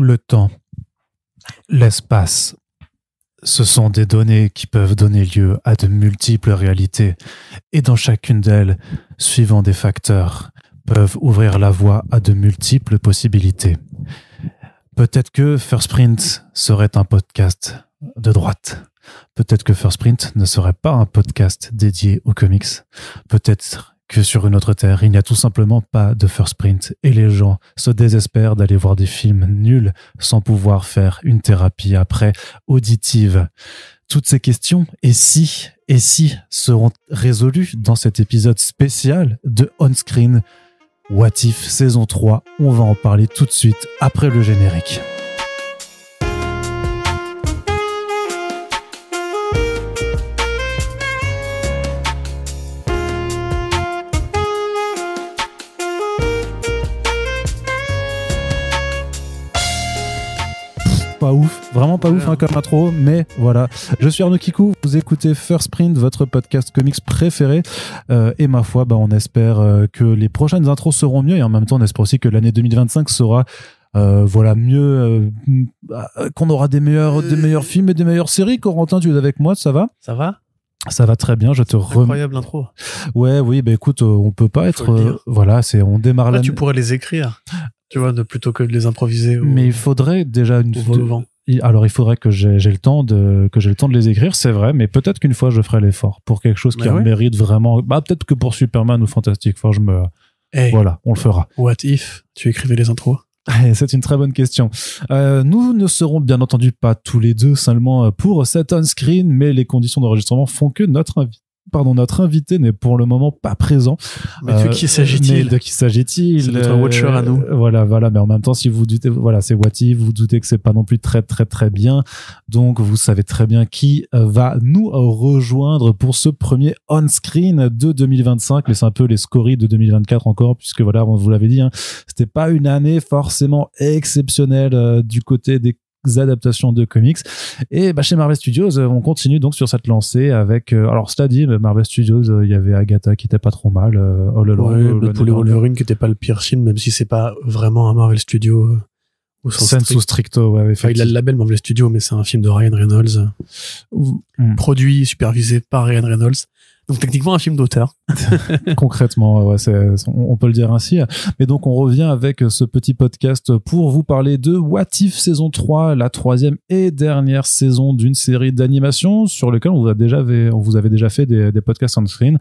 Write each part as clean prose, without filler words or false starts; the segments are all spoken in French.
Le temps, l'espace, ce sont des données qui peuvent donner lieu à de multiples réalités et dans chacune d'elles, suivant des facteurs, peuvent ouvrir la voie à de multiples possibilités. Peut-être que First Print serait un podcast de droite. Peut-être que First Print ne serait pas un podcast dédié aux comics. Peut-être que sur une autre terre, il n'y a tout simplement pas de First Print et les gens se désespèrent d'aller voir des films nuls sans pouvoir faire une thérapie après auditive. Toutes ces questions, et si, seront résolues dans cet épisode spécial de On Screen What If saison 3. On va en parler tout de suite après le générique. Pas ouf, vraiment pas ouf comme intro, mais voilà. Je suis Arnaud Kikou, vous écoutez First Print, votre podcast comics préféré, et ma foi, on espère que les prochaines intros seront mieux, et en même temps on espère aussi que l'année 2025 sera mieux, qu'on aura des meilleurs films et des meilleures séries. Corentin, tu es avec moi, ça va? Ça va très bien, Incroyable intro. Oui, écoute, on peut pas être, on démarre là. Tu pourrais les écrire. Tu vois, plutôt que de les improviser. Mais il faudrait déjà Alors, il faudrait que j'ai le temps de les écrire, c'est vrai, mais peut-être qu'une fois je ferai l'effort pour quelque chose qui mérite vraiment. Peut-être que pour Superman ou Fantastic Four, on le fera. What if tu écrivais les intros? C'est une très bonne question. Nous ne serons bien entendu pas tous les deux seulement pour cet on-screen, mais les conditions d'enregistrement font que notre invité n'est pour le moment pas présent. Mais de qui s'agit-il? C'est notre watcher à nous. Voilà, mais en même temps, si vous doutez, c'est What If, vous doutez que c'est pas non plus très, très, très bien. Donc, vous savez très bien qui va nous rejoindre pour ce premier on-screen de 2025. Mais c'est un peu les scories de 2024 encore, puisque on vous l'avait dit, c'était pas une année forcément exceptionnelle du côté des adaptations de comics, et chez Marvel Studios on continue donc sur cette lancée avec cela dit, Marvel Studios, il y avait Agatha qui était pas trop mal, tous les Wolverine qui était pas le pire film, même si c'est pas vraiment un Marvel Studio au sens stricto, il a le label Marvel Studios, mais c'est un film de Ryan Reynolds, produit, supervisé par Ryan Reynolds. Donc techniquement un film d'auteur. Concrètement, on peut le dire ainsi. Mais donc on revient avec ce petit podcast pour vous parler de What If saison 3, la troisième et dernière saison d'une série d'animation sur lequel on vous avait déjà fait des podcasts on screen,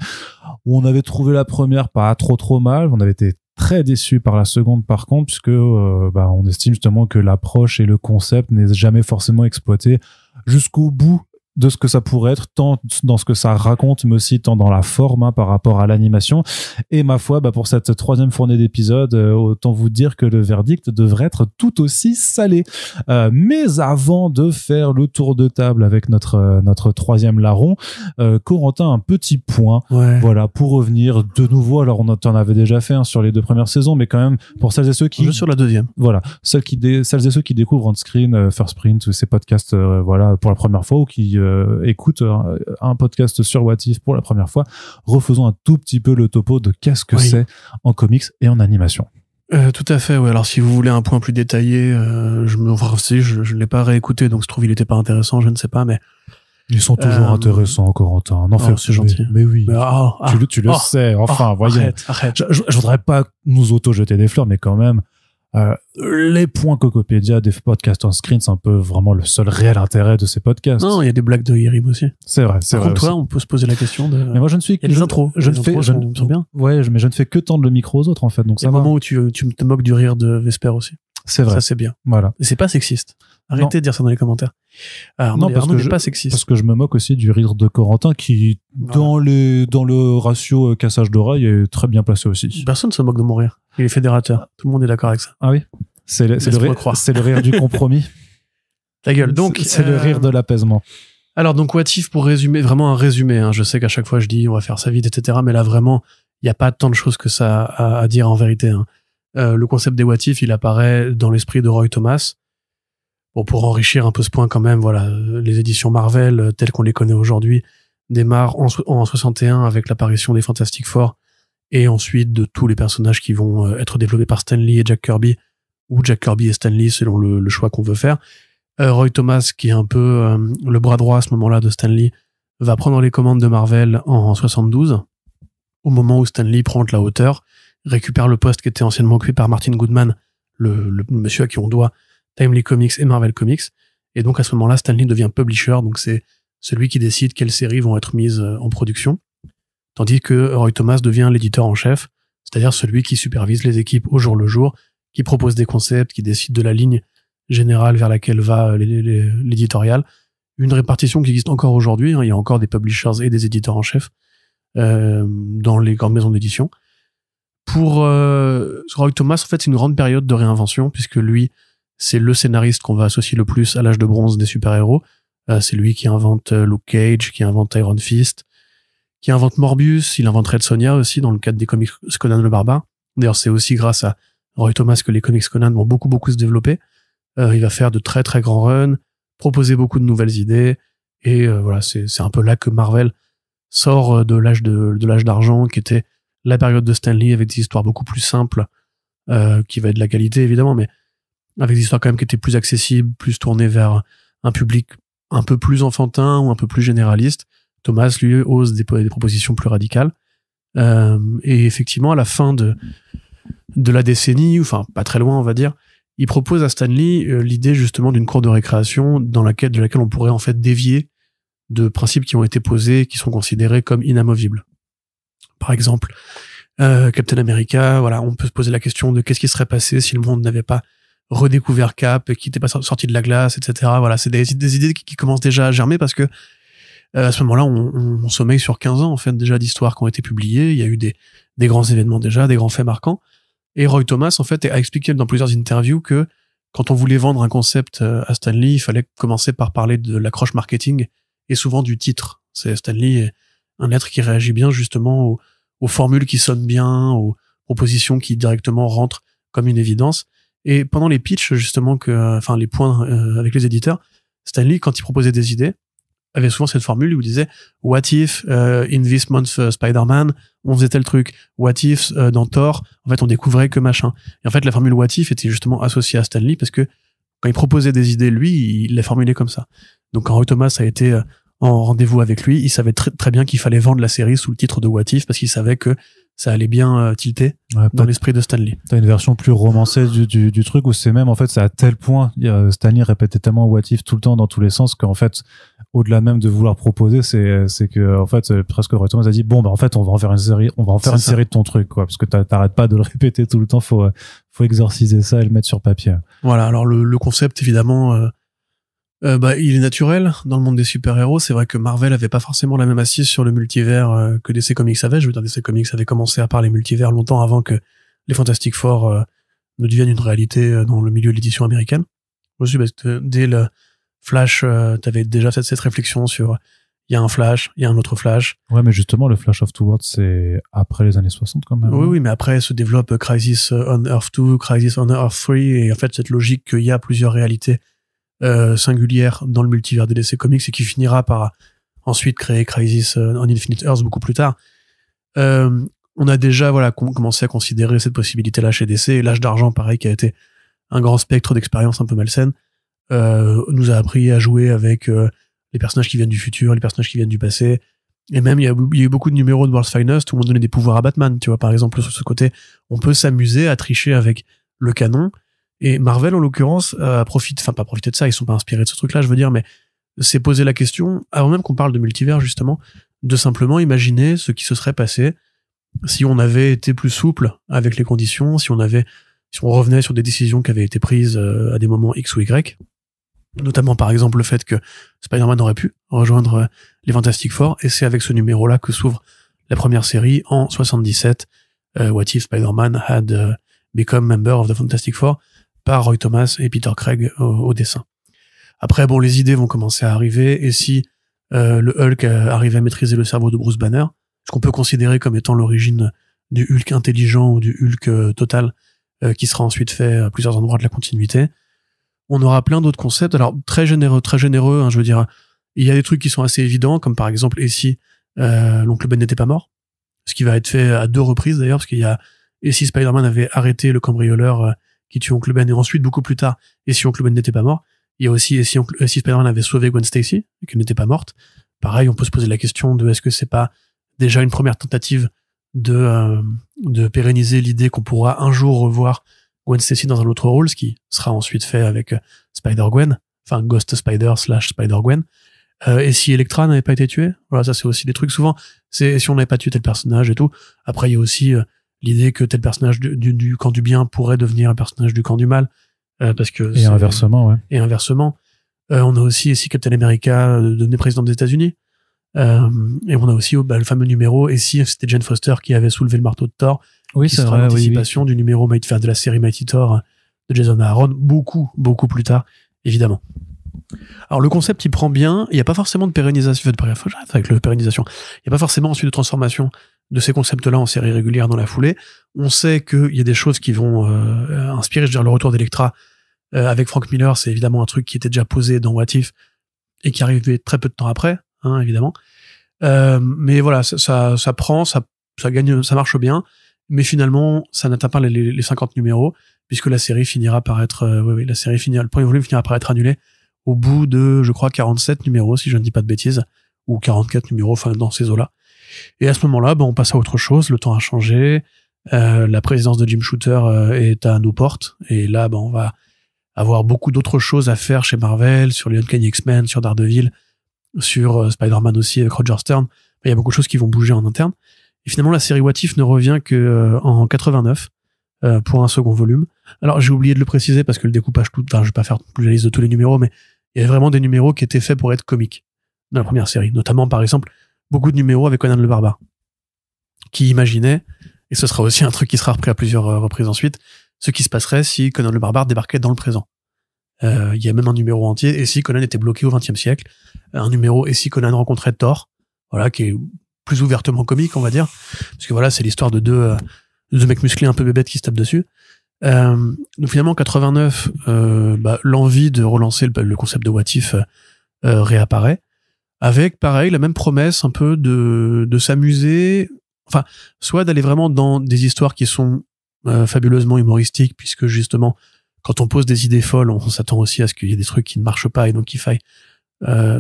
où on avait trouvé la première pas trop mal. On avait été très déçu par la seconde par contre, puisque on estime justement que l'approche et le concept n'est jamais forcément exploité jusqu'au bout de ce que ça pourrait être, tant dans ce que ça raconte, mais aussi tant dans la forme par rapport à l'animation. Et ma foi, pour cette troisième fournée d'épisodes, autant vous dire que le verdict devrait être tout aussi salé. Mais avant de faire le tour de table avec notre troisième larron, Corentin, un petit point, pour revenir de nouveau. Alors on en avait déjà fait sur les deux premières saisons, mais quand même pour celles et ceux qui sur la deuxième, celles et ceux qui découvrent On Screen, First Print ou ces podcasts, pour la première fois, ou qui écoutent un podcast sur What If pour la première fois, refaisons un tout petit peu le topo de qu'est-ce que c'est en comics et en animation. Tout à fait, alors si vous voulez un point plus détaillé, je ne l'ai pas réécouté, donc se trouve il était pas intéressant, je ne sais pas, mais ils sont toujours intéressants, Corentin. C'est gentil. Mais oui. Tu le sais. Enfin, voyons. Arrête. Je voudrais pas nous auto-jeter des fleurs, mais quand même, les points Cocopédia des podcasts on screen, c'est un peu vraiment le seul réel intérêt de ces podcasts. Non, il y a des blagues de Yerim aussi. C'est vrai. Par contre, toi, on peut se poser la question de. Mais moi, je ne suis que. Il y a des intros. Sont bien. Ouais, mais je ne fais que tendre le micro aux autres, en fait. Donc, il y a un moment où tu te moques du rire de Vesper aussi. C'est vrai. Ça, c'est bien. Voilà. Et c'est pas sexiste. Arrêtez de dire ça dans les commentaires. Non, parce que pas sexiste. Parce que je me moque aussi du rire de Corentin qui, dans le ratio cassage d'oreille, est très bien placé aussi. Personne se moque de mon rire. Il est fédérateur. Tout le monde est d'accord avec ça. Ah oui? C'est le rire du compromis. Ta gueule. Donc, c'est le rire de l'apaisement. Alors, donc, What If, pour résumer, vraiment un résumé, je sais qu'à chaque fois je dis on va faire ça vite, etc. Mais là, vraiment, il n'y a pas tant de choses que ça à dire en vérité. Le concept des What If, il apparaît dans l'esprit de Roy Thomas. Bon, pour enrichir un peu ce point quand même, les éditions Marvel, telles qu'on les connaît aujourd'hui, démarrent en 61 avec l'apparition des Fantastic Four, et ensuite de tous les personnages qui vont être développés par Stan Lee et Jack Kirby ou Jack Kirby et Stan Lee selon le choix qu'on veut faire. Roy Thomas, qui est un peu le bras droit à ce moment-là de Stan Lee, va prendre les commandes de Marvel en 72, au moment où Stan Lee prend de la hauteur, récupère le poste qui était anciennement occupé par Martin Goodman, le monsieur à qui on doit Timely Comics et Marvel Comics. Et donc à ce moment-là, Stan Lee devient publisher, donc c'est celui qui décide quelles séries vont être mises en production, tandis que Roy Thomas devient l'éditeur en chef, c'est-à-dire celui qui supervise les équipes au jour le jour, qui propose des concepts, qui décide de la ligne générale vers laquelle va l'éditorial. Une répartition qui existe encore aujourd'hui, hein, il y a encore des publishers et des éditeurs en chef dans les grandes maisons d'édition. Pour Roy Thomas, en fait, c'est une grande période de réinvention, puisque lui, c'est le scénariste qu'on va associer le plus à l'âge de bronze des super-héros. C'est lui qui invente Luke Cage, qui invente Iron Fist, qui invente Morbius, il invente Red Sonja aussi dans le cadre des comics Conan le Barbare. D'ailleurs, c'est aussi grâce à Roy Thomas que les comics Conan vont beaucoup se développer. Il va faire de très très grands runs, proposer beaucoup de nouvelles idées, et voilà, c'est un peu là que Marvel sort de l'âge d'argent, qui était la période de Stan Lee, avec des histoires beaucoup plus simples, qui va être de la qualité évidemment, mais avec des histoires quand même qui étaient plus accessibles, plus tournées vers un public un peu plus enfantin ou un peu plus généraliste. Thomas, lui, ose des propositions plus radicales. Et effectivement, à la fin de la décennie, enfin pas très loin on va dire, il propose à Stan Lee l'idée justement d'une cour de récréation de laquelle on pourrait en fait dévier de principes qui ont été posés, qui sont considérés comme inamovibles. Par exemple, Captain America, voilà, on peut se poser la question de qu'est-ce qui serait passé si le monde n'avait pas redécouvert Cap, qui n'était pas sorti de la glace, etc. Voilà, c'est des idées qui commencent déjà à germer, parce que à ce moment-là, on sommeille sur 15 ans en fait déjà d'histoires qui ont été publiées. Il y a eu des grands événements déjà, des grands faits marquants. Et Roy Thomas en fait a expliqué dans plusieurs interviews que quand on voulait vendre un concept à Stan Lee, il fallait commencer par parler de l'accroche marketing et souvent du titre. C'est Stan Lee, un être qui réagit bien justement aux formules qui sonnent bien, aux propositions qui directement rentrent comme une évidence. Et pendant les pitchs justement les points avec les éditeurs, Stan Lee, quand il proposait des idées, avait souvent cette formule où il disait what if in this month Spider-Man on faisait tel truc, what if dans Thor en fait on découvrait que machin. Et en fait la formule what if était justement associée à Stan Lee, parce que quand il proposait des idées, lui il les formulait comme ça. Donc quand Roy Thomas a été en rendez-vous avec lui, il savait très très bien qu'il fallait vendre la série sous le titre de what if, parce qu'il savait que ça allait bien tilter dans l'esprit de Stan Lee. T'as une version plus romancée du truc, où c'est même, en fait, c'est à tel point, Stan Lee répétait tellement what if tout le temps dans tous les sens, qu'en fait, au-delà même de vouloir proposer, c'est que, en fait, presque Roy Thomas a dit, bon, bah, en fait, on va en faire une série de ton truc, quoi, parce que t'arrêtes pas de le répéter tout le temps, faut exorciser ça et le mettre sur papier. Voilà. Alors, le concept, évidemment, il est naturel dans le monde des super-héros. C'est vrai que Marvel avait pas forcément la même assise sur le multivers que DC Comics avait. Je veux dire, DC Comics avait commencé à parler multivers longtemps avant que les Fantastic Four ne deviennent une réalité dans le milieu de l'édition américaine. Aussi, parce que dès le Flash, t'avais déjà fait cette réflexion sur il y a un Flash, il y a un autre Flash. Ouais, mais justement, le Flash of Two Worlds, c'est après les années 60 quand même. Oui, mais après se développe Crisis on Earth 2, Crisis on Earth 3, et en fait, cette logique qu'il y a plusieurs réalités singulière dans le multivers de DC Comics, et qui finira par ensuite créer Crisis on Infinite Earths beaucoup plus tard. On a déjà commencé à considérer cette possibilité-là chez DC, et l'âge d'argent, pareil, qui a été un grand spectre d'expériences un peu malsaines, nous a appris à jouer avec les personnages qui viennent du futur, les personnages qui viennent du passé, et même il y a eu beaucoup de numéros de World's Finest où on donnait des pouvoirs à Batman, tu vois, par exemple. Sur ce côté, on peut s'amuser à tricher avec le canon. Et Marvel, en l'occurrence, pas profité de ça, ils sont pas inspirés de ce truc-là, je veux dire, mais s'est posé la question, avant même qu'on parle de multivers, justement, de simplement imaginer ce qui se serait passé si on avait été plus souple avec les conditions, si on revenait sur des décisions qui avaient été prises à des moments X ou Y, notamment par exemple le fait que Spider-Man aurait pu rejoindre les Fantastic Four, et c'est avec ce numéro-là que s'ouvre la première série en 77, What If Spider-Man Had Become Member of the Fantastic Four, par Roy Thomas et Peter Craig au dessin. Après, bon, les idées vont commencer à arriver, et si le Hulk arrivait à maîtriser le cerveau de Bruce Banner, ce qu'on peut considérer comme étant l'origine du Hulk intelligent ou du Hulk total, qui sera ensuite fait à plusieurs endroits de la continuité, on aura plein d'autres concepts, alors très généreux, hein, je veux dire, il y a des trucs qui sont assez évidents, comme par exemple, et si l'oncle Ben n'était pas mort, ce qui va être fait à 2 reprises d'ailleurs, parce qu'il y a, et si Spider-Man avait arrêté le cambrioleur qui tue Oncle Ben, et ensuite, beaucoup plus tard, et si Oncle Ben n'était pas mort. Il y a aussi, et si Spider-Man avait sauvé Gwen Stacy, et qu'elle n'était pas morte. Pareil, on peut se poser la question de est-ce que c'est pas déjà une première tentative de pérenniser l'idée qu'on pourra un jour revoir Gwen Stacy dans un autre rôle, ce qui sera ensuite fait avec Spider-Gwen, enfin Ghost Spider / Spider-Gwen. Et si Elektra n'avait pas été tuée, voilà, ça c'est aussi des trucs souvent, c'est si on n'avait pas tué tel personnage et tout. Après il y a aussi l'idée que tel personnage du camp du bien pourrait devenir un personnage du camp du mal, parce que et inversement, ouais. Et inversement, on a aussi si Captain America devenait président des États-Unis, et on a aussi le fameux numéro et si c'était Jane Foster qui avait soulevé le marteau de Thor, oui, qui c'est sera vrai, l'anticipation du numéro de la série Mighty Thor de Jason Aaron, beaucoup plus tard, évidemment. Alors le concept il prend bien, il n'y a pas forcément de pérennisation, avec le pérennisation, il n'y a pas forcément ensuite de transformation de ces concepts-là en série régulière dans la foulée. On sait qu'il y a des choses qui vont inspirer, je veux dire, le retour d'Elektra avec Frank Miller, c'est évidemment un truc qui était déjà posé dans What If et qui arrivait très peu de temps après, hein, évidemment. Mais voilà, ça prend, ça gagne, ça marche bien, mais finalement ça n'atteint pas les 50 numéros puisque la série finira par être, le premier volume finira par être annulé au bout de, je crois, 47 numéros, si je ne dis pas de bêtises, ou 44 numéros, enfin, dans ces eaux-là. Et à ce moment-là, on passe à autre chose, le temps a changé, la présidence de Jim Shooter est à nos portes, et là, on va avoir beaucoup d'autres choses à faire chez Marvel, sur les Uncanny X-Men, sur Daredevil, sur Spider-Man aussi, avec Roger Stern. Il y a beaucoup de choses qui vont bouger en interne. Et finalement, la série What If ne revient que en 89, pour un second volume. Alors, j'ai oublié de le préciser parce que le découpage je vais pas faire la liste de tous les numéros, mais il y avait vraiment des numéros qui étaient faits pour être comiques dans la première série. Notamment, par exemple, beaucoup de numéros avec Conan le Barbare, qui imaginait, et ce sera aussi un truc qui sera repris à plusieurs reprises ensuite, ce qui se passerait si Conan le Barbare débarquait dans le présent. Il y a même un numéro entier, et si Conan était bloqué au XXe siècle, un numéro, et si Conan rencontrait Thor, voilà, qui est plus ouvertement comique, on va dire, parce que voilà, c'est l'histoire de deux mecs musclés un peu bébêtes qui se tapent dessus. Donc finalement, en 89, l'envie de relancer le concept de What If réapparaît, avec pareil la même promesse un peu de s'amuser, enfin soit d'aller vraiment dans des histoires qui sont fabuleusement humoristiques, puisque justement quand on pose des idées folles, on s'attend aussi à ce qu'il y ait des trucs qui ne marchent pas et donc qu'il faille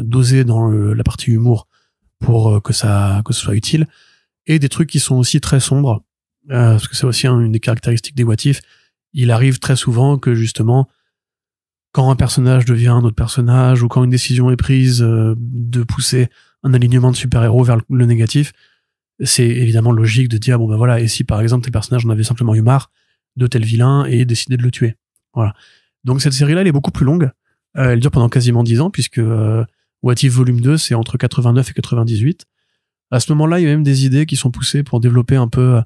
doser dans la partie humour pour que ce soit utile, et des trucs qui sont aussi très sombres, parce que c'est aussi une des caractéristiques des What If. Il arrive très souvent que justement, quand un personnage devient un autre personnage, ou quand une décision est prise de pousser un alignement de super-héros vers le négatif, c'est évidemment logique de dire, et si par exemple tes personnages en avaient simplement eu marre de tel vilain et décidé de le tuer. Voilà. Donc cette série-là, elle est beaucoup plus longue. Elle dure pendant quasiment 10 ans, puisque What If volume 2, c'est entre 89 et 98. À ce moment-là, il y a même des idées qui sont poussées pour développer un peu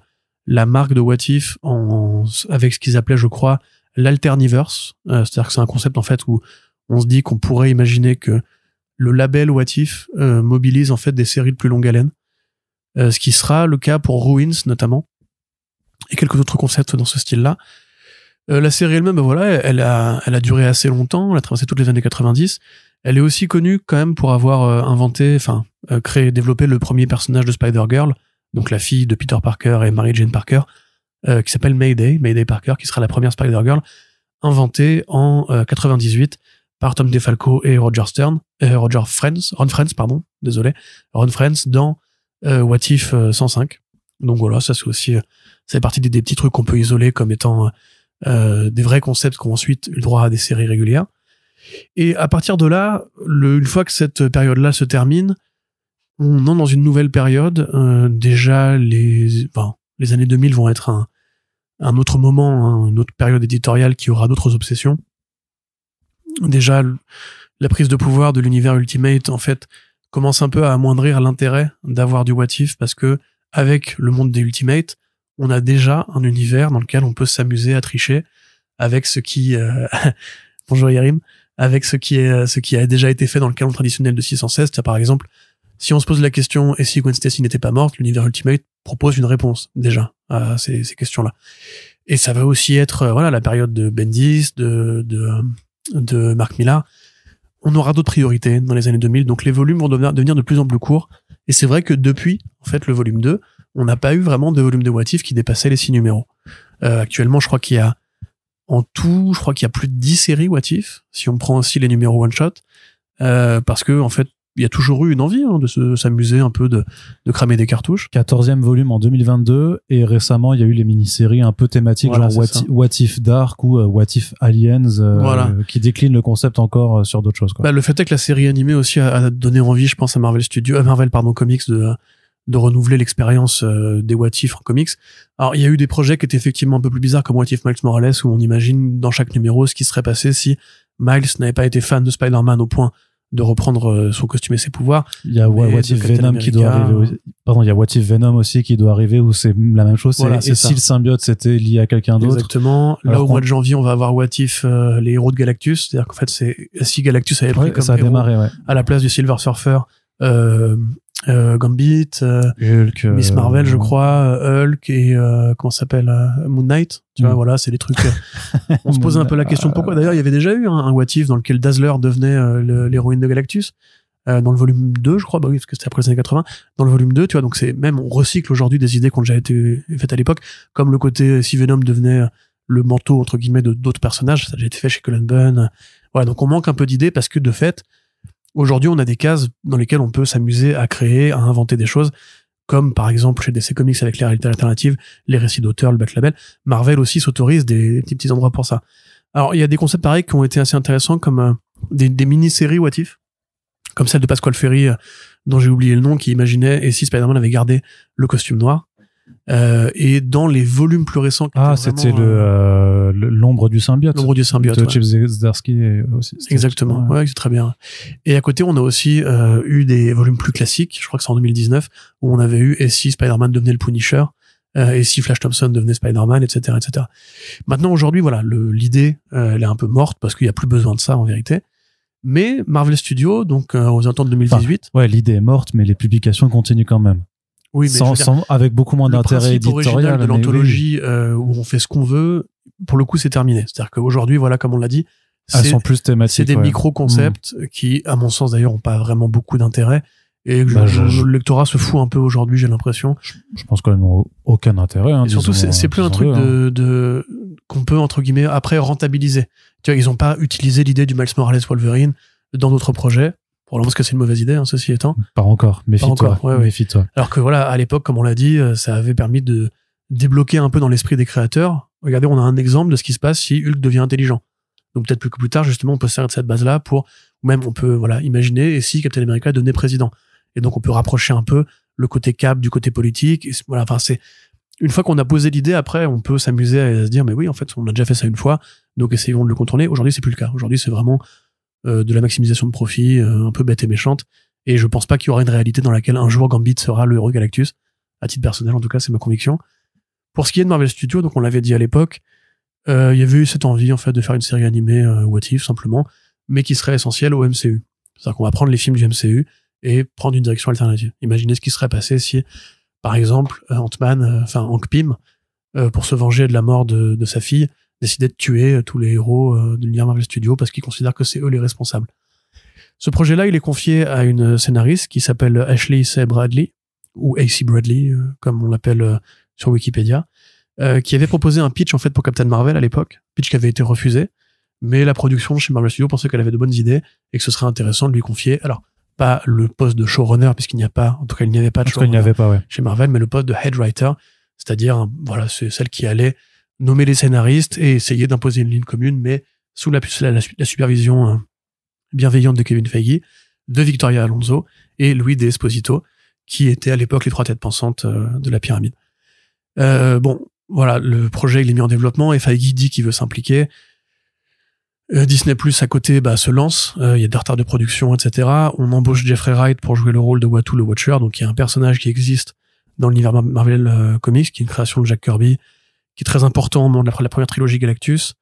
la marque de What If avec ce qu'ils appelaient, je crois, l'alterniverse. C'est-à-dire que c'est un concept en fait où on se dit qu'on pourrait imaginer que le label What If mobilise en fait des séries de plus longue haleine, ce qui sera le cas pour Ruins notamment, et quelques autres concepts dans ce style-là. La série elle-même, elle a duré assez longtemps, elle a traversé toutes les années 90. Elle est aussi connue quand même pour avoir développé le premier personnage de Spider-Girl, donc la fille de Peter Parker et Mary Jane Parker, qui s'appelle Mayday Parker, qui sera la première Spider-Girl, inventée en 98 par Tom DeFalco et Ron Frenz dans What If 105. Donc voilà, ça c'est aussi, c'est partie des petits trucs qu'on peut isoler comme étant des vrais concepts qui ont ensuite eu le droit à des séries régulières. Et à partir de là, une fois que cette période-là se termine, on entre dans une nouvelle période. Déjà, les années 2000 vont être un autre moment, une autre période éditoriale qui aura d'autres obsessions. Déjà, la prise de pouvoir de l'univers Ultimate, en fait, commence un peu à amoindrir l'intérêt d'avoir du What If, parce que avec le monde des Ultimates, on a déjà un univers dans lequel on peut s'amuser à tricher avec ce qui bonjour Yerim, avec ce qui a déjà été fait dans le canon traditionnel de 616. Par exemple, si on se pose la question et si Gwen Stacy n'était pas morte, l'univers Ultimate propose une réponse déjà à ces questions-là. Et ça va aussi être la période de Bendis, de Mark Millar. On aura d'autres priorités dans les années 2000, donc les volumes vont devenir de plus en plus courts. Et c'est vrai que depuis en fait le volume 2, on n'a pas eu vraiment de volume de What If qui dépassait les 6 numéros. Actuellement, je crois qu'il y a En tout, je crois qu'il y a plus de 10 séries What If, si on prend aussi les numéros one shot, parce que en fait, il y a toujours eu une envie de s'amuser un peu, de cramer des cartouches. 14e volume en 2022, et récemment il y a eu les mini-séries un peu thématiques, Voilà, genre What If Dark ou What If Aliens, qui déclinent le concept encore sur d'autres choses, quoi. Bah, le fait est que la série animée aussi a donné envie, je pense, à Marvel Comics de renouveler l'expérience des What If en comics. Alors il y a eu des projets qui étaient effectivement un peu plus bizarres, comme What If Miles Morales, où on imagine dans chaque numéro ce qui serait passé si Miles n'avait pas été fan de Spider-Man au point de reprendre son costume et ses pouvoirs. Il y a What If Venom qui doit arriver aussi. Pardon, il y a What If Venom aussi qui doit arriver, où c'est la même chose. Voilà, et si le symbiote c'était lié à quelqu'un d'autre. Exactement. Là, au mois de janvier, on va avoir What If les héros de Galactus. C'est-à-dire qu'en fait, si Galactus avait pris comme héros à la place du Silver Surfer, Gambit, Hulk, Miss Marvel, je crois, Hulk et comment ça s'appelle, Moon Knight. Tu vois, voilà, c'est les trucs. On se pose un peu la question de pourquoi. D'ailleurs, il y avait déjà eu un What If dans lequel Dazzler devenait l'héroïne de Galactus. Dans le volume 2, je crois, bah oui, parce que c'était après les années 80. Dans le volume 2, tu vois, donc c'est même, on recycle aujourd'hui des idées qui ont déjà été faites à l'époque, comme le côté si Venom devenait le manteau, entre guillemets, de d'autres personnages. Ça a déjà été fait chez Cullen Bunn. Voilà, donc on manque un peu d'idées parce que de fait, aujourd'hui, on a des cases dans lesquelles on peut s'amuser à créer, à inventer des choses, comme par exemple chez DC Comics avec les réalités alternatives, les récits d'auteurs, le back label. Marvel aussi s'autorise des petits endroits pour ça. Alors, il y a des concepts pareils qui ont été assez intéressants, comme des mini-séries What If, comme celle de Pasquale Ferry, dont j'ai oublié le nom, qui imaginait et si Spider-Man avait gardé le costume noir. Et dans les volumes plus récents, c'était l'ombre du symbiote. L'ombre du symbiote. De Chip Zdarsky aussi. Exactement. Ouais, c'est très bien. Et à côté, on a aussi eu des volumes plus classiques. Je crois que c'est en 2019 où on avait eu et si Spider-Man devenait le Punisher, et si Flash Thompson devenait Spider-Man, etc., etc. Maintenant, aujourd'hui, voilà, l'idée, elle est un peu morte parce qu'il y a plus besoin de ça en vérité. Mais Marvel Studios, donc aux alentours de 2018. Ouais, l'idée est morte, mais les publications continuent quand même. Oui, mais avec beaucoup moins d'intérêt éditorial de l'anthologie où on fait ce qu'on veut, pour le coup, c'est terminé. C'est-à-dire qu'aujourd'hui, voilà, comme on l'a dit, elles sont plus thématiques. C'est des micro-concepts qui, à mon sens d'ailleurs, ont pas vraiment beaucoup d'intérêt. Et le lectorat se fout un peu aujourd'hui, j'ai l'impression. Je pense qu'elles n'ont aucun intérêt. Hein, et surtout, c'est plus un truc qu'on peut, entre guillemets, après rentabiliser. Tu vois, ils ont pas utilisé l'idée du Miles Morales Wolverine dans d'autres projets. Probablement parce que c'est une mauvaise idée, hein, ceci étant. Pas encore. Méfie-toi. Ouais. Méfie-toi. Alors que voilà, à l'époque, comme on l'a dit, ça avait permis de débloquer un peu dans l'esprit des créateurs. Regardez, on a un exemple de ce qui se passe si Hulk devient intelligent. Donc peut-être plus tard, justement, on peut se servir de cette base-là pour, ou même on peut, voilà, imaginer et si Captain America devenait président. Et donc on peut rapprocher un peu le côté cap du côté politique. Et voilà, enfin c'est une fois qu'on a posé l'idée, après on peut s'amuser à se dire mais oui, en fait, on a déjà fait ça une fois, donc essayons de le contourner. Aujourd'hui, c'est plus le cas. Aujourd'hui, c'est vraiment de la maximisation de profit, un peu bête et méchante. Et je pense pas qu'il y aura une réalité dans laquelle un jour Gambit sera le héros de Galactus. À titre personnel, en tout cas, c'est ma conviction. Pour ce qui est de Marvel Studios, donc on l'avait dit à l'époque, il y avait eu cette envie en fait de faire une série animée What If simplement, mais qui serait essentielle au MCU. C'est-à-dire qu'on va prendre les films du MCU et prendre une direction alternative. Imaginez ce qui serait passé si, par exemple, Hank Pym, pour se venger de la mort de sa fille, décidait de tuer tous les héros de l'univers Marvel Studios parce qu'ils considèrent que c'est eux les responsables. Ce projet-là, il est confié à une scénariste qui s'appelle Ashley C. Bradley, ou AC Bradley, comme on l'appelle sur Wikipédia, qui avait proposé un pitch en fait pour Captain Marvel à l'époque, pitch qui avait été refusé, mais la production chez Marvel Studios pensait qu'elle avait de bonnes idées et que ce serait intéressant de lui confier, alors pas le poste de showrunner puisqu'il n'y a pas, en tout cas il n'y avait pas de showrunner chez Marvel, mais le poste de head writer, c'est-à-dire voilà, c'est celle qui allait nommer les scénaristes et essayer d'imposer une ligne commune, mais sous la supervision bienveillante de Kevin Feige, de Victoria Alonso et Louis De Esposito, qui étaient à l'époque les trois têtes pensantes de la pyramide. Bon, voilà, le projet il est mis en développement et Feige dit qu'il veut s'impliquer. Disney Plus à côté se lance, il y a des retards de production, etc. On embauche Jeffrey Wright pour jouer le rôle de Uatu le Watcher, donc il y a un personnage qui existe dans l'univers Marvel Comics, qui est une création de Jack Kirby, qui est très important au moment de la première trilogie Galactus,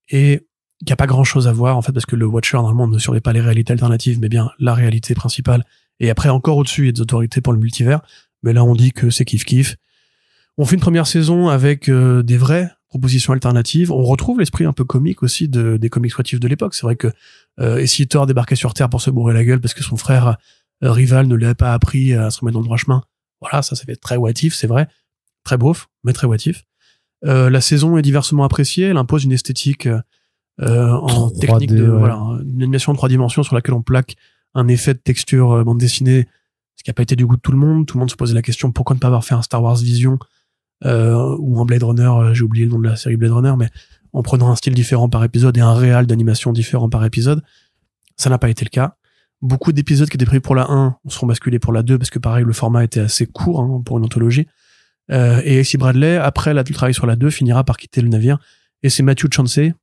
et qui a pas grand chose à voir, en fait, parce que le Watcher, normalement, ne surveille pas les réalités alternatives, mais bien la réalité principale. Et après, encore au-dessus, il y a des autorités pour le multivers. Mais là, on dit que c'est kiff-kiff. On fait une première saison avec des vraies propositions alternatives. On retrouve l'esprit un peu comique aussi des comics What If de l'époque. C'est vrai que et si Thor débarquait sur Terre pour se bourrer la gueule parce que son frère rival ne lui avait pas appris à se remettre dans le droit chemin. Voilà, ça fait très What If, c'est vrai. Très beauf, mais très What If. La saison est diversement appréciée, elle impose une esthétique en 3D, technique de ouais. voilà, une animation en 3 dimensions sur laquelle on plaque un effet de texture bande dessinée, ce qui n'a pas été du goût de tout le monde. Tout le monde se posait la question pourquoi ne pas avoir fait un Star Wars Vision ou un Blade Runner, j'ai oublié le nom de la série Blade Runner, mais en prenant un style différent par épisode et un réal d'animation différent par épisode. Ça n'a pas été le cas. Beaucoup d'épisodes qui étaient prévus pour la 1 seront basculés pour la 2 parce que pareil, le format était assez court hein, pour une anthologie. Et AC Bradley, après le travail sur la 2, finira par quitter le navire. Et c'est Matthew Chancey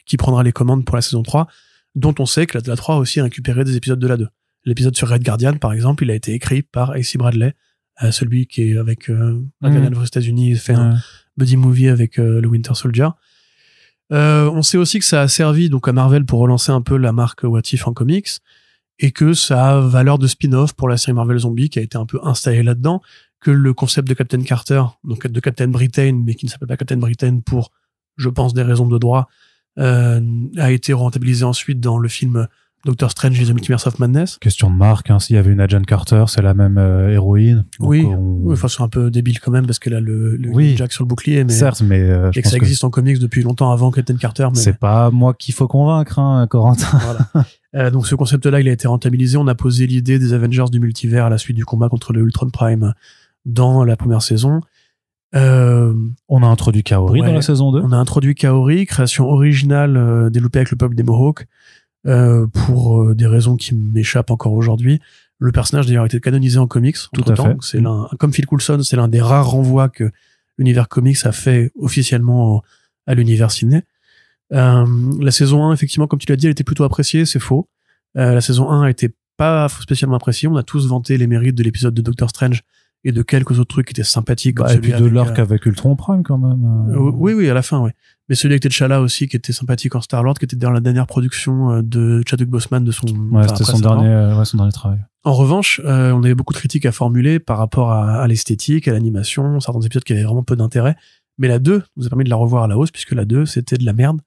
qui prendra les commandes pour la saison 3, dont on sait que la 3 a aussi récupéré des épisodes de la 2. L'épisode sur Red Guardian, par exemple, il a été écrit par AC Bradley, celui qui est avec Red Guardian aux États-Unis, il fait un buddy movie avec le Winter Soldier. On sait aussi que ça a servi donc à Marvel pour relancer un peu la marque What If en comics, et que ça a valeur de spin-off pour la série Marvel Zombie qui a été un peu installée là-dedans, que le concept de Captain Carter, donc de Captain Britain, mais qui ne s'appelle pas Captain Britain pour, je pense, des raisons de droit, a été rentabilisé ensuite dans le film Doctor Strange et The Multiverse of Madness. Question de marque, hein, s'il y avait une Agent Carter, c'est la même héroïne. Donc oui, enfin c'est un peu débile quand même parce qu'elle a le Jack sur le bouclier, mais certes, mais et que ça existe en comics depuis longtemps avant Captain Carter. Mais c'est pas moi qu'il faut convaincre, hein, Corentin. Voilà. Donc ce concept-là, il a été rentabilisé. On a posé l'idée des Avengers du multivers à la suite du combat contre le Ultron Prime dans la première saison. On a introduit Kaori dans la saison 2. On a introduit Kaori, création originale développée avec le peuple des Mohawks, pour des raisons qui m'échappent encore aujourd'hui. Le personnage d'ailleurs a été canonisé en comics entre-temps. C'est comme Phil Coulson, c'est l'un des rares renvois que l'univers comics a fait officiellement à l'univers ciné. La saison 1, effectivement, comme tu l'as dit, elle était plutôt appréciée, c'est faux. La saison 1 a été pas spécialement appréciée. On a tous vanté les mérites de l'épisode de Doctor Strange et de quelques autres trucs qui étaient sympathiques. Comme et puis de l'arc avec Ultron Prime quand même. Oui, à la fin, oui. Mais celui avec T'Challa aussi, qui était sympathique en Star-Lord, qui était dans la dernière production de Chadwick Boseman de son... Ouais, c'était son dernier travail. En revanche, on avait beaucoup de critiques à formuler par rapport à l'esthétique, à l'animation, certains épisodes qui avaient vraiment peu d'intérêt. Mais la 2 nous a permis de la revoir à la hausse, puisque la 2, c'était de la merde.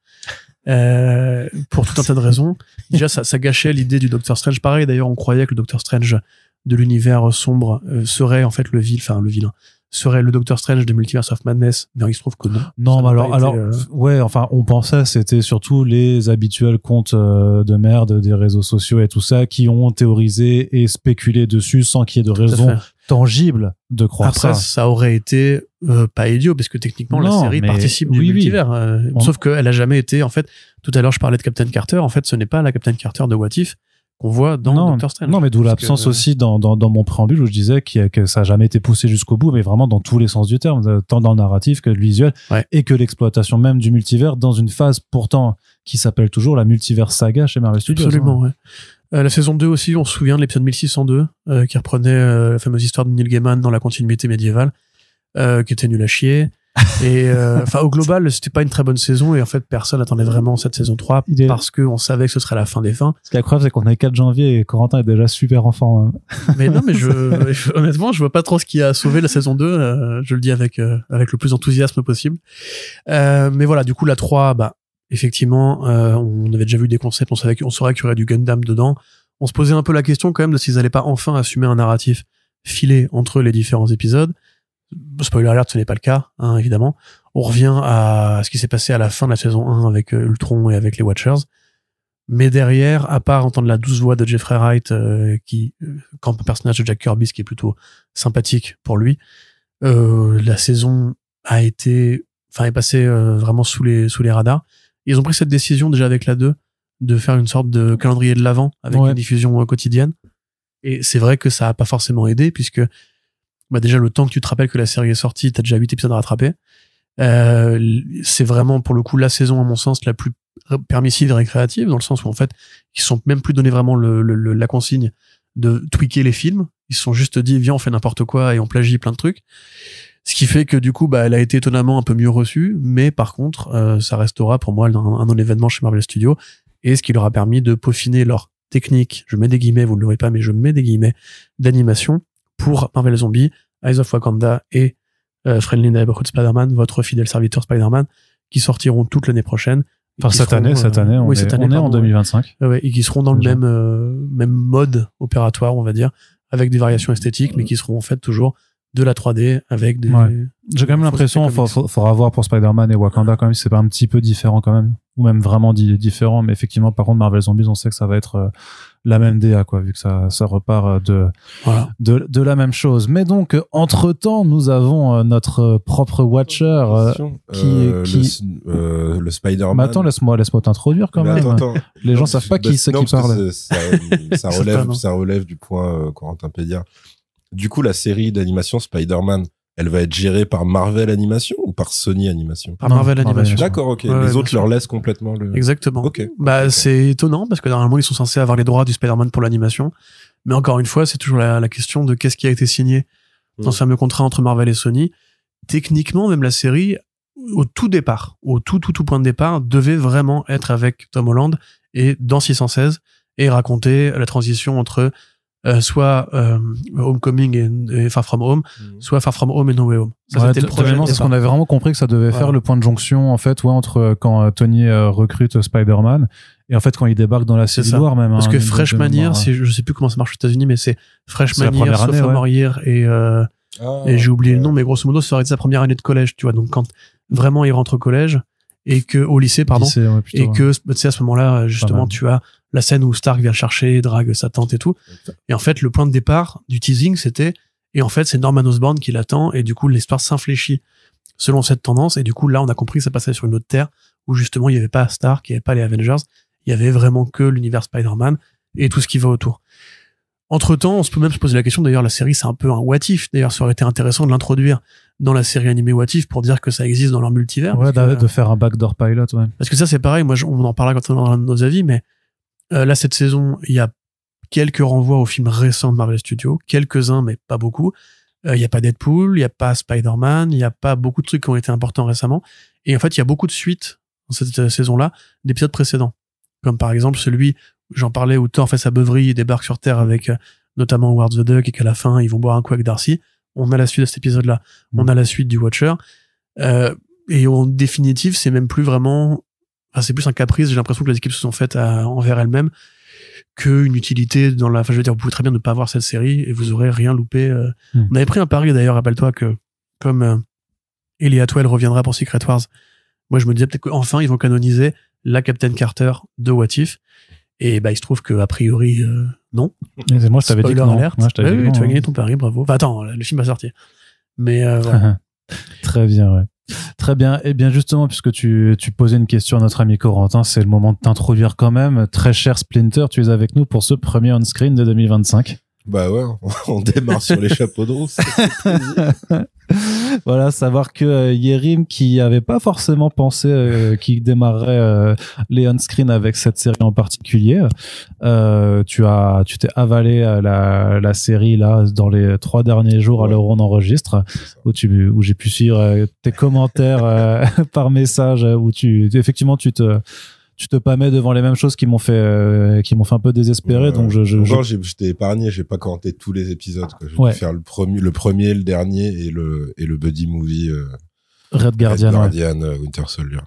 Pour tout un tas de raisons. Déjà, ça gâchait l'idée du Doctor Strange. Pareil, d'ailleurs, on croyait que le Doctor Strange de l'univers sombre serait en fait le vilain, serait le Doctor Strange de Multiverse of Madness, mais il se trouve que non. Non, mais alors, ouais, enfin, on pensait, c'était surtout les habituels comptes de merde des réseaux sociaux et tout ça qui ont théorisé et spéculé dessus sans qu'il y ait de raison tangible de croire ça. Après, ça aurait été pas idiot, parce que techniquement, la série participe du multivers. Sauf qu'elle a jamais été, en fait, tout à l'heure, je parlais de Captain Carter, en fait, ce n'est pas la Captain Carter de What If qu'on voit dans Doctor Strange. Non, mais d'où l'absence aussi dans mon préambule où je disais que ça a jamais été poussé jusqu'au bout, mais vraiment dans tous les sens du terme, tant dans le narratif que le visuel, et que l'exploitation même du multivers dans une phase pourtant qui s'appelle toujours la multivers saga chez Marvel Studios. Absolument, ouais. La saison 2 aussi, on se souvient de l'épisode 1602, qui reprenait la fameuse histoire de Neil Gaiman dans la continuité médiévale, qui était nul à chier. Et enfin au global, c'était pas une très bonne saison, et en fait personne attendait vraiment cette saison 3 parce que on savait que ce serait la fin des fins. Ce qui est incroyable, c'est qu'on est 4 janvier et Corentin est déjà super enfant. Mais non, mais honnêtement, je vois pas trop ce qui a sauvé la saison 2, je le dis avec le plus d'enthousiasme possible. Mais voilà, du coup la 3, effectivement, on avait déjà vu des concepts, on savait qu'il y aurait du Gundam dedans. On se posait un peu la question quand même de s'ils allaient pas enfin assumer un narratif filé entre les différents épisodes. Spoiler alert, ce n'est pas le cas, hein, évidemment. On revient à ce qui s'est passé à la fin de la saison 1 avec Ultron et avec les Watchers. Mais derrière, à part entendre la douce voix de Jeffrey Wright, qui campe un personnage de Jack Kirby, ce qui est plutôt sympathique pour lui, la saison est passée vraiment sous les radars. Ils ont pris cette décision déjà avec la 2 de faire une sorte de calendrier de l'avant avec une diffusion quotidienne. Et c'est vrai que ça a pas forcément aidé, puisque déjà le temps que tu te rappelles que la série est sortie, t'as déjà 8 épisodes à rattraper. C'est vraiment pour le coup la saison à mon sens la plus permissive et récréative, dans le sens où en fait ils sont même plus donné vraiment la consigne de tweaker les films. Ils se sont juste dit viens on fait n'importe quoi et on plagie plein de trucs. Ce qui fait que du coup elle a été étonnamment un peu mieux reçue, mais par contre ça restera pour moi un non-événement chez Marvel Studios, et ce qui leur a permis de peaufiner leur technique, je mets des guillemets, vous ne le voyez pas mais je mets des guillemets, d'animation pour Marvel Zombie, Eyes of Wakanda et Friendly Neighborhood Spider-Man, votre fidèle serviteur Spider-Man, qui sortiront toute l'année prochaine. Enfin cette année, on est en 2025. Et qui seront dans le même mode opératoire, on va dire, avec des variations esthétiques, mais qui seront en fait toujours de la 3D avec des... Ouais. J'ai quand même l'impression, faudra voir pour Spider-Man et Wakanda quand même, si c'est pas un petit peu différent quand même, ou même vraiment différent, mais effectivement, par contre, Marvel Zombies, on sait que ça va être la même DA, quoi, vu que ça repart de la même chose. Mais donc, entre-temps, nous avons notre propre Watcher, le Spider-Man. Mais attends, laisse-moi t'introduire quand même. Attends. Les gens savent pas qui c'est qui parle. Ça relève du point Corentin Pédia. Du coup, la série d'animation Spider-Man, elle va être gérée par Marvel Animation ou par Sony Animation? Par Marvel Animation. D'accord, ok. Les autres leur laissent complètement le... Exactement. Ok. C'est étonnant parce que normalement, ils sont censés avoir les droits du Spider-Man pour l'animation. Mais encore une fois, c'est toujours la question de qu'est-ce qui a été signé dans ce fameux contrat entre Marvel et Sony. Techniquement, même la série, au tout point de départ, devait vraiment être avec Tom Holland et dans 616 et raconter la transition entre soit Homecoming et Far From Home, soit Far From Home et No Way Home. Ça, c'était le projet. C'est ce qu'on avait vraiment compris que ça devait faire le point de jonction en fait, entre quand Tony recrute Spider-Man et en fait quand il débarque dans la Civil War même. Parce que Freshman Year, je sais plus comment ça marche aux États-Unis, mais c'est Freshman Year, Sophomore Year et j'ai oublié le nom, mais grosso modo, ça aurait été sa première année de collège, tu vois. Donc quand vraiment il rentre au collège et que au lycée, que tu sais à ce moment-là justement tu as la scène où Stark vient le chercher, drague sa tante et tout. Et en fait, le point de départ du teasing, c'était, et en fait, c'est Norman Osborn qui l'attend, et du coup, l'histoire s'infléchit selon cette tendance, et du coup, là, on a compris que ça passait sur une autre terre, où justement, il n'y avait pas Stark, il n'y avait pas les Avengers, il y avait vraiment que l'univers Spider-Man, et tout ce qui va autour. Entre-temps, on peut même se poser la question, d'ailleurs, la série, c'est un peu un what if, d'ailleurs, ça aurait été intéressant de l'introduire dans la série animée What If pour dire que ça existe dans leur multivers. Ouais, de faire un backdoor pilot, ouais. Parce que ça, c'est pareil, moi, on en parlera quand on aura nos avis, mais là, cette saison, il y a quelques renvois aux films récents de Marvel Studios, quelques-uns, mais pas beaucoup. Il n'y a pas Deadpool, il n'y a pas Spider-Man, il n'y a pas beaucoup de trucs qui ont été importants récemment. Et en fait, il y a beaucoup de suites dans cette saison-là d'épisodes précédents. Comme par exemple celui, j'en parlais, où Thor fait sa beuverie, il débarque sur Terre avec notamment Howard the Duck, et qu'à la fin, ils vont boire un coup avec Darcy. On a la suite de cet épisode-là. On a la suite du Watcher. Et en définitive, c'est même plus vraiment... Enfin, c'est plus un caprice, j'ai l'impression que les équipes se sont faites envers elles-mêmes qu'une utilité dans la... Enfin, je veux dire, vous pouvez très bien ne pas voir cette série et vous aurez rien loupé. On avait pris un pari, d'ailleurs, rappelle-toi que comme Ellie Atwell reviendra pour Secret Wars, moi, je me disais peut-être qu'enfin, ils vont canoniser la Captain Carter de What If. Et il se trouve que a priori, non. Et moi, je t'avais dit que non. Alerte. Moi, tu as gagné ton pari, bravo. Enfin, attends, le film va sortir. Mais voilà. Très bien, ouais. Très bien. Et bien justement, puisque tu posais une question à notre ami Corentin, c'est le moment de t'introduire quand même. Très cher Splinter, tu es avec nous pour ce premier on-screen de 2025. Bah ouais, on démarre sur les chapeaux de roue. Voilà, savoir que Yerim, qui avait pas forcément pensé qu'il démarrerait les on-screen avec cette série en particulier, tu t'es avalé la série là dans les 3 derniers jours à l'heure où on enregistre, où j'ai pu suivre tes commentaires par message, où effectivement tu te pâmais devant les mêmes choses qui m'ont fait un peu désespéré. Donc je t'ai épargné, j'ai pas commenté tous les épisodes, quoi. J'ai dû faire le premier, le dernier et le buddy movie Red Guardian, Winter Soldier.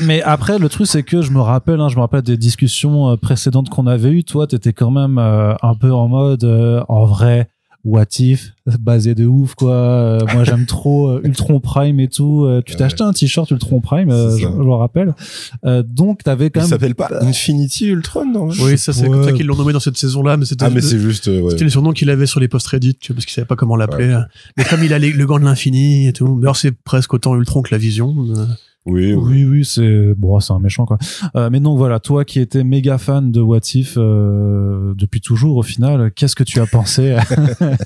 Mais après, le truc, c'est que je me rappelle des discussions précédentes qu'on avait eues. Toi, t'étais quand même un peu en mode, en vrai, What If, basé de ouf, quoi. Moi, j'aime trop Ultron Prime et tout. Tu t'es acheté un t-shirt Ultron Prime, je le rappelle. Donc, t'avais quand même... Il s'appelle pas Infinity Ultron, non? Oui, ça, c'est comme ça qu'ils l'ont nommé dans cette saison-là, mais c'était... Ah, mais c'est juste, C'était le surnom qu'il avait sur les post-Reddit, tu vois, parce qu'il savait pas comment l'appeler. Ouais. Mais comme il a le gant de l'infini et tout. D'ailleurs, c'est presque autant Ultron que la Vision. Oui, c'est un méchant, quoi. Mais donc voilà, toi qui étais méga fan de What If depuis toujours, au final, qu'est-ce que tu as pensé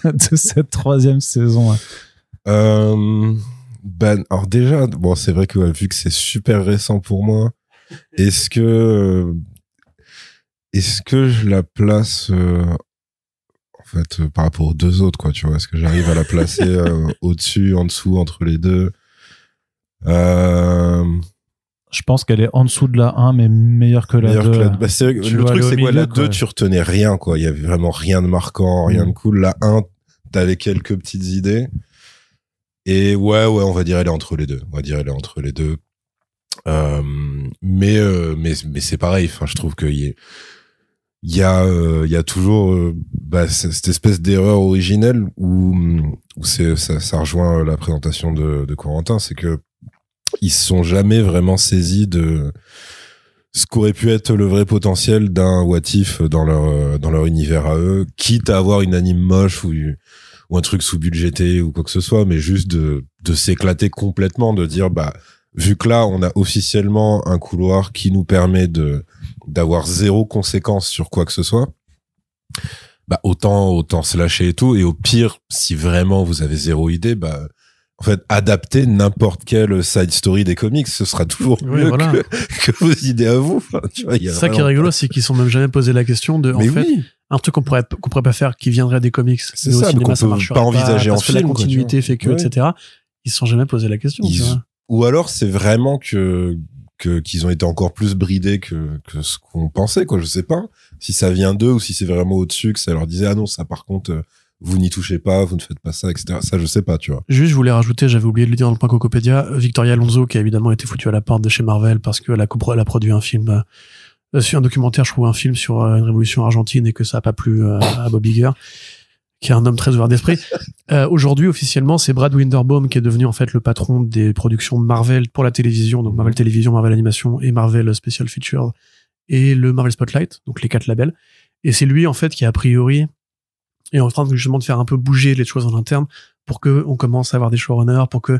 de cette 3e saison? Alors déjà, c'est vrai que vu que c'est super récent pour moi, est-ce que je la place en fait par rapport aux 2 autres, quoi, tu vois, est-ce que j'arrive à la placer au-dessus, en dessous, entre les deux? Je pense qu'elle est en dessous de la 1, mais meilleure que la 2. Le truc, c'est quoi, la 2, tu retenais rien, quoi. Il y avait vraiment rien de marquant, rien de cool. La 1, t'avais quelques petites idées. Et ouais, on va dire elle est entre les deux. Mais c'est pareil. Enfin, je trouve qu'il il y a toujours cette espèce d'erreur originelle où ça rejoint la présentation de Corentin, c'est que ils se sont jamais vraiment saisis de ce qu'aurait pu être le vrai potentiel d'un What If dans leur univers à eux, quitte à avoir une anime moche ou un truc sous-budgété ou quoi que ce soit, mais juste de s'éclater complètement, de dire vu que là on a officiellement un couloir qui nous permet d'avoir zéro conséquence sur quoi que ce soit, autant se lâcher et tout, et au pire, si vraiment vous avez zéro idée, en fait, adapter n'importe quelle side story des comics, ce sera toujours mieux que vos idées à vous. Enfin, tu vois, ça qui est rigolo, c'est qu'ils sont même jamais posé la question de, un truc qu'on pourrait pas faire, qui viendrait des comics. C'est ça, mais qu'on peut pas envisager en film. Parce que la continuité fait que, etc. Ils se sont jamais posé la question. Ou alors, c'est vraiment qu'ils ont été encore plus bridés que ce qu'on pensait, quoi. Je sais pas si ça vient d'eux ou si c'est vraiment au-dessus, que ça leur disait, ah non, ça, par contre, vous n'y touchez pas, vous ne faites pas ça, etc. Ça, je sais pas, tu vois. Juste, je voulais rajouter, j'avais oublié de le dire dans le point Cocopédia, Victoria Alonso, qui a évidemment été foutue à la porte de chez Marvel parce qu'elle a produit un film, sur un documentaire, je trouve, un film sur une révolution argentine et que ça a pas plu à Bob Iger, qui est un homme très ouvert d'esprit. Aujourd'hui, officiellement, c'est Brad Winderbaum qui est devenu, en fait, le patron des productions Marvel pour la télévision, donc Marvel Télévision, Marvel Animation et Marvel Special Features et le Marvel Spotlight, donc les 4 labels. Et c'est lui, en fait, qui a priori est en train justement de faire un peu bouger les choses en interne pour que on commence à avoir des showrunners, pour que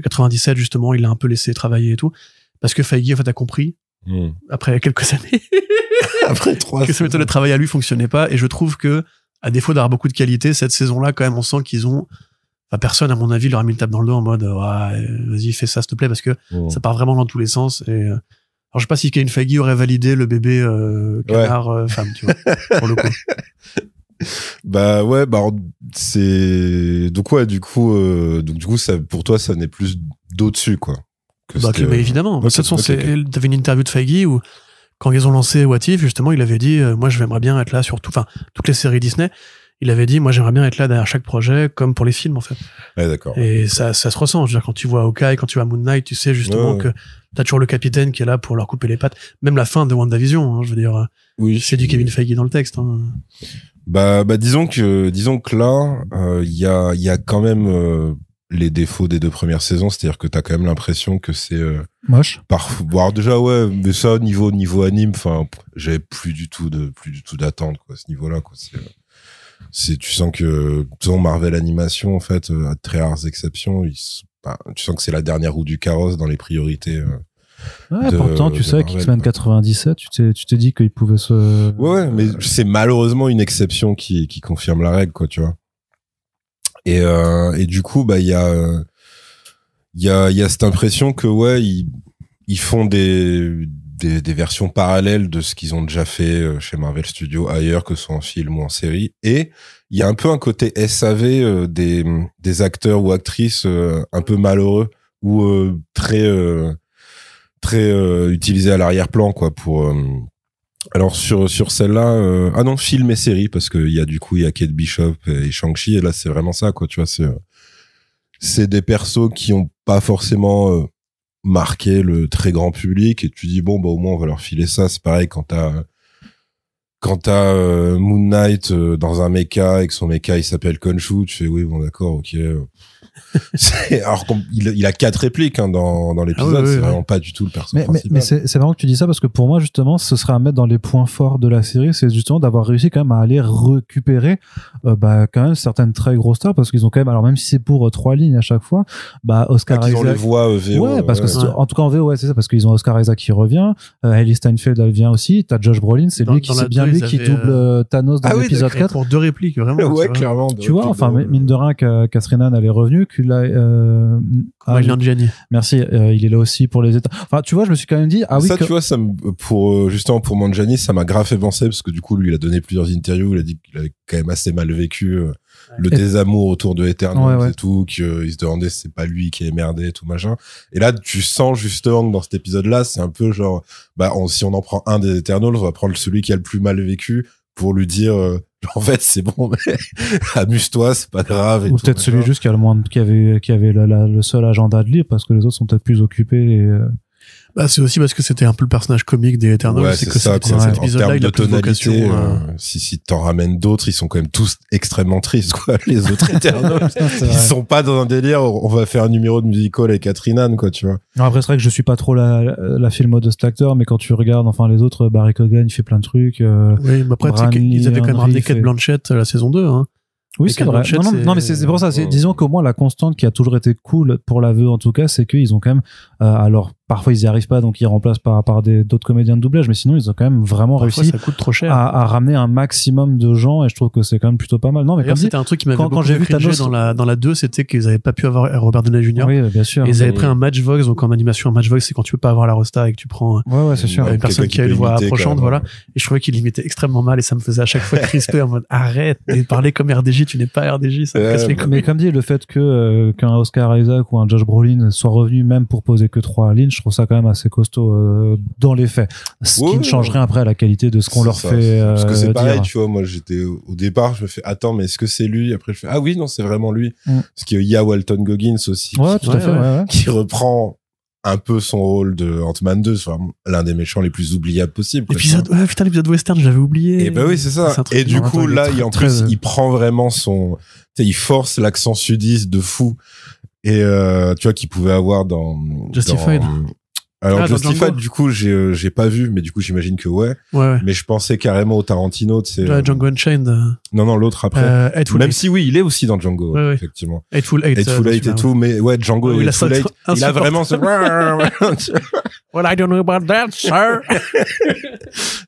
97 justement il a un peu laissé travailler et tout, parce que Feige en fait a compris après quelques années après 3 que sa méthode de travail à lui fonctionnait pas, et je trouve que à défaut d'avoir beaucoup de qualité, cette saison-là quand même on sent qu'ils ont, enfin personne à mon avis leur a mis une tape dans le dos en mode vas-y fais ça s'il te plaît, parce que ça part vraiment dans tous les sens. Et alors je sais pas si Kevin Feige aurait validé le bébé canard femme, tu vois, pour le coup. C'est donc du coup ça pour toi ça n'est plus d'au-dessus quoi. Mais évidemment, de toute façon t'avais une interview de Feige où quand ils ont lancé What If, justement il avait dit moi j'aimerais bien être là sur toutes les séries Disney. Il avait dit moi j'aimerais bien être là derrière chaque projet comme pour les films en fait. Ouais, d'accord. Et ça se ressent, je veux dire, quand tu vois Hawkeye, quand tu vois Moon Knight, tu sais justement que t'as toujours le capitaine qui est là pour leur couper les pattes, même la fin de WandaVision, je veux dire, c'est du Kevin Feige dans le texte. Disons que là il y a quand même les défauts des 2 premières saisons, c'est-à-dire que t'as quand même l'impression que c'est moche. Parfois déjà mais ça niveau anime, enfin j'avais plus du tout d'attente quoi à ce niveau-là quoi. Tu sens que Marvel Animation en fait à très rares exceptions, tu sens que c'est la dernière roue du carrosse dans les priorités. Pourtant, tu sais qu'X-Men 97, tu t'es dit qu'il pouvait se... Ouais, mais c'est malheureusement une exception qui confirme la règle, quoi, tu vois. Et du coup, il y a cette impression que, ils font des versions parallèles de ce qu'ils ont déjà fait chez Marvel Studios ailleurs, que ce soit en film ou en série. Et il y a un peu un côté SAV des acteurs ou actrices un peu malheureux ou très utilisé à l'arrière-plan quoi pour alors sur celle-là film et série, parce que il y a Kate Bishop et Shang-Chi, et là c'est vraiment ça quoi, tu vois, c'est des persos qui ont pas forcément marqué le très grand public, et tu dis au moins on va leur filer ça. C'est pareil quand t'as Moon Knight dans un mecha et que son mecha il s'appelle Khonshu, tu fais oui bon d'accord ok. Alors il a 4 répliques dans l'épisode, c'est vraiment pas du tout le personnage principal. Mais c'est marrant que tu dis ça, parce que pour moi justement ce serait à mettre dans les points forts de la série, c'est justement d'avoir réussi quand même à aller récupérer quand même certaines très grosses stars, parce qu'ils ont quand même, alors même si c'est pour 3 lignes à chaque fois, Oscar Isaac, on les voit VO, parce que en tout cas en VO c'est ça, parce qu'ils ont Oscar Isaac qui revient, Hailey Steinfeld elle vient aussi, t'as Josh Brolin, c'est lui qui double Thanos dans l'épisode 4 pour 2 répliques vraiment. Ouais, clairement. Tu vois, enfin mine de rien que Catherine Hahn elle est revenue, Gianni. Merci, il est là aussi pour les états. Enfin, tu vois, je me suis quand même dit, tu vois, justement pour Mangiani, ça m'a grave fait penser, parce que du coup, lui, il a donné plusieurs interviews, il a dit qu'il avait quand même assez mal vécu le désamour autour de Eternals et tout, qu'il se demandait si c'est pas lui qui est merdé et tout machin. Et là, tu sens justement que dans cet épisode-là, c'est un peu genre, si on en prend un des Eternals, on va prendre celui qui a le plus mal vécu pour lui dire, en fait, c'est bon, mais amuse-toi, c'est pas grave. Ou peut-être celui juste qui a le moins, qui avait le seul agenda de libre, parce que les autres sont peut-être plus occupés. Bah, c'est aussi parce que c'était un peu le personnage comique des Eternals. Ouais, c'est que ça, cet en épisode-là, termes il de a plus tonalité, vocation. si t'en ramènes d'autres, ils sont quand même tous extrêmement tristes, quoi. Les autres Eternals, ils sont pas dans un délire, on va faire un numéro de musical avec Catherine Anne, quoi, tu vois. Non, après, c'est vrai que je suis pas trop la filmo de cet acteur, mais quand tu regardes, enfin, les autres, Barry Keoghan, il fait plein de trucs. Oui, mais après, tu sais qu'ils avaient quand même ramené Cate Blanchett la saison 2, hein. Oui, Et c'est vrai. Blanchett, Non, mais c'est pour ça. Disons qu'au moins la constante qui a toujours été cool pour l'aveu, en tout cas, c'est qu'ils ont quand même. Alors parfois ils y arrivent pas, donc ils remplacent par d'autres comédiens de doublage, mais sinon ils ont quand même vraiment réussi. Ça coûte trop cher. À ramener un maximum de gens, et je trouve que c'est quand même plutôt pas mal. Non, mais d'ailleurs, c'était un truc qui m'avait beaucoup j'ai vu Thanos dans la 2, c'était qu'ils avaient pas pu avoir Robert Downey Jr. Oui, bien sûr. Et ils avaient pris un Matchbox, donc en animation, un Matchbox, c'est quand tu peux pas avoir la rosta et que tu prends. Ouais, c'est sûr. Une personne qui a une voix approchante, voilà. Et je trouvais qu'il imitait extrêmement mal, et ça me faisait à chaque fois crisper en mode arrête de parler comme RDJ, tu n'es pas RDJ, ça me casse les couilles. Mais comme dit, le fait qu'un Oscar Isaac ou un Josh Brolin soit revenu même pour poser que 3 lignes, je trouve ça quand même assez costaud dans les faits. Ce qui ne change rien après à la qualité de ce qu'on leur fait. Parce que c'est pareil, dire. tu vois, moi j'étais au départ, je me fais attends, mais est-ce que c'est lui? Après je fais ah oui, non, c'est vraiment lui. Parce qu'il y a Walton Goggins aussi. Ouais, tout à fait. Qui reprend un peu son rôle de Ant-Man 2, c'est vraiment l'un des méchants les plus oubliables possibles. L'épisode western, j'avais oublié. Et bah oui, c'est ça. Et du coup, là, il prend vraiment son, tu sais, il force l'accent sudiste de fou. Et, tu vois, qu'il pouvait avoir dans Justified. Alors, Justified, du coup, j'ai pas vu, mais du coup, j'imagine que ouais. Mais je pensais carrément au Tarantino, tu sais. Django Unchained. Non, l'autre après. Même si oui, il est aussi dans Django, effectivement. Hateful Eight et tout, mais ouais, Django et Hateful Eight, il a vraiment ce... Well, I don't know about that, sir.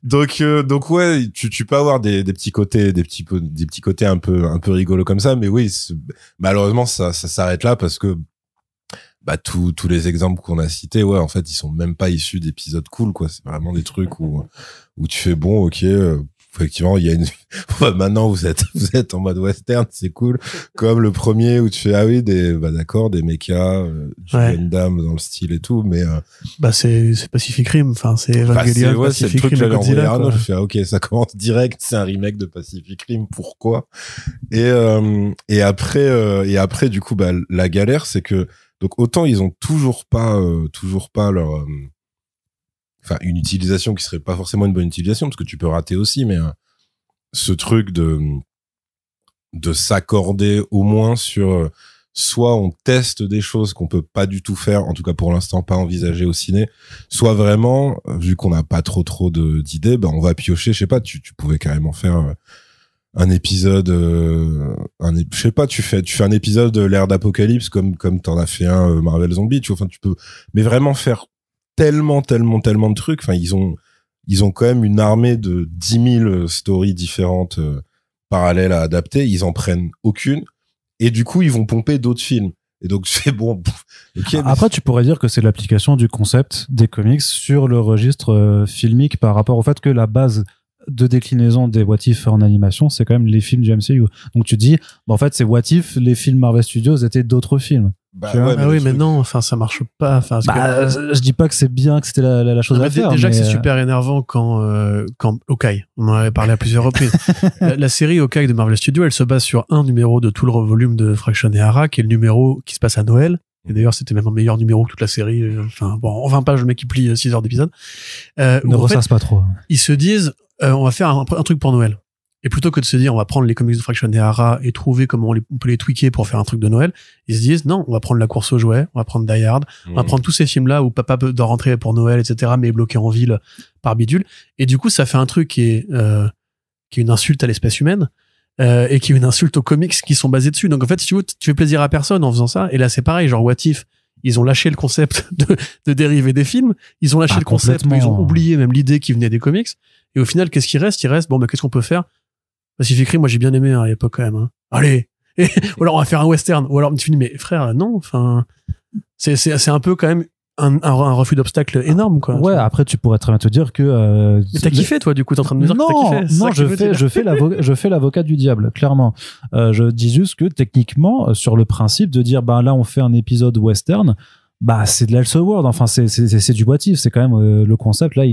donc ouais, tu peux avoir des petits côtés, des petits côtés un peu rigolos comme ça, mais oui, malheureusement, ça s'arrête là parce que, bah, tous les exemples qu'on a cités, ouais, en fait, ils sont même pas issus d'épisodes cool, quoi. C'est vraiment des trucs où tu fais bon, ok, effectivement, il y a une, maintenant, vous êtes en mode western, c'est cool. Comme le premier où tu fais, ah oui, d'accord, des mechas, une dame dans le style et tout, mais, bah, c'est Pacific Rim, enfin, c'est Evangelion, Pacific Rim, c'est le truc que j'allais envoyer à Arnaud, je fais, ok, ça commence direct, c'est un remake de Pacific Rim, pourquoi? Et après, du coup, bah, la galère, c'est que, donc autant ils ont toujours pas leur enfin une utilisation qui serait pas forcément une bonne utilisation parce que tu peux rater aussi, mais ce truc de s'accorder au moins sur soit on teste des choses qu'on peut pas du tout faire, en tout cas pour l'instant pas envisager au ciné, soit vraiment vu qu'on n'a pas trop d'idées, ben on va piocher, je sais pas, tu pouvais carrément faire un épisode, je sais pas, tu fais un épisode de l'ère d'Apocalypse comme t'en as fait un Marvel Zombie, tu vois, enfin tu peux, mais vraiment faire tellement de trucs, enfin ils ont quand même une armée de 10 000 stories différentes parallèles à adapter, ils en prennent aucune, et du coup ils vont pomper d'autres films. Et donc c'est bon. Okay, après, tu pourrais dire que c'est l'application du concept des comics sur le registre filmique par rapport au fait que la base de déclinaison des What If en animation, c'est quand même les films du MCU. Donc tu dis, bah, en fait, c'est What If, les films Marvel Studios étaient d'autres films. Bah, ouais, mais non, enfin, ça marche pas. Enfin, je dis pas que c'est bien, que c'était la chose à faire. Déjà que c'est super énervant quand Hawkeye, on en avait parlé à plusieurs reprises. la série Hawkeye de Marvel Studios, elle se base sur un numéro de tout le volume de Fraction et Hara, qui est le numéro qui se passe à Noël. Et d'ailleurs, c'était même un meilleur numéro que toute la série. Enfin, bon, en 20 pages, le mec, il plie 6 heures d'épisode. Ne ressasse pas trop. Ils se disent, on va faire un truc pour Noël. Et plutôt que de se dire, on va prendre les comics de Fraction et Hara et trouver comment on peut les tweaker pour faire un truc de Noël, ils se disent, non, on va prendre La Course aux jouets, on va prendre Die Hard, on va prendre tous ces films-là où papa doit rentrer pour Noël, etc., mais est bloqué en ville par bidule. Et du coup, ça fait un truc qui est une insulte à l'espèce humaine, et qui est une insulte aux comics qui sont basés dessus. Donc en fait, si tu veux, tu fais plaisir à personne en faisant ça. Et là, c'est pareil, genre What If, ils ont lâché le concept de dériver des films, ils ont lâché le concept, mais ils ont oublié même l'idée qui venait des comics. Et au final, qu'est-ce qui reste? Il reste, bon, mais qu'est-ce qu'on peut faire? Pacific Rim, moi j'ai bien aimé à l'époque quand même. Hein. Allez, ou alors on va faire un western. Ou alors tu dis, mais frère, non, enfin, c'est un peu quand même un refus d'obstacle énorme, quoi. Ouais, après tu pourrais très bien te dire que. Mais t'as kiffé, toi, du coup, t'es en train de me dire que t'as kiffé. Non, je fais l'avocat du diable, clairement. Je dis juste que techniquement, sur le principe de dire, bah là on fait un épisode western. Bah c'est de l'Elseworld, enfin c'est du What If, c'est quand même le concept là,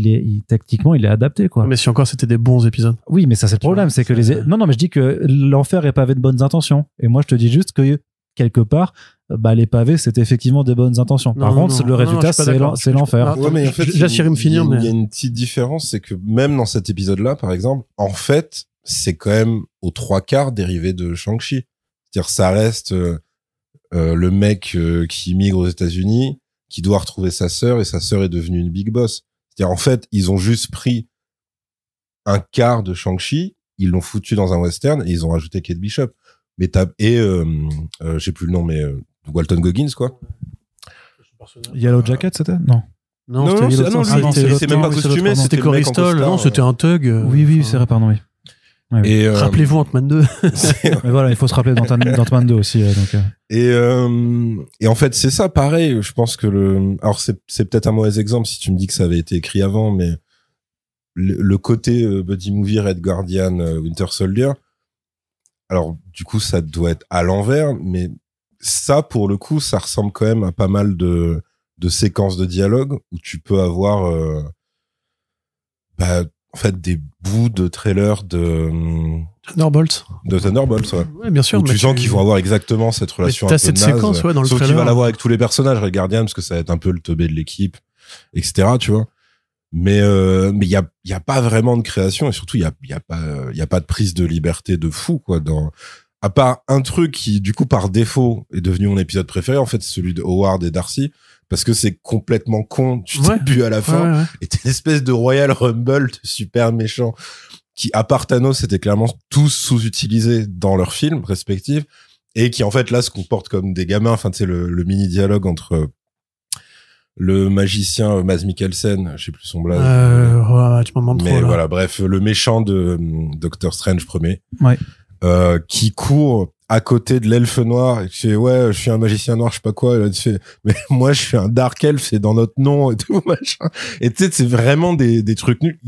techniquement il est adapté, quoi. Mais si encore c'était des bons épisodes. Oui, mais ça c'est le problème, c'est que non mais je dis que l'enfer est pavé de bonnes intentions, et moi je te dis juste que quelque part, les pavés, c'était effectivement des bonnes intentions. Par contre, le résultat, c'est l'enfer. Ouais, mais en fait, laisse Yérim finir, mais il y a une petite différence, c'est que même dans cet épisode-là, par exemple, en fait, c'est quand même aux 3/4 dérivé de Shang-Chi. C'est-à-dire, ça reste le mec qui migre aux États-Unis, qui doit retrouver sa sœur, et sa sœur est devenue une big boss. C'est-à-dire, en fait, ils ont juste pris un quart de Shang-Chi, ils l'ont foutu dans un western, et ils ont rajouté Kate Bishop. Mais j'ai plus le nom, mais Walton Goggins, quoi. Yellow Jacket, c'était? Non, c'est même pas costumé, c'était Coristol. Non, c'était un thug. Oui, c'est vrai, pardon, oui. Ouais, et rappelez-vous Ant-Man 2. Mais voilà, il faut se rappeler d'Ant-Man 2 aussi. Et en fait, c'est ça, pareil. Je pense que alors c'est peut-être un mauvais exemple si tu me dis que ça avait été écrit avant, mais le côté buddy movie Red Guardian, Winter Soldier. Alors du coup, ça doit être à l'envers, mais ça, pour le coup, ça ressemble quand même à pas mal de séquences de dialogue où tu peux avoir en fait des bouts de trailers de Thunderbolts. De Thunderbolts, ouais. Ouais, bien sûr. Où tu sens qu'ils vont avoir exactement cette relation un peu naze. T'as cette séquence, ouais, dans le trailer. Sauf qu'il va l'avoir avec tous les personnages, Red Guardian, parce que ça va être un peu le teubé de l'équipe, etc., tu vois. Mais il y a pas vraiment de création, et surtout, il y a pas de prise de liberté de fou, quoi, à part un truc qui, du coup, par défaut, est devenu mon épisode préféré, en fait, c'est celui de Howard et Darcy, parce que c'est complètement con du début à la fin, et t'es une espèce de Royal Rumble de super méchant, qui, à part Thanos, étaient clairement tous sous-utilisés dans leurs films respectifs, et qui, en fait, là, se comportent comme des gamins. Enfin, tu sais, le mini-dialogue entre le magicien Mads Mikkelsen, je sais plus son blaze. Ouais, tu m'en demandes trop. Mais là. voilà, bref, le méchant de Doctor Strange premier. Ouais. Qui court à côté de l'elfe noir et qui fait je suis un magicien noir, je sais pas quoi, et là, tu fais mais moi je suis un dark elf, c'est dans notre nom et tout machin. Et tu sais, c'est vraiment des trucs nuls.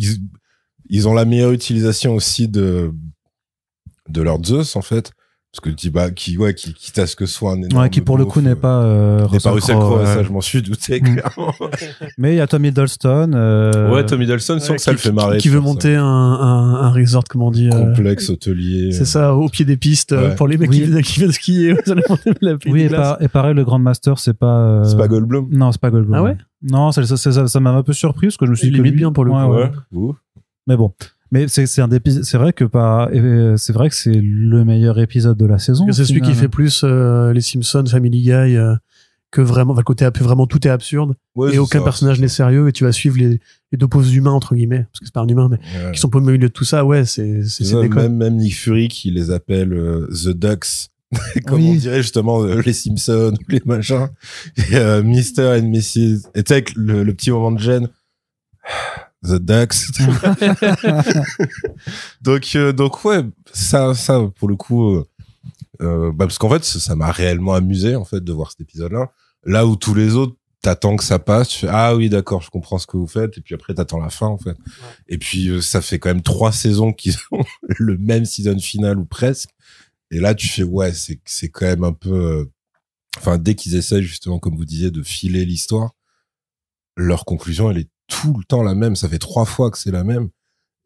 Ils ont la meilleure utilisation aussi de leur Zeus, en fait, parce que tu quitte à ce que soit un énorme qui pour le coup n'est pas Russell Crowe, ça je m'en suis douté clairement. Mais il y a Tom Hiddleston. Tom Hiddleston, sans que ça le fait marrer. Qui veut monter un resort, comment on dit, complexe hôtelier. C'est ça, au pied des pistes, pour les mecs qui viennent skier. Et pareil, le Grand Master, c'est pas Goldblum. Non, c'est pas Goldblum. Ah ouais? Non, ça m'a un peu surpris parce que je me suis dit limite bien pour le coup. Ouais. Mais bon. Mais c'est vrai que c'est vrai que c'est le meilleur épisode de la saison. C'est celui qui fait plus les Simpsons, Family Guy, que vraiment, le côté vraiment tout est absurde et aucun personnage n'est sérieux, et tu vas suivre les deux pauvres humains entre guillemets, parce que c'est pas un humain, mais qui sont pas au milieu de tout ça. Ouais, c'est même Nick Fury qui les appelle The Ducks. Comme on dirait justement les Simpsons ou les machins. Et Mr. and Mrs. Et tu sais, avec le petit moment de gêne. The Ducks. donc ouais, ça pour le coup, parce qu'en fait ça m'a réellement amusé en fait de voir cet épisode-là. Là où tous les autres, t'attends que ça passe, tu fais ah oui d'accord, je comprends ce que vous faites, et puis après t'attends la fin en fait. Et puis ça fait quand même 3 saisons qui ont le même season final ou presque. Et là tu fais c'est quand même un peu, enfin dès qu'ils essaient justement comme vous disiez de filer l'histoire, leur conclusion elle est tout le temps la même. Ça fait 3 fois que c'est la même,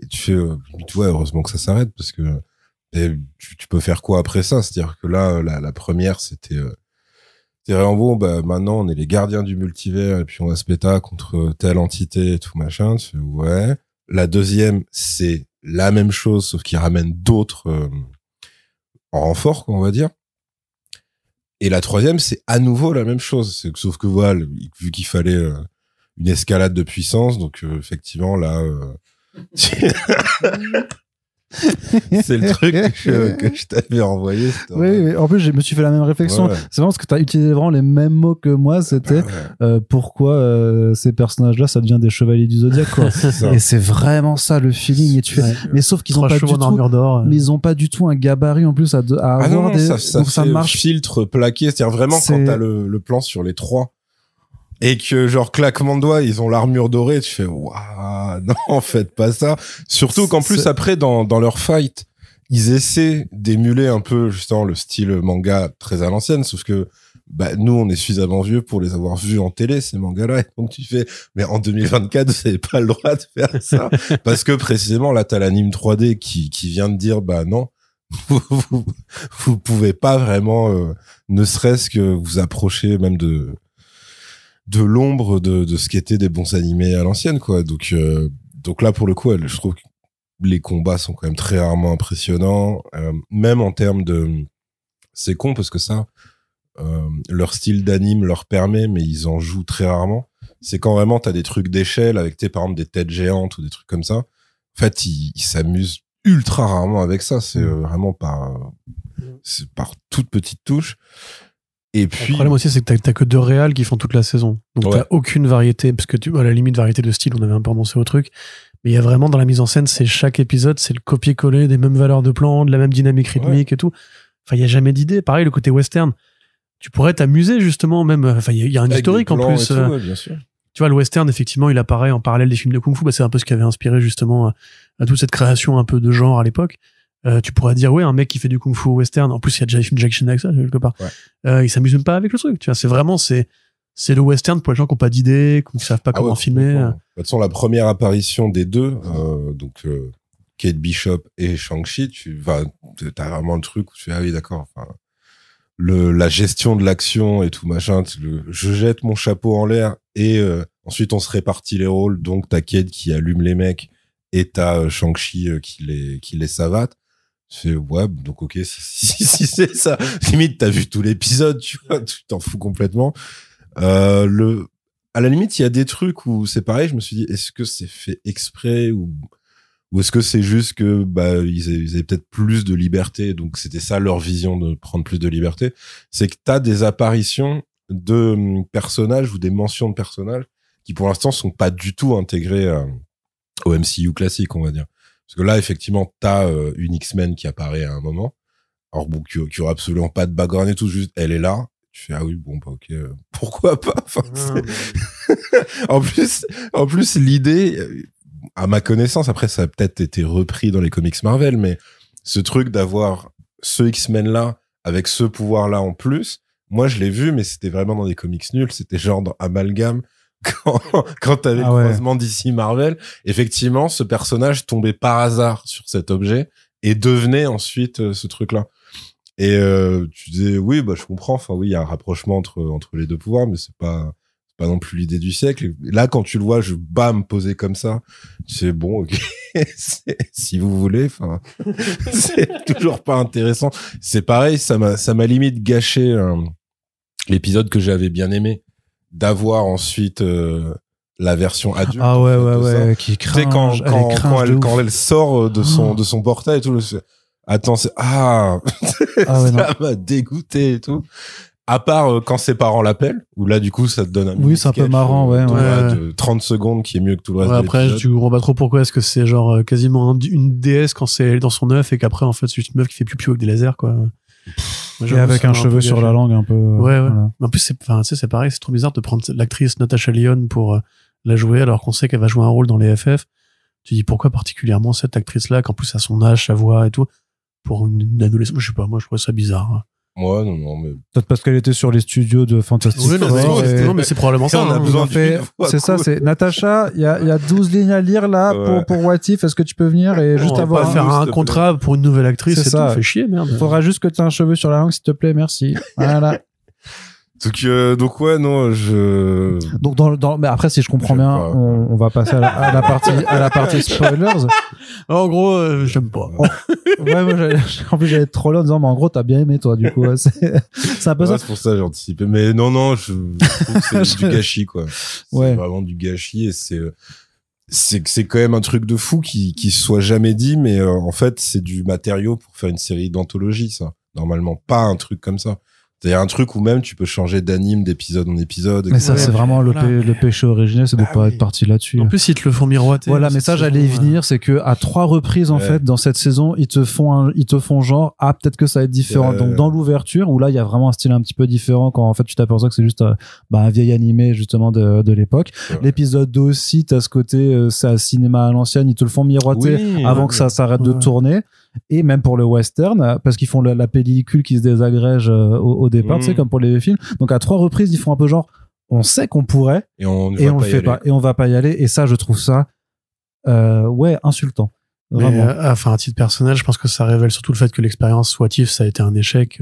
et tu fais heureusement que ça s'arrête, parce que tu peux faire quoi après ça? C'est-à-dire que là la première c'était vraiment bon, maintenant on est les gardiens du multivers et puis on va se péter contre telle entité et tout machin. Tu fais La deuxième c'est la même chose sauf qu'ils ramènent d'autres en renfort, quoi, on va dire. Et la troisième c'est à nouveau la même chose, sauf que voilà, vu qu'il fallait une escalade de puissance, donc effectivement là c'est le truc que je t'avais envoyé. Oui, en plus je me suis fait la même réflexion. Ouais. C'est vraiment parce que tu as utilisé vraiment les mêmes mots que moi. C'était pourquoi ces personnages-là ça devient des chevaliers du zodiaque, quoi. Et c'est vraiment ça le feeling. Et tu fais, mais sauf qu'ils ont pas du tout, mais ils ont pas du tout un gabarit en plus à avoir des. Donc ça marche. Filtre plaqué, c'est-à-dire vraiment quand t'as le plan sur les 3. Et que genre claquement de doigts ils ont l'armure dorée, tu fais waouh, non faites pas ça. Surtout qu'en plus après dans leur fight ils essaient d'émuler un peu justement le style manga très à l'ancienne, sauf que nous on est suffisamment vieux pour les avoir vus en télé ces mangas là, et donc tu fais mais en 2024 vous avez pas le droit de faire ça parce que précisément là t'as l'anime 3D qui vient de dire non, vous pouvez pas vraiment, ne serait-ce que vous approcher même de l'ombre de ce qu'étaient des bons animés à l'ancienne, quoi. Donc là, pour le coup, je trouve que les combats sont quand même très rarement impressionnants, même en termes de, c'est con parce que ça, leur style d'anime leur permet, mais ils en jouent très rarement. C'est quand vraiment t'as des trucs d'échelle avec, par exemple, des têtes géantes ou des trucs comme ça. En fait, ils s'amusent ultra rarement avec ça. C'est vraiment c'est par toute petite touche. Et puis. Le problème aussi, c'est que t'as que 2 réals qui font toute la saison. Donc t'as aucune variété, parce que à la limite, variété de style, on avait un peu renoncé au truc. Mais il y a vraiment, dans la mise en scène, c'est chaque épisode, c'est le copier-coller des mêmes valeurs de plan, de la même dynamique rythmique et tout. Enfin, il y a jamais d'idée. Pareil, le côté western. Tu pourrais t'amuser, justement, même. Enfin, il y a un avec historique en plus. Tout, bien sûr. Tu vois, le western, effectivement, il apparaît en parallèle des films de kung-fu. Bah, c'est un peu ce qui avait inspiré, justement, à toute cette création un peu de genre à l'époque. Tu pourrais dire, un mec qui fait du kung-fu western. En plus, il y a déjà Jack Chan avec ça, quelque part. Il s'amuse même pas avec le truc. Tu vois, c'est vraiment, c'est le western pour les gens qui n'ont pas d'idée, qui ne savent pas comment filmer. De toute façon, la première apparition des deux, Kate Bishop et Shang-Chi, t'as vraiment le truc où tu fais, ah oui, d'accord. Enfin, la gestion de l'action et tout machin, je jette mon chapeau en l'air et ensuite on se répartit les rôles. Donc t'as Kate qui allume les mecs et t'as Shang-Chi qui les savate. C'est donc ok, si c'est ça, limite t'as vu tout l'épisode, tu vois, tu t'en fous complètement. À la limite, il y a des trucs où c'est pareil, je me suis dit, est-ce que c'est fait exprès ou est-ce que c'est juste que ils avaient peut-être plus de liberté, donc c'était ça leur vision de prendre plus de liberté. C'est que t'as des apparitions de personnages ou des mentions de personnages qui pour l'instant sont pas du tout intégrés au MCU classique, on va dire. Parce que là, effectivement, t'as une X-Men qui apparaît à un moment, alors bon, qui aura absolument pas de background et tout, juste elle est là. Tu fais, ah oui, bon, bah, ok, pourquoi pas? Enfin, en plus, l'idée, à ma connaissance, après, ça a peut-être été repris dans les comics Marvel, mais ce truc d'avoir ce X-Men-là avec ce pouvoir-là en plus, moi, je l'ai vu, mais c'était vraiment dans des comics nuls. C'était genre dans Amalgame, quand t'avais le croisement DC Marvel. Effectivement, ce personnage tombait par hasard sur cet objet et devenait ensuite ce truc-là. Et tu disais, oui, je comprends. Enfin, oui, il y a un rapprochement entre les deux pouvoirs, mais c'est pas non plus l'idée du siècle. Et là, quand tu le vois, me poser comme ça, c'est bon, ok. Si vous voulez, enfin, c'est toujours pas intéressant. C'est pareil, ça m'a limite gâché l'épisode que j'avais bien aimé, d'avoir ensuite la version adulte. Ah ouais, qui cringe. Tu sais, quand elle sort de son portail et tout, attends, ça m'a dégoûté et tout. À part quand ses parents l'appellent, où là, du coup, ça te donne un oui, c'est un peu marrant, de 30 secondes qui est mieux que tout le reste. Après, tu comprends pas trop pourquoi est-ce que c'est genre quasiment une déesse quand c'est dans son œuf et qu'après, en fait, c'est juste une meuf qui fait piou-piou avec des lasers, quoi. Et avec un cheveu sur la langue un peu. Ouais. Voilà. En plus, c'est pareil, c'est trop bizarre de prendre l'actrice Natasha Lyonne pour la jouer alors qu'on sait qu'elle va jouer un rôle dans les FF. Tu dis pourquoi particulièrement cette actrice-là, qu'en plus à son âge, sa voix et tout, pour une adolescente, je sais pas, moi je trouve ça bizarre. Hein. Ouais, non, mais. Peut-être parce qu'elle était sur les studios de Fantastic Four. Non, mais c'est probablement ça. On a besoin c'est ça, c'est Natacha, il y a 12 lignes à lire là pour What If, est-ce que tu peux venir et juste avoir. On va faire un contrat pour une nouvelle actrice, c'est ça. Tout, fait chier, merde. Il faudra juste que tu aies un cheveu sur la langue, s'il te plaît, merci. Voilà. Donc ouais, non, mais après, si je comprends bien, on va passer à la partie spoilers. En gros, j'aime pas. Ouais, moi, en plus, j'allais être trop là en disant, mais en gros, t'as bien aimé, toi, du coup. C'est un peu ça. C'est pour ça que j'ai anticipé. Mais non, je trouve que c'est du gâchis, quoi. C'est vraiment du gâchis et c'est quand même un truc de fou qui soit jamais dit, mais en fait, c'est du matériau pour faire une série d'anthologie, ça. Normalement, pas un truc comme ça. C'est-à-dire un truc où même tu peux changer d'anime d'épisode en épisode. Mais ça, c'est vraiment le péché originel, c'est de pas être parti là-dessus. En plus, ils te le font miroiter. Voilà, mais ça, j'allais y venir, c'est que à 3 reprises, en fait, dans cette saison, ils te font genre, peut-être que ça va être différent. Donc, dans l'ouverture, où là, il y a vraiment un style un petit peu différent quand, en fait, tu t'aperçois que c'est juste, un vieil animé, justement, de l'époque. Ouais. L'épisode 2 aussi, t'as ce côté, c'est un cinéma à l'ancienne, ils te le font miroiter avant que ça s'arrête de tourner. Et même pour le western, parce qu'ils font la pellicule qui se désagrège au départ, tu sais, comme pour les films. Donc à 3 reprises, ils font un peu genre, on sait qu'on pourrait, et on le fait pas, et on va pas y aller. Et ça, je trouve ça, insultant. Vraiment. Mais, enfin, à titre personnel, je pense que ça révèle surtout le fait que l'expérience What If, ça a été un échec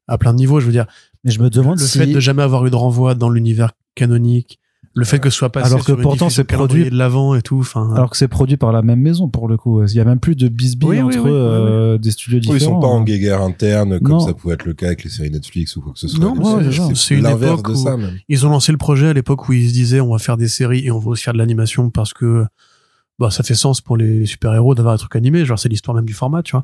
à plein de niveaux. Je veux dire, Mais je me demande le si... fait de jamais avoir eu de renvoi dans l'univers canonique, le fait que ce soit passé Alors que sur une pourtant, diffusion c'est produit- calendrier de l'avant et tout, enfin. Alors que c'est produit par la même maison, pour le coup. Il y a même plus de bisbilles Oui, oui, entre oui. des studios Ils différents. sont pas en guéguerre interne comme Non. ça pouvait être le cas avec les séries Netflix ou quoi que ce soit. Non, ouais, c'est une l'inverse époque de où ça même. ils ont lancé le projet à l'époque où ils se disaient on va faire des séries et on va aussi faire de l'animation parce que bah ça fait sens pour les super-héros d'avoir un truc animé, genre c'est l'histoire même du format, tu vois.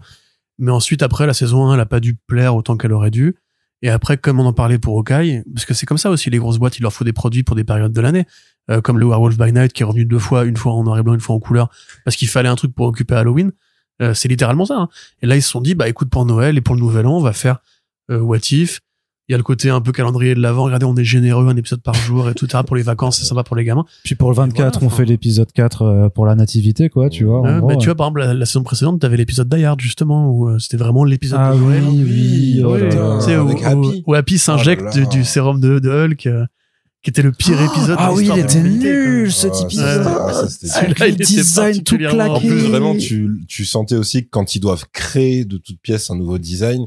Mais ensuite après la saison 1, elle a pas dû plaire autant qu'elle aurait dû. Et après comme on en parlait pour Hawkeye, parce que c'est comme ça aussi les grosses boîtes, il leur faut des produits pour des périodes de l'année, comme le Werewolf by Night qui est revenu 2 fois, une fois en noir et blanc, une fois en couleur parce qu'il fallait un truc pour occuper Halloween. C'est littéralement ça. Hein. Et là ils se sont dit bah écoute pour Noël et pour le Nouvel An, on va faire What If. Il y a le côté un peu calendrier de l'avant. Regardez, on est généreux, un épisode par jour et tout ça. Pour les vacances, c'est sympa pour les gamins. Puis pour le 24, Voilà, on fait l'épisode 4 pour la nativité, quoi, tu vois. en gros, Mais tu vois, par exemple, la saison précédente, t'avais l'épisode Die Hard, justement, où c'était vraiment l'épisode Ah de Noël. oui, oh là Oui, là. tu sais, avec Happy. où Happy s'injecte Oh là là. du sérum de Hulk, qui était le pire épisode Ah de oui, il l'histoire de était l'humanité, quoi. nul, cet Ah, épisode. ça, c'était Celui-là, Avec il le était design tout particulièrement- En claqué. plus, vraiment, tu sentais aussi que quand ils doivent créer de toutes pièces un nouveau design,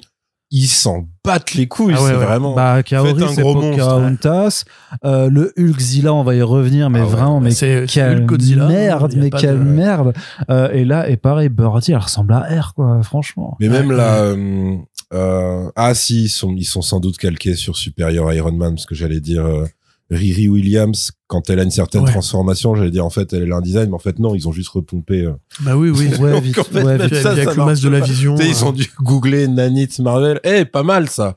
ils s'en battent les couilles. Ah ouais, c'est ouais. vraiment. Bah, Kaori, Faites un c'est gros monstre, Pocahontas. Le Hulkzilla, on va y revenir, mais Ah ouais. vraiment, mais C'est quelle Hulk Godzilla, merde, il y a mais pas quelle de- merde. Et là, et pareil, Birdie, elle ressemble à R, quoi, franchement. Mais même Ouais. là, ah si, ils sont sans doute calqués sur Superior Iron Man, parce que j'allais dire Riri Williams, quand elle a une certaine Ouais. transformation, j'allais dire en fait elle a un design, mais en fait non, ils ont juste repompé. Bah oui, oui. Ouais, Donc, vite, en fait, ouais, même vite. ça, Avec ça le masque de la marche pas. vision. Tu sais, ils ont dû googler Nanite Marvel. Pas mal ça.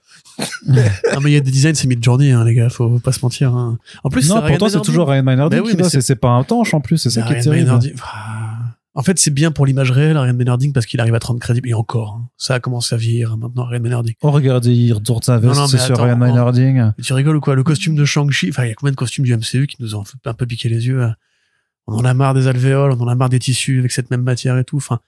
Non, mais il y a des designs, c'est Midjourney, hein, les gars, faut pas se mentir. Hein. En plus, Non, c'est Ryan pourtant, c'est Maynard toujours Ryan Maynard Mais oui, qui mais bosse, c'est- et c'est pas un tanche, en plus, c'est ça qui est Ryan terrible. Maynard- En fait, c'est bien pour l'image réelle, Ryan Maynarding, parce qu'il arrive à te rendre crédible. Et encore, hein, ça a commencé à vieillir hein, maintenant, Ryan Maynarding. Oh, regardez, il retourne sa veste Non, non, c'est mais sur attends, Ryan Maynarding. Mais tu rigoles ou quoi? Le costume de Shang-Chi, enfin, il y a combien de costumes du MCU qui nous ont un peu piqué les yeux? On en a marre des alvéoles, on en a marre des tissus avec cette même matière et tout. Enfin,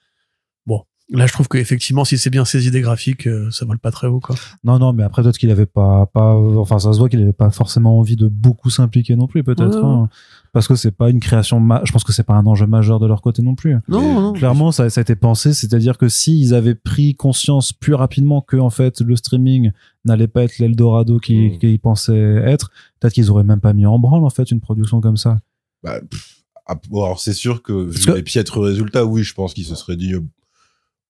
bon. Là, je trouve qu'effectivement, si c'est bien saisi des graphiques, ça vole pas très haut, quoi. Non, mais après, peut-être qu'il avait pas, enfin, ça se voit qu'il avait pas forcément envie de beaucoup s'impliquer non plus, peut-être, Ouais. hein. Parce que c'est pas une création, je pense que c'est pas un enjeu majeur de leur côté non plus. Non. Clairement, ça a été pensé, c'est-à-dire que s'ils avaient pris conscience plus rapidement que, en fait, le streaming n'allait pas être l'Eldorado qu'ils pensaient être, peut-être qu'ils auraient même pas mis en branle, en fait, une production comme ça. Bah, bon, alors c'est sûr que vu que- les piètres résultats, oui, je pense qu'ils se seraient dit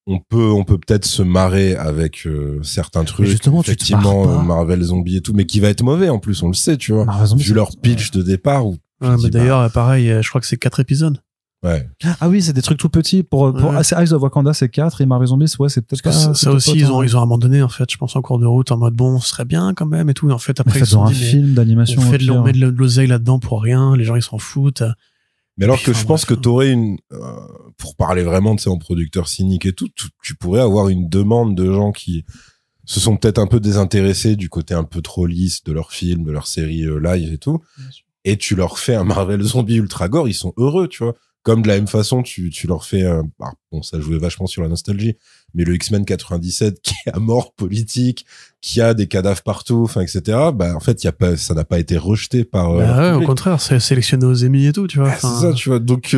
on peut peut-être se marrer avec certains trucs, justement, tu te effectivement marres pas. Marvel Zombie et tout, mais qui va être mauvais en plus, on le sait, tu vois. Marvel Zombie, Vu leur pitch de départ. Où tu Ouais, dis, mais d'ailleurs, pareil, je crois que c'est 4 épisodes. ouais. Ah oui, c'est des trucs tout petits. Pour Ouais. c'est Eyes of Wakanda, c'est 4, et Marvel Zombies, ouais, c'est peut-être pas. Ça c'est aussi, peut-être ils pas ont abandonné, en fait, je pense, en cours de route, en mode, bon, ce serait bien quand même et tout. Et en fait, après, ils se Faites-en sont un dit, mais film d'animation. on au pire. met de l'oseille là-dedans pour rien, les gens, ils s'en foutent. Mais alors Puis, que enfin, je pense bref. que t'aurais pour parler vraiment de ces en producteur cynique et tout, tu pourrais avoir une demande de gens qui se sont peut-être un peu désintéressés du côté un peu trop lisse de leurs films, de leurs séries live et tout. Et tu leur fais un Marvel Zombie ultra gore, ils sont heureux, tu vois. Comme de la même façon, tu leur fais bon, ça jouait vachement sur la nostalgie, mais le X-Men 97 qui est à mort politique, qui a des cadavres partout, enfin, etc. Bah, en fait, ça n'a pas été rejeté par, leur Bah ouais, au public. contraire, c'est sélectionné aux Emmy et tout, tu vois. Ah, c'est ça, tu vois. Donc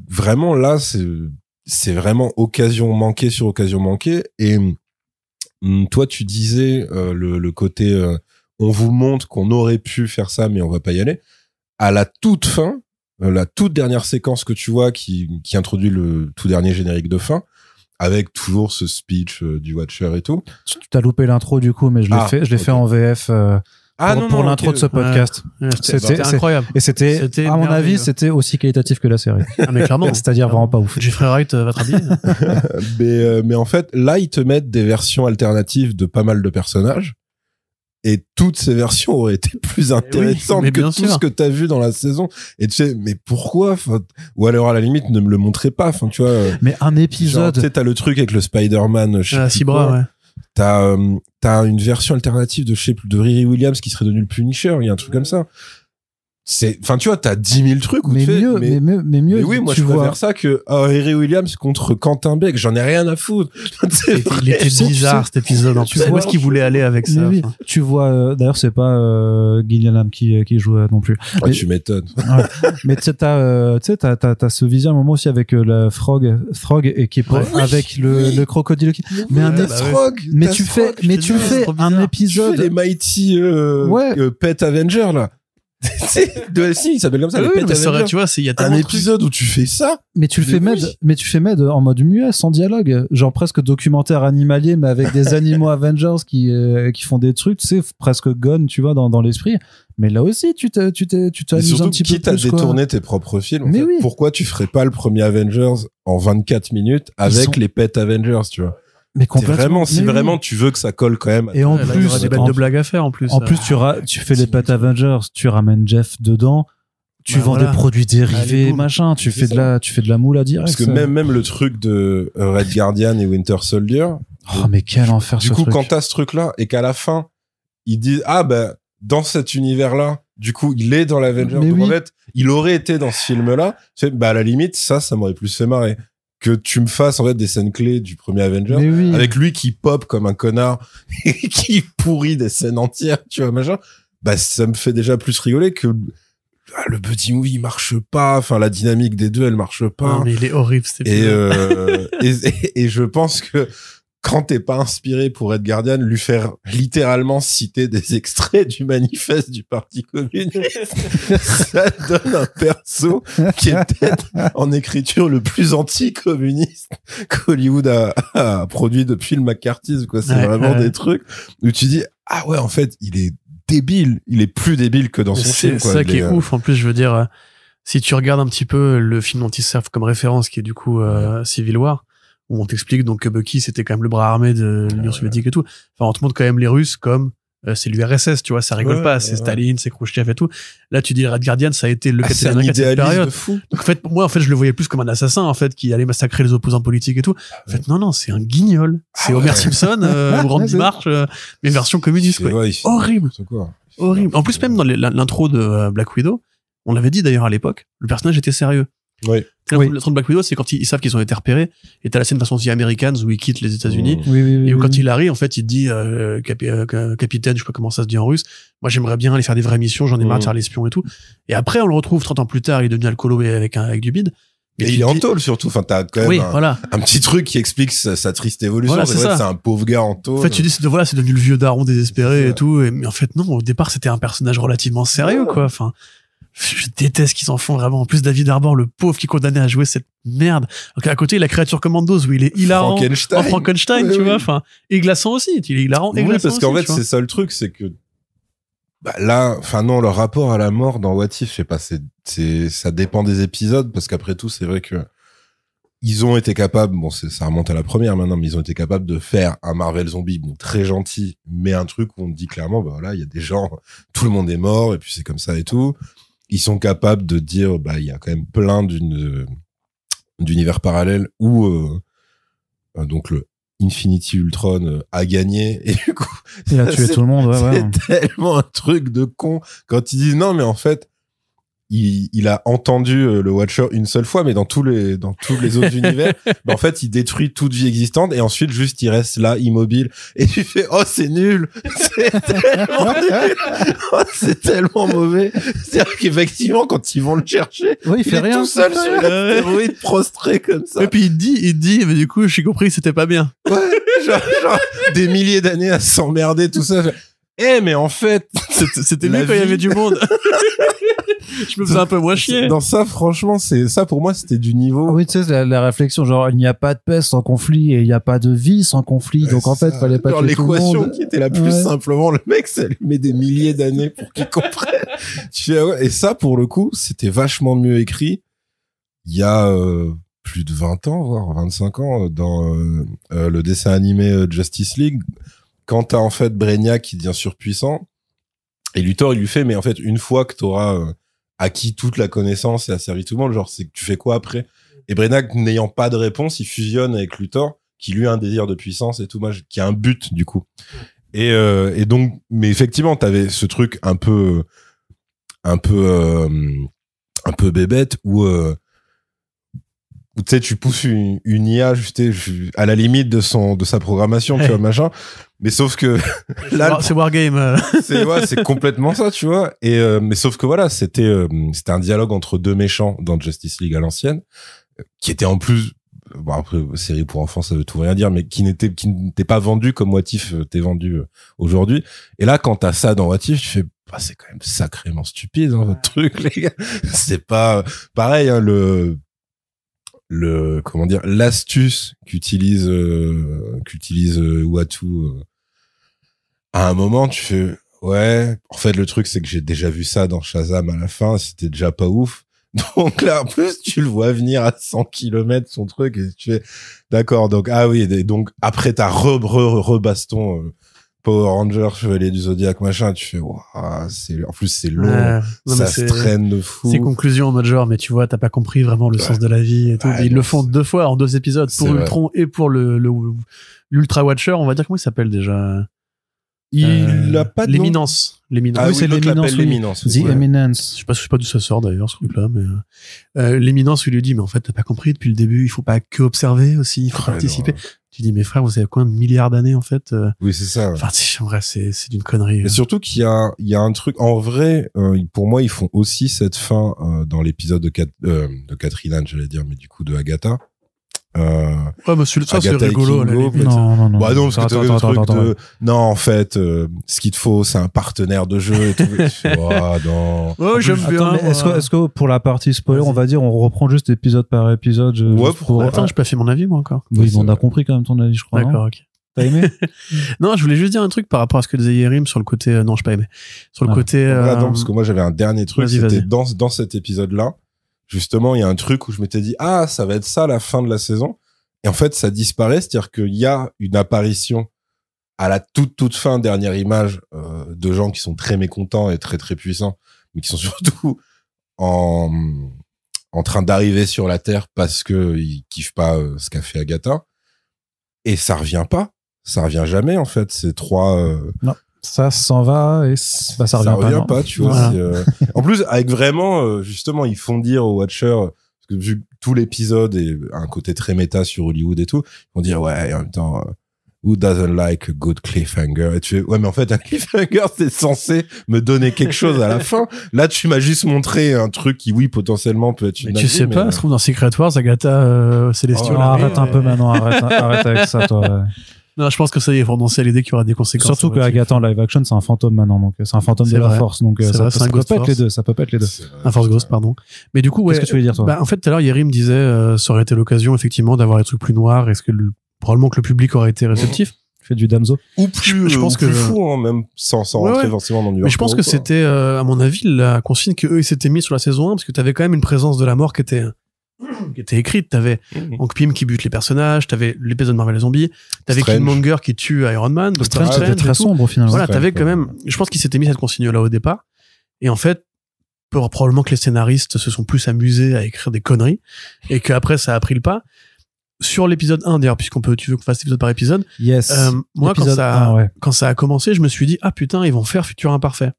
vraiment, là, c'est vraiment occasion manquée sur occasion manquée. Et toi, tu disais le côté, on vous montre qu'on aurait pu faire ça, mais on va pas y aller. À la toute fin, la toute dernière séquence que tu vois qui introduit le tout dernier générique de fin, avec toujours ce speech du Watcher et tout. Tu t'as loupé l'intro du coup, mais je l'ai fait en VF pour l'intro de ce podcast. Ouais, C'était incroyable. Et c'était, C'était à mon merveilleux. avis, c'était aussi qualitatif que la série. Ah, mais clairement. C'est-à-dire vraiment pas ouf. Jeffrey Wright va te rhabiller. Mais en fait, là, ils te mettent des versions alternatives de pas mal de personnages. Et toutes ces versions auraient été plus intéressantes mais que bien tout sûr. ce que t'as vu dans la saison. Et tu sais, mais pourquoi? Enfin, ou alors, à la limite, ne me le montrez pas. Enfin, tu vois. Mais un Genre, épisode. tu sais, t'as le truc avec le Spider-Man, je sais Ah, plus 6 quoi. bras, ouais. T'as une version alternative de, je sais plus, de Riri Williams qui serait devenu le Punisher. Il y a un truc comme ça. enfin, tu vois, t'as 10 000 trucs où mais mieux, mais oui, moi, tu je vois. préfère ça que Harry Williams contre Quentin Beck. J'en ai rien à foutre. Il était bizarre, cet épisode. En plus, où est-ce qu'il voulait aller avec ça? Oui. Tu vois, d'ailleurs, c'est pas Gillian qui joue non plus. Ouais, tu m'étonnes. Ouais. Mais tu sais, t'as ce visage à un moment aussi avec la Frog et qui est avec le crocodile. Mais mais tu fais un épisode. Tu fais les Mighty Pet Avenger là. Si, il s'appelle comme ça. Oui, les Pet mais c'est vrai, Avenger. tu vois, il y a Un tellement de épisode où tu fais ça. Mais tu le fais med en mode muet, sans dialogue, genre presque documentaire animalier, mais avec des animaux Avengers qui font des trucs, tu sais, presque gone, tu vois, dans l'esprit. Mais là aussi, tu t'amuses un petit peu quitte à détourner tes propres films. Mais oui. Pourquoi tu ferais pas le premier Avengers en 24 minutes avec les Pet Avengers, tu vois? Mais complètement. Si vraiment tu veux que ça colle quand même. Et en il y plus, aura des bêtes de blagues à faire en plus. En plus, tu fais les Pet Avengers, tu ramènes Jeff dedans. Tu vends des produits dérivés, machin, tu fais de la moule à direct. Parce que même le truc de Red Guardian et Winter Soldier. Oh, mais quel enfer ce truc. Du coup, quand t'as ce truc-là et qu'à la fin, ils disent, dans cet univers-là, du coup, il est dans l'Avengers. Donc, en fait, il aurait été dans ce film-là. À la limite, ça m'aurait plus fait marrer. Que tu me fasses, en fait, des scènes clés du premier Avenger. Avec lui qui pop comme un connard et qui pourrit des scènes entières, tu vois, machin. Ça me fait déjà plus rigoler que, le buddy movie, il marche pas. Enfin, la dynamique des deux, elle marche pas. Non, mais il est horrible, cet épisode. Et je pense que quand t'es pas inspiré pour Red Guardian, lui faire littéralement citer des extraits du manifeste du Parti communiste, ça donne un perso qui est peut-être en écriture le plus anti-communiste qu'Hollywood a produit depuis le McCarthyisme, quoi. C'est vraiment des trucs où tu dis, ah ouais, en fait, il est débile. Il est plus débile que dans son film, quoi. C'est ça qui est ouf. En plus, je veux dire, si tu regardes un petit peu le film dont ils servent comme référence, qui est du coup Civil War, où on t'explique donc que Bucky c'était quand même le bras armé de l'Union soviétique et tout. Enfin, on te montre quand même les Russes comme c'est l'URSS, tu vois, ça rigole pas, c'est Staline, c'est Khrouchtchev et tout. Là, tu dis Red Guardian, ça a été le Capitaine Amérique de cette période. Donc en fait, moi, je le voyais plus comme un assassin en fait qui allait massacrer les opposants politiques et tout. En fait, non, c'est un guignol. C'est Homer Simpson ou Randy Marsh, mais version communiste, quoi. Horrible. Horrible. En plus, même dans l'intro de Black Widow, on l'avait dit d'ailleurs à l'époque, le personnage était sérieux. Oui. L'intro de Black Widow, c'est quand ils savent qu'ils ont été repérés. Et t'as la scène façon The Americans où ils quittent les États-Unis. Et où quand il arrive, en fait, il te dit, capitaine, je sais pas comment ça se dit en russe. Moi, j'aimerais bien aller faire des vraies missions. J'en ai marre de faire l'espion et tout. Et après, on le retrouve 30 ans plus tard. Il est devenu alcoolo avec du bide. Et il est en tôle, surtout. Enfin, t'as quand même un petit truc qui explique sa triste évolution. Voilà, c'est un pauvre gars en tôle. En fait, tu dis, c'est devenu le vieux daron désespéré et tout. Mais en fait, non, au départ, c'était un personnage relativement sérieux, quoi. Enfin, je déteste qu'ils en font vraiment. En plus, David Harbour, le pauvre qui est condamné à jouer cette merde. Donc, à côté, la créature Commandos, où il est hilarant. Frankenstein, tu vois. Enfin, et glaçant aussi. Il est hilarant et glaçant. Parce qu'en fait, c'est ça le truc, c'est que, là, leur rapport à la mort dans What If, je sais pas, ça dépend des épisodes, parce qu'après tout, c'est vrai que ils ont été capables, ça remonte à la première maintenant, mais ils ont été capables de faire un Marvel Zombie, très gentil, mais un truc où on te dit clairement, il y a des gens, tout le monde est mort, et puis c'est comme ça et tout. Ils sont capables de dire, il y a quand même plein d'univers parallèles où, donc le Infinity Ultron a gagné, et du coup, il a tué tout le monde, c'est tellement un truc de con quand ils disent non, mais en fait, il a entendu le Watcher une seule fois, mais dans tous les autres univers, en fait, il détruit toute vie existante et ensuite juste il reste là immobile et tu fais c'est nul, c'est tellement nul, c'est tellement mauvais. C'est-à-dire qu'effectivement quand ils vont le chercher, il fait rien tout seul sur l'astéroïde prostré comme ça. Et puis il dit, mais du coup j'ai compris que c'était pas bien. Ouais, genre des milliers d'années à s'emmerder tout ça. Mais en fait, c'était mieux quand il y avait du monde. Je me faisais un peu moins chier. Dans ça, franchement, ça pour moi, c'était du niveau. Oui, tu sais, la réflexion, genre, il n'y a pas de paix sans conflit et il n'y a pas de vie sans conflit. Donc, en fait, fallait pas que l'équation qui était la plus simplement, le mec, ça lui met des milliers d'années pour qu'il comprenne. Et ça, pour le coup, c'était vachement mieux écrit. Il y a, plus de 20 ans, voire 25 ans, dans, le dessin animé Justice League, quand t'as, en fait, Brainiac qui devient surpuissant, et Luthor, il lui fait, mais en fait, une fois que t'auras, acquis toute la connaissance et asservi tout le monde, genre, c'est que tu fais quoi après? Et Brainiac, n'ayant pas de réponse, il fusionne avec Luthor, qui lui a un désir de puissance et tout, qui a un but, du coup. Et donc, mais effectivement, t'avais ce truc un peu un peu bébête où tu sais, tu pousses une IA juste à la limite de sa programmation, tu vois, machin. Mais sauf que là, c'est Wargame. C'est complètement ça, tu vois. Et mais sauf que voilà, c'était un dialogue entre deux méchants dans Justice League à l'ancienne, qui était en plus, bon après série pour enfants, ça veut tout rien dire, mais qui n'était pas vendu comme What If t'es vendu aujourd'hui. Et là, quand t'as ça dans What If, tu fais, bah, c'est quand même sacrément stupide, hein, votre truc, les gars. C'est pas pareil, hein, comment dire, l'astuce qu'utilise Uatu à un moment, tu fais ouais, en fait le truc c'est que j'ai déjà vu ça dans Shazam à la fin, c'était déjà pas ouf. Donc là en plus tu le vois venir à 100 km son truc et tu fais d'accord, donc ah oui, et donc après t'as rebaston Power Rangers, Chevalier du Zodiac, machin, tu fais, waouh, en plus, c'est long, ça se traîne de fou. C'est conclusion en mode genre, mais tu vois, t'as pas compris vraiment le sens de la vie et tout. Ouais, ils le font 2 fois en 2 épisodes, pour Ultron et pour l'Ultra Watcher, on va dire, comment il s'appelle déjà? Il a pas de L'Éminence. Ah oui, c'est l'Éminence. The Eminence. Je sais pas d'où ça sort d'ailleurs, ce truc-là, mais L'Éminence, il lui dit, mais en fait, t'as pas compris depuis le début, il faut pas que observer aussi, il faut participer. Non. Tu dis, mes frères, vous avez combien de milliards d'années, en fait? Oui, c'est ça. Ouais. Enfin, en vrai, c'est d'une connerie. Mais surtout qu'il y a un truc, en vrai, pour moi, ils font aussi cette fin, dans l'épisode de Catherine Anne, j'allais dire, mais du coup, de Agatha. Ouais, mais ça, c'est rigolo, Kingo, non. Bah non, parce que t'avais le truc de, non, en fait, ce qu'il te faut, c'est un partenaire de jeu et tout. Oh, non. Ouais, j'aime bien. Est-ce que pour la partie spoiler, on va dire, on reprend juste épisode par épisode? Attends, j'ai pas fait mon avis, moi, encore. Oui, on a compris quand même ton avis, je crois. D'accord, ok. T'as aimé? Non, je voulais juste dire un truc par rapport à ce que disait Yerim sur le côté, non, j'ai pas aimé. Sur le côté, non, parce que moi, j'avais un dernier truc, c'était dans cet épisode-là. Justement, il y a un truc où je m'étais dit, ah, ça va être ça la fin de la saison. Et en fait, ça disparaît, c'est-à-dire qu'il y a une apparition à la toute fin, dernière image, de gens qui sont très mécontents et très très puissants, mais qui sont surtout en train d'arriver sur la Terre parce que ils kiffent pas ce qu'a fait Agatha. Et ça revient jamais en fait. C'est trois. Non. Ça s'en va et ça revient pas, tu vois. Voilà. En plus, avec vraiment, justement, ils font dire aux Watchers, parce que vu que tout l'épisode est un côté très méta sur Hollywood et tout, ils vont dire, ouais, en même temps, who doesn't like a good cliffhanger? Et tu fais, ouais, mais en fait, un cliffhanger, c'est censé me donner quelque chose à la fin. Là, tu m'as juste montré un truc qui, oui, potentiellement peut être une. Mais tu sais pas, ça se trouve dans Secret Wars, Agatha, Célestial. Arrête un peu maintenant, arrête avec ça, toi. Ouais. Non, je pense que ça y est, faut renoncer à l'idée qu'il y aura des conséquences. Surtout que Agatha en live action, c'est un fantôme maintenant, donc c'est un fantôme de la force, donc ça peut pas être les deux, ça peut pas être les deux. Un force ghost, pardon. Mais du coup, ouais. Qu'est-ce que tu veux dire, toi? Bah, en fait, tout à l'heure, Yerim disait, ça aurait été l'occasion, effectivement, d'avoir des trucs plus noirs. Est-ce que probablement que le public aurait été réceptif? Fait du Damso. Ou plus, je pense que plus fou, hein, même sans rentrer forcément dans du. Mais je pense que c'était, à mon avis, la consigne qu'eux, ils s'étaient mis sur la saison 1, parce que t'avais quand même une présence de la mort qui était écrite. T'avais Hank Pym qui bute les personnages, t'avais l'épisode Marvel et Zombies, t'avais Killmonger qui tue Iron Man, Doctor Strange, c'était très sombre au final. Voilà, t'avais quand même, je pense qu'ils s'étaient mis cette consigne là au départ, et en fait, probablement que les scénaristes se sont plus amusés à écrire des conneries, et qu'après ça a pris le pas. Sur l'épisode 1, d'ailleurs, tu veux qu'on fasse épisode par épisode. Yes. Moi, quand ça a commencé, je me suis dit, ah putain, ils vont faire Futur Imparfait.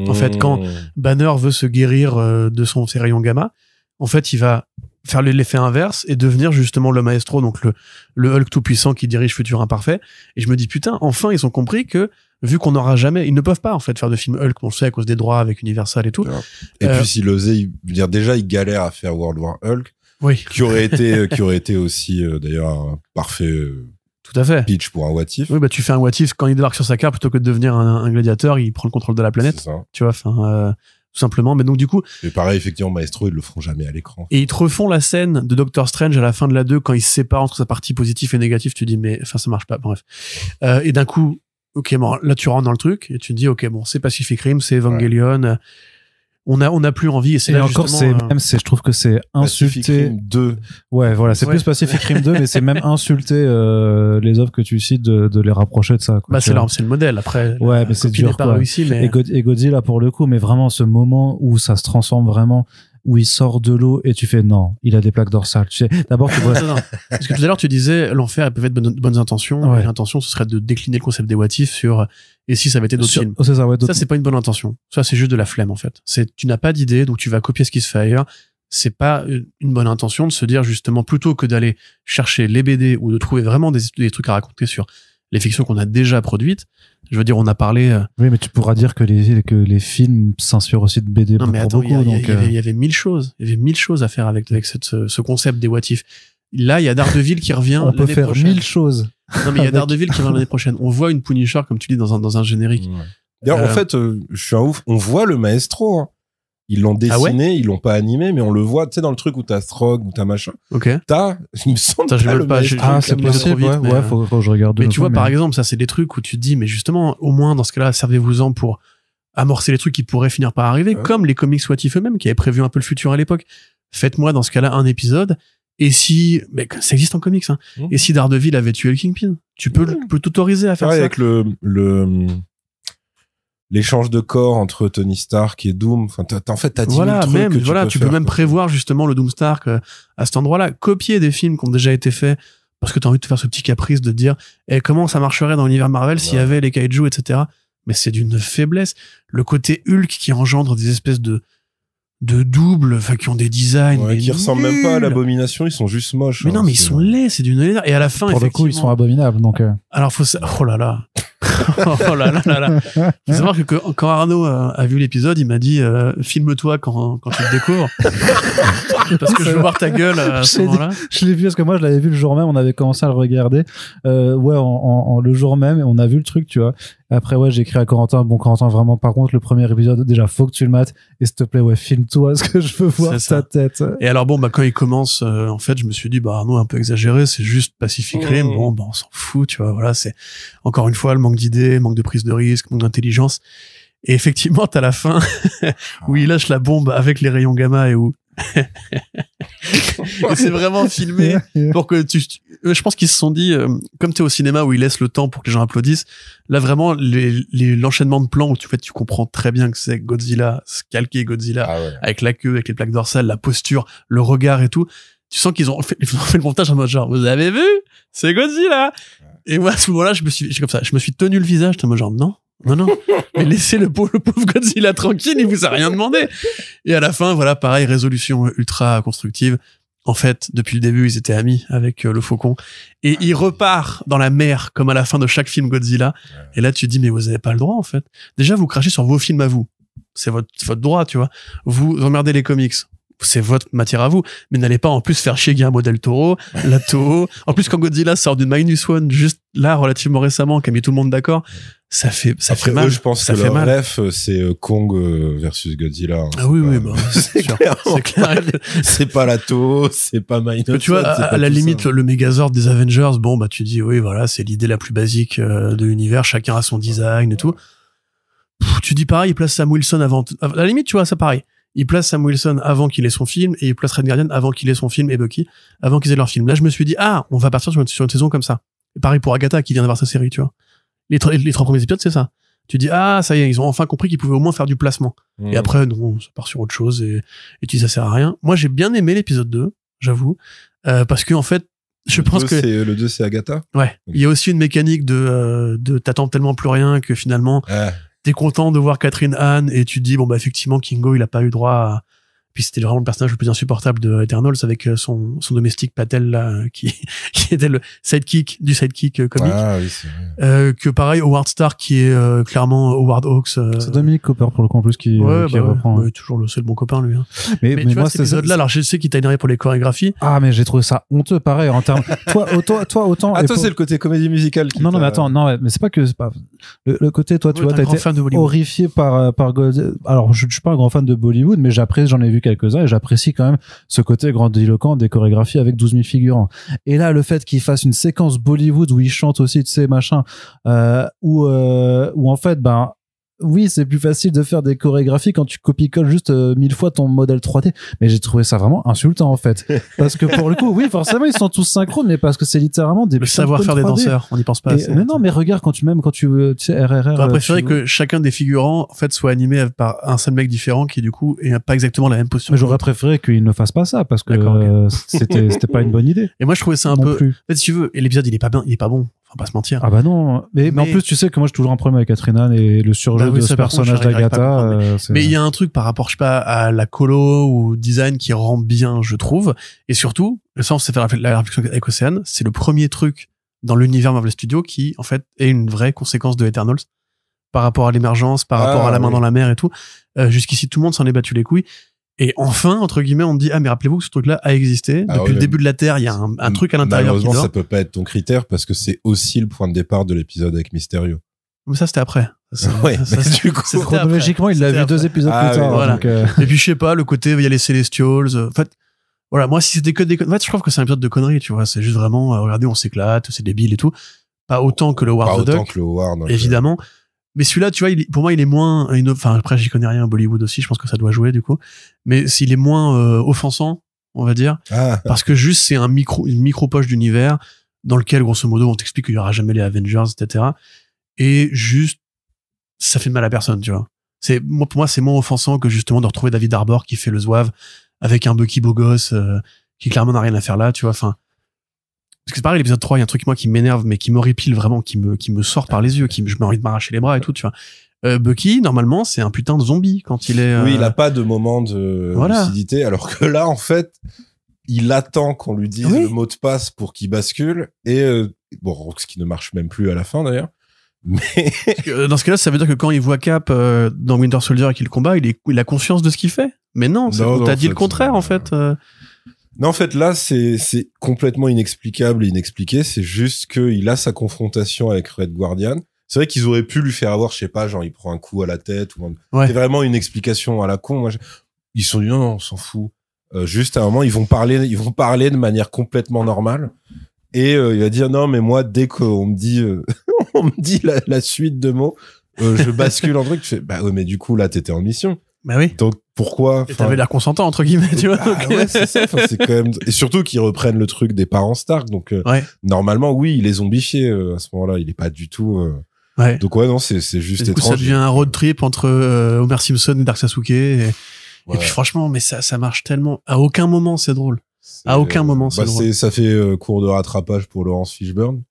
En fait, quand Banner veut se guérir de ses rayons gamma, en fait, il va faire l'effet inverse et devenir justement le maestro, donc le Hulk tout puissant qui dirige Futur Imparfait. Et je me dis, putain, enfin, ils ont compris que, vu qu'on n'aura jamais, ils ne peuvent pas, en fait, faire de film Hulk, on le sait, à cause des droits avec Universal et tout. Et puis, s'ils l'osaient, déjà, ils galèrent à faire World War Hulk. Oui. Qui aurait été aussi, d'ailleurs, un parfait, tout à fait. Pitch pour un What If. Oui, bah, tu fais un What If quand il débarque sur sa carte, plutôt que de devenir un gladiateur, il prend le contrôle de la planète. C'est ça. Tu vois, enfin, tout simplement. Mais donc, du coup. Et pareil, effectivement, Maestro, ils le feront jamais à l'écran. Et ils te refont la scène de Doctor Strange à la fin de la 2 quand il se sépare entre sa partie positive et négative. Tu dis, mais, enfin, ça marche pas. Bref. Et d'un coup, ok, bon, là, tu rentres dans le truc et tu te dis, ok, bon, c'est Pacific Rim, c'est Evangelion. Ouais. On a plus envie et c'est là encore je trouve que c'est insulter Pacific Rim 2. Ouais, voilà, c'est plus Pacific Rim 2 mais c'est même insulter les œuvres que tu cites de les rapprocher de ça, quoi. Bah c'est le modèle après. Ouais, mais c'est dur, pas réussi, mais et Godzilla pour le coup, mais vraiment ce moment où ça se transforme vraiment où il sort de l'eau et tu fais non, il a des plaques dorsales. Tu sais, d'abord tu vois. Non. Parce que tout à l'heure tu disais l'enfer, elles peuvent être bonnes intentions. Ouais. Et l'intention ce serait de décliner le concept des what if sur et si ça avait été d'autres films. C'est ça, ouais, Ça c'est pas une bonne intention. Ça c'est juste de la flemme en fait. Tu n'as pas d'idée donc tu vas copier ce qui se fait ailleurs. C'est pas une bonne intention de se dire justement plutôt que d'aller chercher les BD ou de trouver vraiment des trucs à raconter sur les fictions qu'on a déjà produites. Je veux dire, on a parlé. Oui, mais tu pourras dire que les films s'inspirent aussi de BD Non, mais pour attends, beaucoup. il y avait 1000 choses. Il y avait 1000 choses à faire avec ce concept des what if. Là, il y a Daredevil qui revient. On peut faire 1000 choses. Non, mais il y a Daredevil qui revient l'année prochaine. On voit une Punisher, comme tu dis, dans un générique. Ouais. D'ailleurs, en fait, je suis un ouf. On voit le Maestro. Hein. Ils l'ont dessiné, ils l'ont pas animé, mais on le voit, tu sais, dans le truc où t'as Throg, où t'as machin. Ok. Il me semble Ça, je t'as veux le pas, Maestro. Ah, c'est possible, ouais, faut que je regarde. Mais tu vois, par exemple, ça, c'est des trucs où tu te dis, mais justement, au moins, dans ce cas-là, servez-vous-en pour amorcer les trucs qui pourraient finir par arriver, comme les comics What If eux-mêmes, qui avaient prévu un peu le futur à l'époque. Faites-moi, dans ce cas-là, un épisode. Et si, mais ça existe en comics, hein. Et si Daredevil avait tué le Kingpin? Tu peux t'autoriser à faire ça. Avec l'échange de corps entre Tony Stark et Doom. Enfin, en fait, t'as 10 000 trucs même, que tu peux même prévoir justement le Doom Stark à cet endroit-là. Copier des films qui ont déjà été faits parce que t'as envie de te faire ce petit caprice de te dire comment ça marcherait dans l'univers Marvel s'il y avait les kaiju, etc. Mais c'est d'une faiblesse. Le côté Hulk qui engendre des espèces de doubles, enfin, qui ont des designs. Qui ressemblent même pas à l'Abomination, ils sont juste moches. Mais non, mais ils sont laids, c'est d'une laideur. Et à la fin, pour le coup, ils sont abominables, donc. Alors, oh là là. Oh là là là là. Faut savoir que quand Arnaud a vu l'épisode, il m'a dit filme-toi quand tu le découvres. Parce que je veux voir ta gueule à ce moment-là. Je l'ai vu parce que moi je l'avais vu le jour même, on avait commencé à le regarder. En le jour même et on a vu le truc, tu vois. Après j'ai écrit à Corentin, bon Corentin vraiment par contre le premier épisode déjà faut que tu le mates et s'il te plaît filme-toi parce que je veux voir ta tête. Et alors quand il commence en fait, je me suis dit Arnaud un peu exagéré, c'est juste Pacific Rim, on s'en fout, tu vois, voilà, c'est encore une fois le manque d'idées, manque de prise de risque, manque d'intelligence. Et effectivement, t'as la fin où il lâche la bombe avec les rayons gamma et où et c'est vraiment filmé pour que je pense qu'ils se sont dit comme t'es au cinéma où ils laissent le temps pour que les gens applaudissent, là vraiment l'enchaînement de plans où tu comprends très bien que c'est Godzilla, calqué Godzilla, avec la queue, avec les plaques dorsales, la posture, le regard et tout, tu sens qu'ils ont fait le montage en mode genre vous avez vu, c'est Godzilla. Et moi à ce moment-là je me suis tenu le visage, en mode genre non, mais laissez le pauvre Godzilla tranquille, il vous a rien demandé. Et à la fin, voilà, pareil, résolution ultra constructive. En fait, depuis le début, ils étaient amis avec le faucon. Et il repart dans la mer, comme à la fin de chaque film Godzilla. Et là, tu te dis, mais vous avez pas le droit, en fait. Déjà, vous crachez sur vos films à vous. C'est votre droit, tu vois. Vous emmerdez les comics. C'est votre matière à vous, mais n'allez pas en plus faire chier Guillermo del Toro, la Toho. En plus, quand Godzilla sort d'une Minus One, juste là, relativement récemment, qui a mis tout le monde d'accord, ça fait mal. Je pense que le ref, c'est Kong versus Godzilla. Hein, ah oui, c'est clair. C'est pas la Toho, c'est pas Minus One. Tu vois, à la limite, le Megazord des Avengers, tu dis, oui, voilà, c'est l'idée la plus basique de l'univers, chacun a son design et tout. Tu dis pareil, il place Sam Wilson avant, à la limite, tu vois, ça pareil. Il place Sam Wilson avant qu'il ait son film et il place Red Guardian avant qu'il ait son film et Bucky avant qu'ils aient leur film. Là, je me suis dit, on va partir sur une saison comme ça. Et pareil pour Agatha qui vient d'avoir sa série, tu vois. Les 3 premiers épisodes, c'est ça. Tu dis, ça y est, ils ont enfin compris qu'ils pouvaient au moins faire du placement. Et après, non, ça part sur autre chose et tu dis, ça sert à rien. Moi, j'ai bien aimé l'épisode 2, j'avoue. Parce que, en fait, je pense que le 2, c'est Agatha. Ouais. Il y a aussi une mécanique de t'attends tellement plus rien que finalement, t'es content de voir Catherine Hahn et tu te dis effectivement Kingo il a pas eu droit à... Puis c'était vraiment le personnage le plus insupportable de Eternals avec son domestique Patel là qui était le sidekick du sidekick comique. Ah oui, c'est vrai. Que pareil Howard Stark qui est clairement Howard Hawks. C'est Dominic Cooper pour le coup en plus qui reprend. Ouais, toujours c'est le bon copain lui. Hein. Mais tu vois, moi cet épisode là, alors je sais qu'il t'a énervé pour les chorégraphies. Ah mais j'ai trouvé ça honteux pareil en termes. toi autant. Ah toi c'est le côté comédie musicale. Non mais attends mais c'est pas le côté toi tu vois t'as été horrifié par Godzilla. Alors je suis pas un grand fan de Bollywood mais j'en ai vu quelques-uns et j'apprécie quand même ce côté grandiloquent des chorégraphies avec 12 000 figurants. Et là, le fait qu'il fasse une séquence Bollywood où il chante aussi, tu sais, machin, où en fait, oui, c'est plus facile de faire des chorégraphies quand tu copies-colles juste 1000 fois ton modèle 3D. Mais j'ai trouvé ça vraiment insultant, en fait. Parce que pour le coup, oui, forcément, ils sont tous synchrones, mais parce que c'est littéralement des Le savoir-faire des danseurs, on n'y pense pas assez. Mais non, mais regarde, quand tu sais, RRR. J'aurais préféré que chacun des figurants, en fait, soit animé par un seul mec différent qui, du coup, est pas exactement la même posture. Mais j'aurais préféré qu'ils ne fassent pas ça, parce que c'était pas une bonne idée. Et moi, je trouvais ça un peu. En fait, si tu veux, et l'épisode, il est pas bon. Faut pas se mentir. Ah bah non. Mais en plus, tu sais que moi, j'ai toujours un problème avec Catherine Anne et le surjeu de ce personnage d'Agatha. Mais il y a un truc par rapport, je sais pas, à la colo ou au design qui rend bien, je trouve. Et surtout, le sens, c'est faire la réflexion avec Océane. C'est le premier truc dans l'univers Marvel Studios qui, en fait, est une vraie conséquence de Eternals par rapport à l'émergence, par rapport à la main dans la mer et tout. Jusqu'ici, tout le monde s'en est battu les couilles. Et enfin, entre guillemets, on te dit, mais rappelez-vous que ce truc-là a existé. Depuis le début de la Terre, il y a un truc à l'intérieur qui dort. Malheureusement, ça peut pas être ton critère parce que c'est aussi le point de départ de l'épisode avec Mysterio. Mais ça, c'était après. Ouais, du coup, chronologiquement, il l'a vu 2 épisodes plus tard. Voilà. Donc, Et puis, je sais pas, le côté, il y a les Celestials. En fait, voilà, moi, si c'était que des conneries, en fait, je trouve que c'est un épisode de conneries, tu vois. C'est juste vraiment, regardez, on s'éclate, c'est débile et tout. Pas autant que le War of the Duck. Évidemment. Mais celui-là, tu vois, pour moi, il est moins, enfin, après, j'y connais rien à Bollywood aussi, je pense que ça doit jouer, du coup. Mais s'il est moins, offensant, on va dire. Parce que juste, c'est une micro-poche d'univers dans lequel, grosso modo, on t'explique qu'il y aura jamais les Avengers, etc. Et juste, ça fait de mal à personne, tu vois. Pour moi, c'est moins offensant que justement de retrouver David Harbour qui fait le zouave avec un Bucky beau gosse, qui clairement n'a rien à faire là, tu vois. Enfin, parce que c'est pareil, l'épisode 3, il y a un truc, moi, qui m'énerve, mais qui m'horripile vraiment, qui me sort par les yeux, je me envie de m'arracher les bras et tout, tu vois. Bucky, normalement, c'est un putain de zombie quand il est... Oui, il a pas de moment de lucidité, alors que là, en fait, il attend qu'on lui dise le mot de passe pour qu'il bascule, et bon, ce qui ne marche même plus à la fin, d'ailleurs. Mais dans ce cas-là, ça veut dire que quand il voit Cap dans Winter Soldier et qu'il combat, il a conscience de ce qu'il fait. Mais non, t'as dit le contraire, en fait. Non, en fait, là, c'est complètement inexplicable et inexpliqué. C'est juste qu'il a sa confrontation avec Red Guardian. C'est vrai qu'ils auraient pu lui faire avoir, je sais pas, genre, il prend un coup à la tête ou c'est vraiment une explication à la con. Moi, ils se sont dit, non, on s'en fout. Juste à un moment, ils vont parler de manière complètement normale. Et il va dire, non, mais moi, dès qu'on me dit, on me dit la suite de mots, je bascule en truc. Je fais, bah ouais, mais du coup, là, t'étais en mission. Bah oui. Donc, pourquoi? Et t'avais l'air consentant, entre guillemets, tu vois. Ouais, c'est ça. Enfin, c'est quand même, et surtout qu'ils reprennent le truc des parents Stark. Donc, normalement, oui, il est zombifié, à ce moment-là. Il est pas du tout, Donc, ouais, non, c'est juste étrange. Du coup, ça devient un road trip entre Homer Simpson et Dark Sasuke. Et puis, franchement, mais ça marche tellement. À aucun moment, c'est drôle. À aucun moment, c'est drôle. Ça fait cours de rattrapage pour Laurence Fishburne.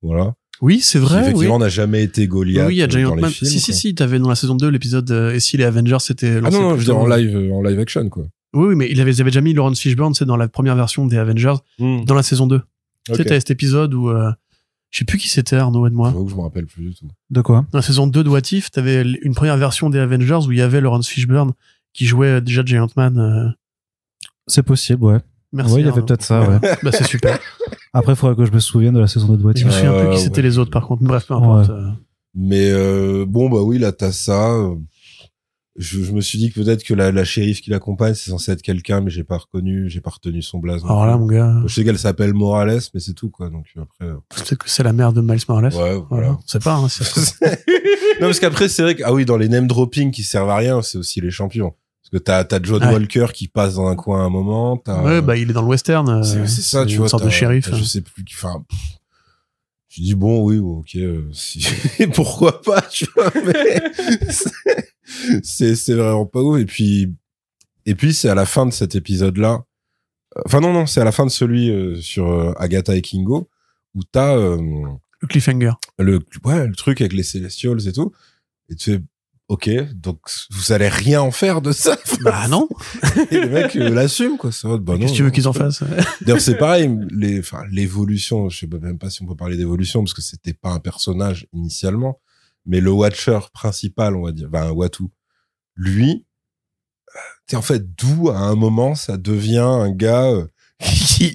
Voilà. Oui, c'est vrai. Qui, effectivement, n'a jamais été Goliath. Oui, il y a Giant Man. Si, t'avais dans la saison 2 l'épisode et si les Avengers c'était lancé. Ah non, je veux dire en live action, quoi. Oui, mais ils avaient déjà mis Laurence Fishburne, c'est dans la première version des Avengers, dans la saison 2. Tu sais, t'avais cet épisode où, je sais plus qui c'était, Arnaud, aide-moi. J'avoue que je me rappelle plus du tout. De quoi? Dans la saison 2 de What If, t'avais une première version des Avengers où il y avait Laurence Fishburne qui jouait déjà Giant Man. C'est possible, ouais. Merci. Ouais, il y avait peut-être ça, ouais. Bah, c'est super. Après, il faudrait que je me souvienne de la saison 2 de What If. Je me souviens un peu qui c'était les autres, par contre. Bref, peu importe. Mais bon, bah oui, là, t'as ça. Je me suis dit que peut-être que la shérif qui l'accompagne, c'est censé être quelqu'un, mais j'ai pas retenu son blason. Alors là, mon gars. Je sais qu'elle s'appelle Morales, mais c'est tout, quoi. Donc après. Peut-être que c'est la mère de Miles Morales. Ouais, voilà. On sait pas, hein, non, parce qu'après, c'est vrai que, oui, dans les name dropping qui servent à rien, c'est aussi les champions. Parce que t'as John Walker qui passe dans un coin à un moment. Ouais, bah, il est dans le western. C'est ça, tu vois. Une sorte de shérif. Je sais plus, enfin, je dis bon, oui, ok, pourquoi pas, tu vois, mais c'est vraiment pas ouf. Et puis, c'est à la fin de cet épisode-là. Enfin, non, c'est à la fin de celui sur Agatha et Kingo, où t'as, le cliffhanger. Le truc avec les Celestials et tout. Et tu fais, ok, donc vous allez rien en faire de ça. Bah non. Et les mecs l'assument, quoi. Bah qu'est-ce que tu veux qu'ils en fassent? D'ailleurs, c'est pareil, l'évolution, je sais même pas si on peut parler d'évolution parce que c'était pas un personnage initialement, mais le Watcher principal, on va dire, Watu, lui, en fait, d'où à un moment ça devient un gars qui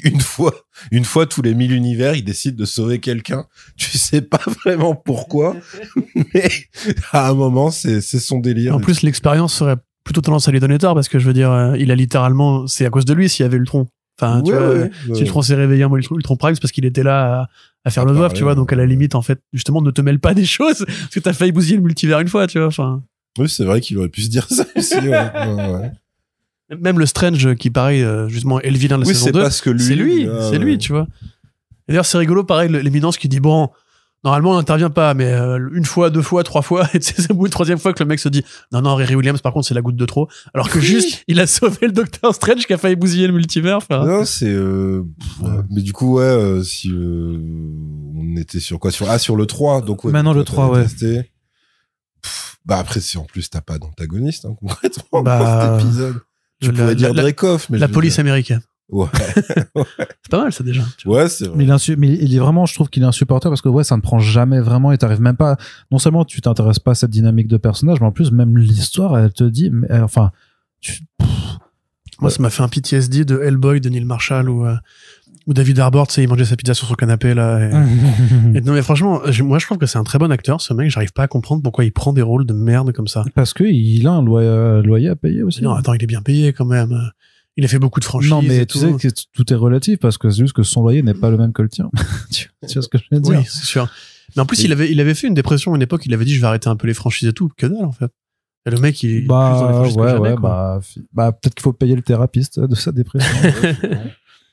une fois tous les 1000 univers, il décide de sauver quelqu'un. Tu sais pas vraiment pourquoi, mais à un moment, c'est son délire. En plus, l'expérience serait plutôt tendance à lui donner tort parce que je veux dire, il a littéralement, c'est à cause de lui s'il y avait Ultron. Enfin, tu vois, si Ultron s'est réveillé en Ultron Prime, c'est parce qu'il était là à faire le veuf, tu vois. Donc, à la limite, en fait, justement, ne te mêle pas des choses, parce que t'as failli bousiller le multivers une fois, tu vois. Enfin. Oui, c'est vrai qu'il aurait pu se dire ça aussi, ouais. Même le Strange, qui pareil, justement, est le vilain de la saison 2. Oui, c'est parce que lui. C'est lui, tu vois. Et d'ailleurs, c'est rigolo, pareil, l'éminence qui dit, bon, normalement, on n'intervient pas, mais une fois, 2 fois, 3 fois, et c'est au bout de 3e fois que le mec se dit, non, Riri Williams, par contre, c'est la goutte de trop. Alors que juste, il a sauvé le Docteur Strange qui a failli bousiller le multivers. Enfin. Non, c'est... mais du coup, si on était sur quoi sur le 3. Donc, maintenant, le 3, ouais. Après, si en plus, t'as pas d'antagoniste, hein, concrètement, dans cet épisode. Tu pourrais dire Dreykov, mais la police américaine. Ouais. C'est pas mal, ça, déjà. Ouais, c'est vrai. Mais il est vraiment, je trouve qu'il est insupportable parce que ça ne prend jamais vraiment et t'arrives même pas, non seulement tu t'intéresses pas à cette dynamique de personnage, mais en plus, même l'histoire, elle te dit, mais, enfin, moi, ça m'a fait un PTSD de Hellboy de Neil Marshall ou David Harbour, tu sais, il mangeait sa pizza sur son canapé, là. Et non, mais franchement, moi, je trouve que c'est un très bon acteur, ce mec. J'arrive pas à comprendre pourquoi il prend des rôles de merde comme ça. Parce que il a un loyer à payer aussi. Non, attends, il est bien payé quand même. Il a fait beaucoup de franchises. Non, mais tu sais que tout est relatif parce que c'est juste que son loyer n'est pas le même que le tien. tu vois ce que je veux dire? Oui, c'est sûr. Mais en plus, il avait fait une dépression à une époque. Il avait dit, je vais arrêter un peu les franchises et tout. Que dalle, en fait. Et le mec, il est plus dans les franchises que jamais, quoi. Peut-être qu'il faut payer le thérapeute de sa dépression.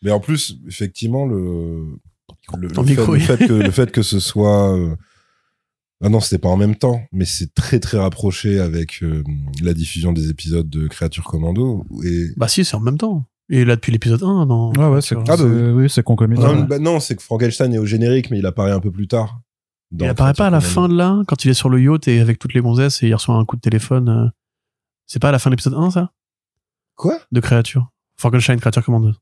Mais en plus, effectivement, le fait que ce soit... Ah non, c'était pas en même temps, mais c'est très très rapproché avec la diffusion des épisodes de Créature Commando. Et... Bah si, c'est en même temps. Et là, depuis l'épisode 1, non. Ouais, c'est concomitant. Non, c'est que Frankenstein est au générique, mais il apparaît un peu plus tard. Il apparaît pas à la fin de là, quand il est sur le yacht et avec toutes les gonzesses et il reçoit un coup de téléphone. C'est pas à la fin de l'épisode 1, ça? Quoi? De Créature. Frankenstein, Créature Commando.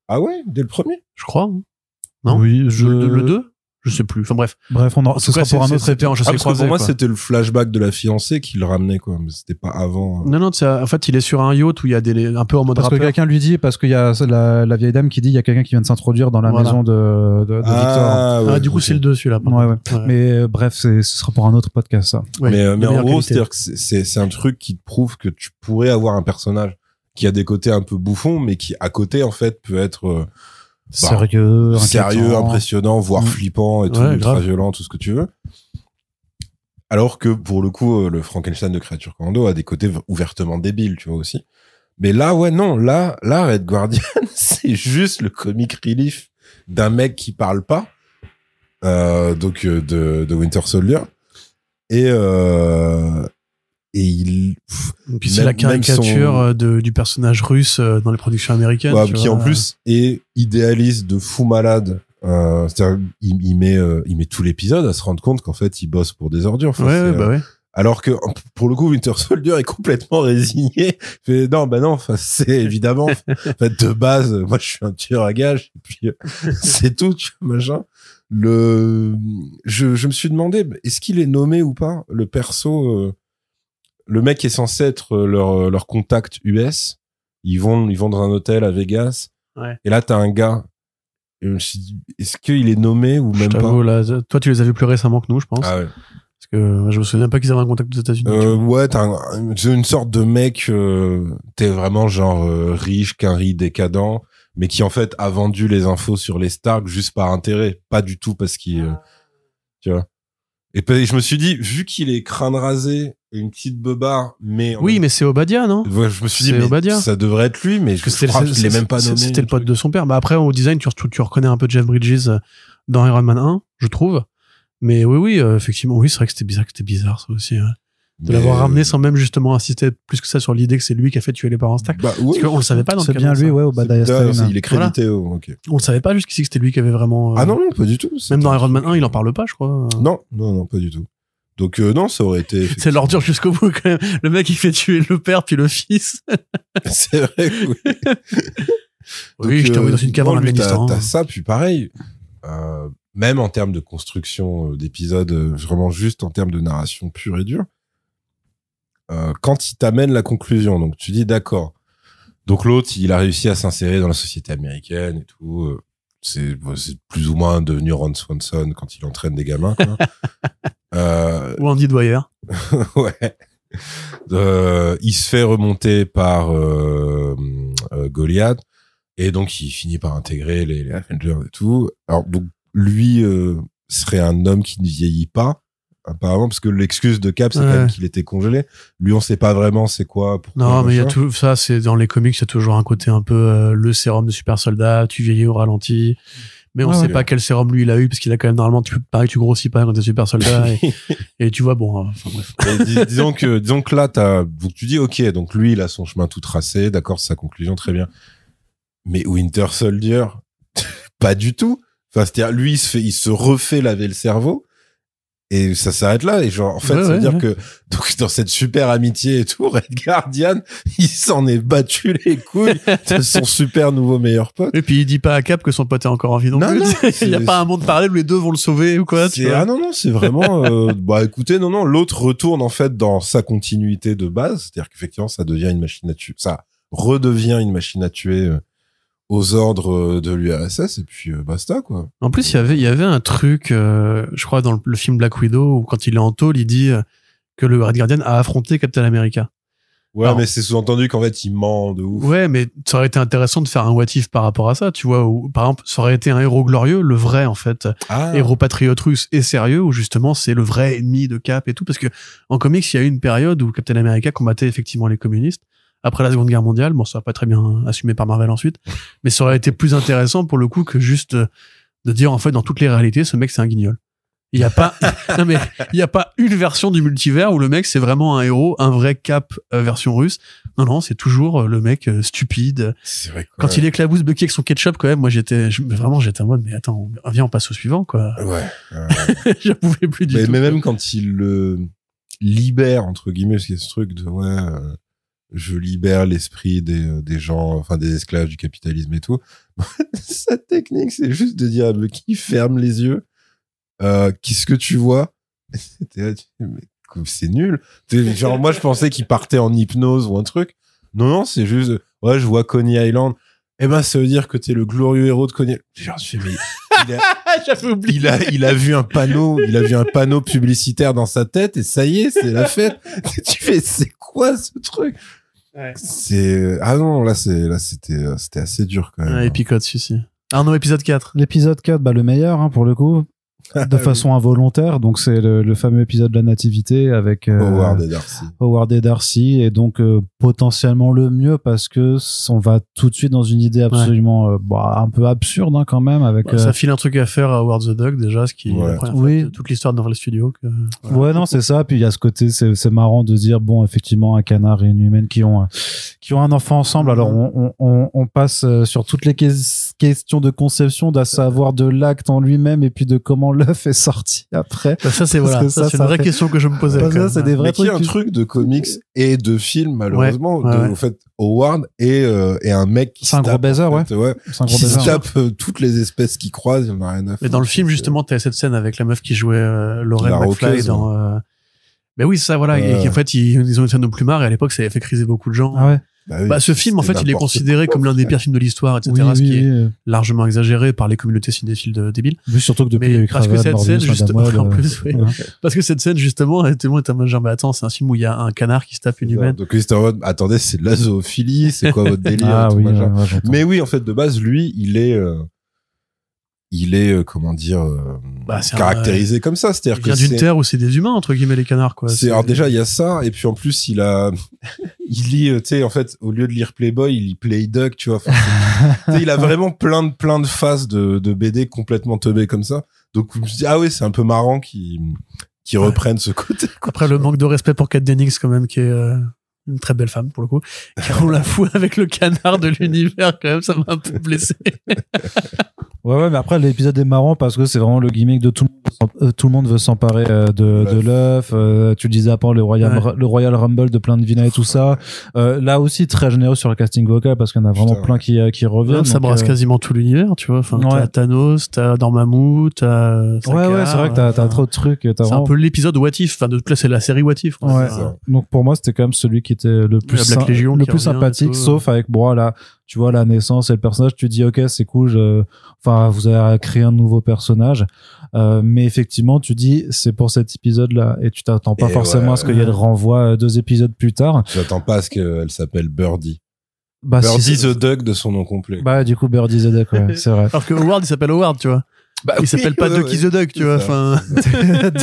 Ah ouais? Dès le premier? Je crois. Hein. Non? Oui, le 2? Je sais plus. Enfin bref. Ce sera pour un autre épisode. Parce que pour moi, c'était le flashback de la fiancée qui le ramenait, quoi. Mais c'était pas avant. Non, en fait, il est sur un yacht où il y a un peu en mode parce rappeur. Que quelqu'un lui dit, parce qu'il y a la vieille dame qui dit, il y a quelqu'un qui vient de s'introduire dans la maison de Victor. Ouais, du coup, c'est le 2, celui-là. Ouais. Mais bref, ce sera pour un autre podcast, ça. Ouais, mais en gros, c'est-à-dire que c'est un truc qui te prouve que tu pourrais avoir un personnage qui a des côtés un peu bouffons, mais qui, à côté, en fait, peut être, sérieux, impressionnant, voire flippant et tout, ultra violent, tout ce que tu veux. Alors que pour le coup, le Frankenstein de Créature Commando a des côtés ouvertement débiles, tu vois aussi. Mais là, là, Red Guardian, c'est juste le comic relief d'un mec qui parle pas, donc de Winter Soldier, et puis c'est la caricature du personnage russe dans les productions américaines. Ouais, qui en plus est idéaliste de fou malade. C'est-à-dire, il met tout l'épisode à se rendre compte qu'en fait, il bosse pour des ordures. Enfin, ouais. Alors que, pour le coup, Winter Soldier est complètement résigné. Il fait, non, c'est évidemment, en fait, de base, moi, je suis un tueur à gages, et puis, c'est tout, tu vois, machin. Je me suis demandé, est-ce qu'il est nommé ou pas, le perso, le mec est censé être leur contact US. Ils vont dans un hôtel à Vegas. Ouais. Et là, t'as un gars. Et je me suis dit, est-ce qu'il est nommé ou même pas? Là, toi, tu les as vus plus récemment que nous, je pense. Ah ouais. Parce que je me souviens pas qu'ils avaient un contact aux États-Unis. Ouais, t'as une sorte de mec, t'es vraiment genre riche, qu'un riz décadent, mais qui en fait a vendu les infos sur les Stark juste par intérêt, pas du tout parce qu'il, tu vois. Et je me suis dit, vu qu'il est crâne rasé et une petite beubare, mais mais c'est Obadiah, non? Ouais, je me suis dit, mais ça devrait être lui, mais je crois qu'il est même pas nommé. C'était le pote de son père. Bah après, au design, tu reconnais un peu Jeff Bridges dans Iron Man 1, je trouve. Mais oui, effectivement, oui, c'est vrai que c'était bizarre, ça aussi. De l'avoir ramené sans même justement insister plus que ça sur l'idée que c'est lui qui a fait tuer les parents Stark. Bah, oui. Parce qu'on le savait pas dans le C'est bien lui, Obadiah Stane. Il est crédité, ok. On le savait pas jusqu'ici que c'était lui qui avait vraiment. Ah non, pas du tout. Même dans Iron Man 1, il en parle pas, je crois. Non, pas du tout. Donc non, ça aurait été. C'est l'ordure jusqu'au bout quand même. Le mec il fait tuer le père puis le fils. C'est vrai, oui. Oui, je t'ai envoyé dans une cave en Afghanistan. T'as ça, puis pareil. Même en termes de construction d'épisodes, vraiment juste en termes de narration pure et dure. Quand il t'amène la conclusion, donc tu dis d'accord. Donc l'autre, il a réussi à s'insérer dans la société américaine et tout. C'est plus ou moins devenu Ron Swanson quand il entraîne des gamins, quoi. Ou Andy Dwyer. Ouais. Il se fait remonter par Goliath Et donc, il finit par intégrer les Avengers et tout. Alors, donc, lui serait un homme qui ne vieillit pas, apparemment, parce que l'excuse de Cap, c'est quand même qu'il était congelé. Lui, on sait pas vraiment c'est quoi. Pourquoi, non, mais il y a tout ça, c'est dans les comics, il y a toujours un côté un peu le sérum de super soldat, tu vieillis au ralenti. Mais on sait pas quel sérum lui il a eu, parce qu'il a quand même normalement, pareil, tu grossis pas quand t'es super soldat. Et tu vois, bon, enfin bref. Disons que là, donc tu dis, ok, donc lui, il a son chemin tout tracé, d'accord, c'est sa conclusion, très bien. Mais Winter Soldier, pas du tout. Enfin, c'est-à-dire, lui, il se refait laver le cerveau. Et ça s'arrête là. Et genre, en fait, ça veut dire que, donc, dans cette super amitié et tout, Red Guardian, il s'en est battu les couilles de son super nouveau meilleur pote. Et puis, il dit pas à Cap que son pote est encore en vie non plus. Il y a pas un monde parallèle où les deux vont le sauver ou quoi, tu vois. Ah non, c'est vraiment, bah, écoutez, non, l'autre retourne, en fait, dans sa continuité de base. C'est-à-dire qu'effectivement, ça devient une machine à tuer. Ça redevient une machine à tuer, aux ordres de l'URSS, et puis basta, quoi. En plus, il y avait un truc, je crois, dans le film Black Widow, où quand il est en tôle, il dit que le Red Guardian a affronté Captain America. Ouais, alors, mais c'est sous-entendu qu'en fait, il ment de ouf. Ouais, mais ça aurait été intéressant de faire un what if par rapport à ça, tu vois, où, par exemple, ça aurait été un héros glorieux, le vrai, en fait, héros patriote russe et sérieux, où justement, c'est le vrai ennemi de Cap et tout, parce que en comics, il y a eu une période où Captain America combattait effectivement les communistes, après la Seconde Guerre mondiale. Bon, ça va pas très bien assumé par Marvel ensuite, mais ça aurait été plus intéressant pour le coup que juste de dire en fait dans toutes les réalités ce mec c'est un guignol. Il y a pas non mais il y a pas une version du multivers où le mec c'est vraiment un héros, un vrai Cap version russe. Non, c'est toujours le mec stupide. C'est vrai, quand il éclabousse Bucky avec son ketchup quand même, moi j'étais en mode mais attends, viens on passe au suivant quoi. Ouais. Je pouvais plus du tout. Mais même quand il le libère entre guillemets, parce qu'il y a ce truc de je libère l'esprit des gens, enfin des esclaves du capitalisme et tout. Sa technique, c'est juste de dire à Bucky, ferme les yeux. Qu'est-ce que tu vois? C'est nul. Genre, moi, je pensais qu'il partait en hypnose ou un truc. Non, c'est juste, je vois Coney Island. Eh ben, ça veut dire que t'es le glorieux héros de Coney. Genre, je fais, mais j'avais oublié. Il a vu un panneau publicitaire dans sa tête et ça y est, c'est la fête. Tu fais, c'est quoi ce truc? Ouais. Là c'était assez dur quand même. Épicote celui-ci. Arnaud, épisode 4. L'épisode 4, le meilleur pour le coup, de façon involontaire. Donc c'est le fameux épisode de la nativité avec Howard et Darcy, et donc potentiellement le mieux parce que on va tout de suite dans une idée absolument un peu absurde quand même avec ça file un truc à faire à Howard the Duck déjà, ce qui est la première fois de toute l'histoire dans le studio c'est ça. Puis il y a ce côté, c'est marrant de dire effectivement un canard et une humaine qui ont un enfant ensemble. Alors on passe sur toutes les questions de conception, d'à savoir de l'acte en lui-même et puis de comment l'œuf est sorti après. Ça c'est c'est une vraie question que je me posais. Ça, c'est des vrais trucs. Il y a un truc de comics et de films malheureusement. Au fait, Howard et un mec qui c'est un gros baiser, qui se tape toutes les espèces qui croisent. Il en a rien à faire. Mais dans le film justement, t'as cette scène avec la meuf qui jouait Lauren McFly dans. Mais oui, ça voilà. Et en fait, ils ont une scène au plumard et à l'époque, ça avait fait criser beaucoup de gens. Ah ouais. Ce film, en fait, il est considéré comme l'un des pires films de l'histoire, etc. Ce qui est largement exagéré par les communautés cinéphiles débiles. Mais surtout que depuis parce que cette scène, justement, parce que cette scène, justement, tout le monde est en mode genre, mais attends, c'est un film où il y a un canard qui se tape une humaine. Donc, attendez, c'est de la zoophilie, c'est quoi votre délire? Mais oui, en fait, de base, lui, il est comment dire caractérisé comme ça, c'est-à-dire que il vient d'une terre où c'est des humains entre guillemets les canards quoi. Alors déjà il y a ça, et puis en plus il lit tu sais en fait au lieu de lire Playboy il lit Playduck, tu vois. Il a vraiment plein de phases de BD complètement teubées comme ça, donc je me dis c'est un peu marrant qu'ils reprennent ce côté quoi. Après le manque de respect pour Kat Dennings quand même, qui est une très belle femme pour le coup, car on la fout avec le canard de l'univers quand même, ça m'a un peu blessé. Ouais, mais après l'épisode est marrant parce que c'est vraiment le gimmick de tout le monde veut s'emparer de l'œuf. Tu le disais après le Royal Rumble de plein de vilains et tout ça. Là aussi très généreux sur le casting vocal parce qu'il y en a vraiment plein qui reviennent. Ça brasse quasiment tout l'univers, tu vois. Enfin, t'as Thanos, t'as Dormammu, t'as Sakaar, ouais, c'est vrai que t'as trop de trucs. C'est vraiment... un peu l'épisode What If. Enfin, de toute façon, c'est la série What If. Quoi. Ouais. Donc pour moi, c'était quand même celui qui était le plus sympathique, sauf avec là. Tu vois la naissance et le personnage, tu dis ok c'est cool, vous avez créé un nouveau personnage, mais effectivement tu dis c'est pour cet épisode là et tu t'attends pas forcément à ce qu'il y ait le renvoi 2 épisodes plus tard. Tu t'attends pas à ce qu'elle s'appelle Birdie. Bah, Birdie the Duck de son nom complet. Bah, du coup, Birdie the Duck, ouais, c'est vrai. Alors que Howard, il s'appelle Howard, tu vois. Bah, Il s'appelle pas Ducky the Duck, tu vois. Enfin.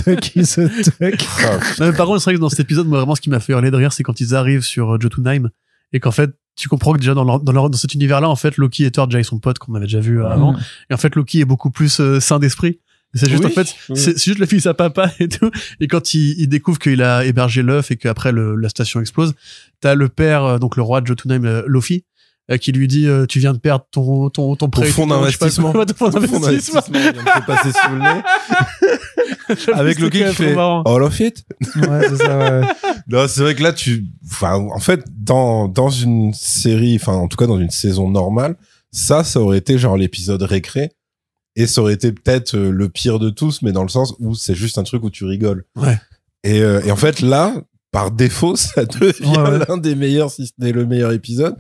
Ducky the Duck. Non, mais par contre, c'est vrai que dans cet épisode, moi, vraiment, ce qui m'a fait hurler de rire, c'est quand ils arrivent sur Jotunheim et qu'en fait, tu comprends que déjà dans cet univers-là, en fait, Loki et Thor, déjà, ils sont potes, qu'on avait déjà vu avant. Et en fait, Loki est beaucoup plus sain d'esprit. Et c'est juste, en fait, c'est juste le fils à papa et tout. Et quand il découvre qu'il a hébergé l'œuf et qu'après la station explose, t'as le père, donc le roi de Jotunheim, Loki, qui lui dit tu viens de perdre ton prêt, fonds d'investissement. Ton fonds d'investissement. Il vient de te passer sous le nez. Avec Loki qui fait all of it. Ouais, c'est ça, ouais. Non, c'est vrai que là en fait dans une série, enfin en tout cas dans une saison normale, ça aurait été genre l'épisode récré et ça aurait été peut-être le pire de tous, mais dans le sens où c'est juste un truc où tu rigoles. Ouais. Et en fait là, par défaut, ça devient l'un des meilleurs, si ce n'est le meilleur épisode.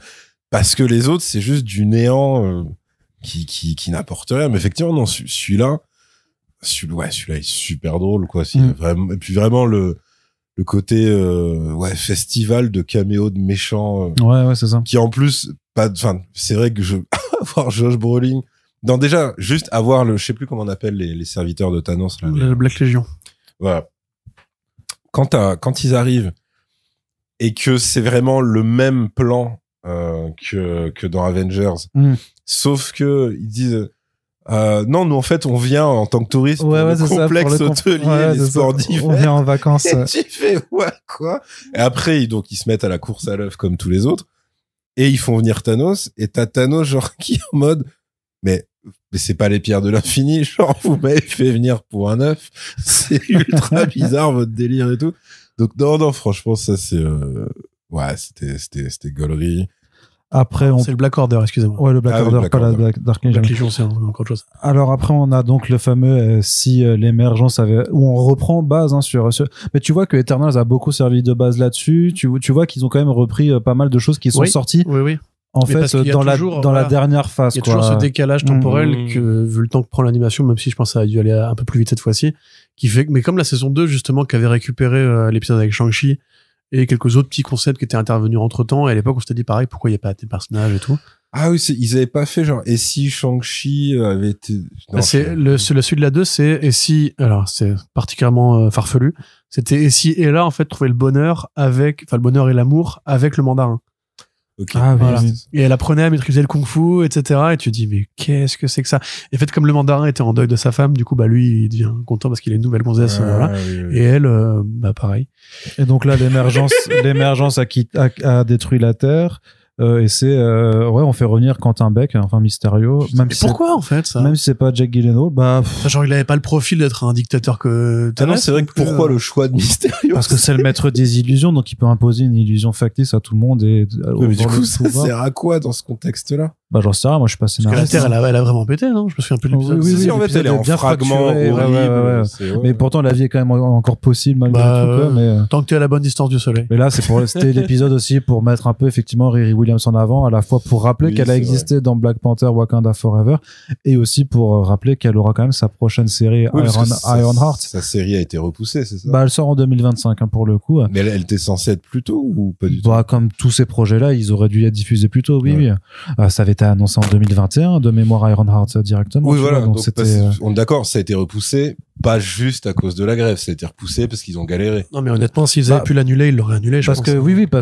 Parce que les autres, c'est juste du néant qui n'apporte rien. Mais effectivement, non, celui-là est super drôle, quoi. Vraiment, et puis vraiment le côté festival de caméos de méchants. Ouais, c'est ça. Qui en plus, c'est vrai que avoir Josh Brolin, déjà juste avoir je sais plus comment on appelle les serviteurs de Thanos là. La Black Legion. Voilà. Quand ils arrivent et que c'est vraiment le même plan. Que dans Avengers. Sauf que ils disent non, nous en fait on vient en tant que touristes pour le complexe hôtelier, les sports d'hiver. On vient en vacances. Et tu fais quoi. Et après ils se mettent à la course à l'œuf comme tous les autres et ils font venir Thanos et t'as Thanos genre qui est en mode mais c'est pas les pierres de l'infini, genre vous m'avez fait venir pour un œuf, c'est ultra bizarre votre délire et tout. Donc non franchement ça c'est c'était gaulerie. Après, c'est le Black Order, excusez-moi. Ouais, le Black Order, pas la Dark Legion. Black Legion, c'est encore autre chose. Alors après, on a donc le fameux si l'émergence avait, où on reprend base sur. Mais tu vois que Eternals a beaucoup servi de base là-dessus. Tu vois qu'ils ont quand même repris pas mal de choses qui sont sorties. Oui. En fait, dans la dernière phase. Il y a toujours ce décalage temporel que, vu le temps que prend l'animation, même si je pense que ça a dû aller un peu plus vite cette fois-ci, qui fait que, mais comme la saison 2, justement, qui avait récupéré l'épisode avec Shang-Chi, et quelques autres petits concepts qui étaient intervenus entre temps, et à l'époque on s'était dit pareil, pourquoi il n'y a pas des personnages et tout. Ah oui, ils avaient pas fait genre et si Shang-Chi avait été celui de la 2, c'est et si, alors c'est particulièrement farfelu, c'était et si et là en fait trouver le bonheur et l'amour avec le mandarin. Okay. Ah, voilà. Oui. Et elle apprenait à maîtriser le kung-fu, etc. Et tu te dis, mais qu'est-ce que c'est que ça? Et en fait, comme le mandarin était en deuil de sa femme, du coup, bah, lui, il devient content parce qu'il a une nouvelle gonzesse, voilà. Oui. Et elle, bah, pareil. Et donc là, l'émergence a détruit la Terre. Et c'est on fait revenir Quentin Beck, enfin Mysterio. Même si pourquoi en fait ça? Même si c'est pas Jake Gyllenhaal, genre il avait pas le profil d'être un dictateur que. Ah non, c'est vrai que pourquoi le choix de Mysterio? Parce que c'est le maître des illusions, donc il peut imposer une illusion factice à tout le monde et. Mais du coup, ça sert à quoi dans ce contexte-là? Bah j'en sais rien, moi je suis pas scénariste. Parce que la Terre, elle a vraiment pété, non? Je me souviens plus de l'épisode. Oui, en fait, elle est en fragments horribles. Mais pourtant la vie est quand même encore possible malgré tout. Mais tant que t'es à la bonne distance du soleil. Mais là, c'était l'épisode aussi pour mettre un peu effectivement Riri Williams en avant, à la fois pour rappeler qu'elle a existé dans Black Panther Wakanda Forever et aussi pour rappeler qu'elle aura quand même sa prochaine série Ironheart. Sa série a été repoussée, c'est ça? Bah elle sort en 2025 pour le coup. Mais elle était censée être plus tôt ou pas du tout? Bah comme tous ces projets-là, ils auraient dû être diffusés plus tôt. Oui. Ça avait été annoncé en 2021 de mémoire Ironheart directement. Oui voilà. Donc on est d'accord, ça a été repoussé. Pas juste à cause de la grève, ça a été repoussé parce qu'ils ont galéré. Non mais honnêtement, s'ils avaient pu l'annuler, ils l'auraient annulé. Parce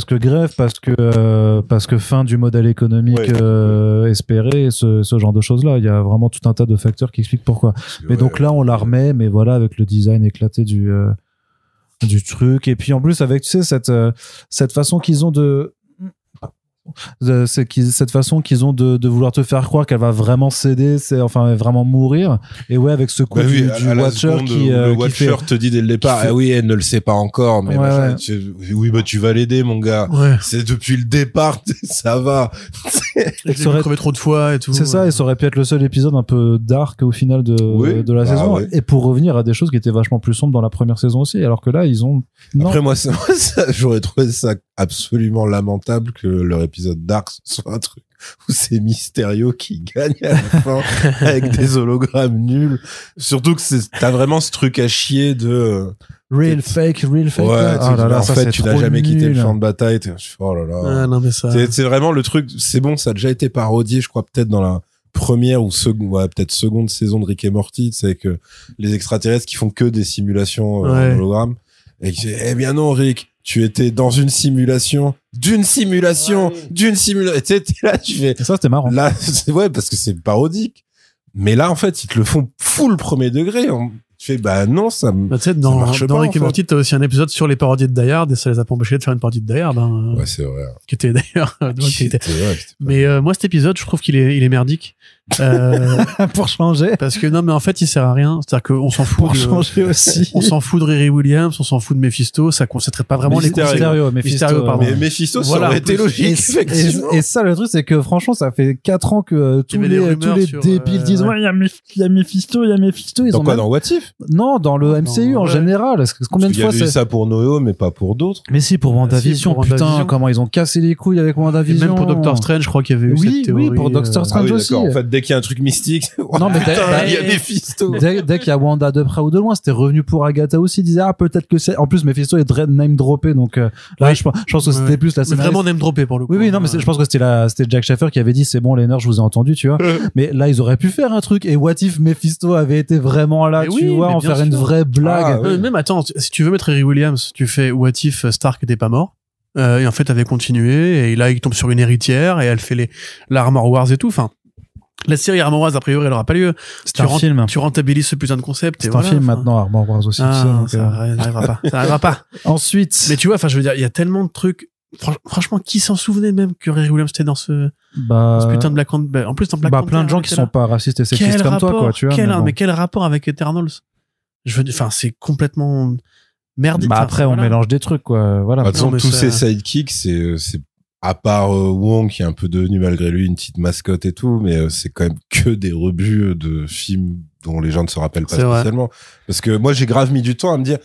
que grève, parce que fin du modèle économique espéré, ce genre de choses-là. Il y a vraiment tout un tas de facteurs qui expliquent pourquoi. Mais donc là, on la remet, mais voilà, avec le design éclaté du truc. Et puis en plus, avec, tu sais, cette façon qu'ils ont cette façon qu'ils ont de vouloir te faire croire qu'elle va vraiment céder, vraiment mourir. Et avec ce coup du Watcher le Watcher te dit dès le départ, elle ne le sait pas encore, mais tu vas l'aider, mon gars. Ouais. C'est depuis le départ, ça va. Il aurait crevé trop de fois et tout. C'est ça, et ça aurait pu être le seul épisode un peu dark au final de la saison. Ouais. Et pour revenir à des choses qui étaient vachement plus sombres dans la première saison aussi, alors que là, ils ont. Non. Après, moi, j'aurais trouvé ça absolument lamentable que leur épisode Dark soit un truc où c'est Mysterio qui gagne à la fin avec des hologrammes nuls. Surtout que t'as vraiment ce truc à chier de real fake. Ouais, Oh là là, en ça, fait, c'est tu n'as trop jamais quitté le nul. champ de bataille. Oh là là. Ah, non, mais ça. C'est vraiment le truc. C'est bon, ça a déjà été parodié, je crois, peut-être dans la première ou peut-être seconde saison de Rick et Morty, c'est que les extraterrestres qui font que des simulations en hologramme. Et qui disent, eh bien non, Rick, tu étais dans une simulation, d'une simulation. Tu sais, t'es là, tu fais. Et ça, c'était marrant. Là, ouais, parce que c'est parodique. Mais là, en fait, ils te le font full premier degré. Tu fais, bah non, ça Bah, tu sais, ça marche dans pas, Rick et en fait. Morty, t'as aussi un épisode sur les parodies de Die Hard et ça les a pas empêchés de faire une parodie de Die Hard, hein, Ouais, c'est vrai. qui était d'ailleurs. qui était- Ouais, Mais moi, cet épisode, je trouve qu'il est merdique. Pour changer. Parce que non, mais en fait, il sert à rien. C'est-à-dire qu'on s'en fout. Pour changer aussi. On s'en fout de Riri Williams, on s'en fout de Mephisto, ça concentrait pas vraiment les Mysterio. concepts. Mysterio, pardon. Mais Mephisto, ça Voilà, aurait été en plus. logique, effectivement. Et ça, le truc, c'est que franchement, ça fait 4 ans que tous y avait des les rumeurs sur, débiles disent ouais. ouais, il y a Mephisto. Ils Dans ont quoi, même- dans What If? Non, dans le MCU en ouais. général. Parce que combien de Il y a fois eu c'est ça pour Noé, mais pas pour d'autres. Mais si, pour WandaVision, pour putain, WandaVision. comment ils ont cassé les couilles avec Et WandaVision. même pour Doctor Strange, je crois qu'il y avait eu Oui, cette théorie. oui, pour Doctor Strange. Ah oui, aussi. d'accord. En fait, dès qu'il y a un truc mystique, Non, mais putain, il y a dès- Mephisto. Dès qu'il y a Wanda de près ou de loin, c'était revenu pour Agatha aussi. Ils disaient, ah, peut-être que c'est. En plus, Mephisto est name droppé, donc là, Oui. je pense que c'était Ouais. plus la Mais scénariste. vraiment name droppé pour le coup. Oui, non, mais je pense que c'était Jack Schaffer qui avait dit, c'est bon, les nerds, je vous ai entendu, tu vois. Mais là, ils auraient pu faire un truc. Et what if Mephisto avait été vraiment là, Mais tu oui, vois, mais en bien faire une sûr. vraie blague. Ah, oui. Même attends, si tu veux mettre Riri Williams, tu fais What if Stark était pas mort et en fait avait continué et là il tombe sur une héritière et elle fait la Armor Wars et tout. Enfin, la série Armor Wars a priori elle aura pas lieu. C'est un film. Tu rentabilises ce putain de concept. C'est et un voilà, film enfin. maintenant, Armor Wars aussi. tu sais, Ah, donc, ça n'arrivera pas. Ça n'arrivera pas. Ensuite, Mais tu vois, enfin, je veux dire, il y a tellement de trucs. Franchement, qui s'en souvenait même que Riri Williams était dans ce putain de Black Panther. En plus, dans Black Panther. plein de gens qui sont pas racistes et sexistes comme toi, quoi, tu vois. Mais quel rapport avec Eternals? Enfin, c'est complètement merdique. Bah Enfin, après, on voilà. mélange des trucs, quoi. Voilà. Bah, de toute façon, mais tous ça- ces sidekicks, c'est à part Wong qui est un peu devenu malgré lui une petite mascotte et tout, mais c'est quand même que des rebuts de films dont les gens ne se rappellent pas C'est vrai. spécialement. Parce que moi, j'ai grave mis du temps à me dire,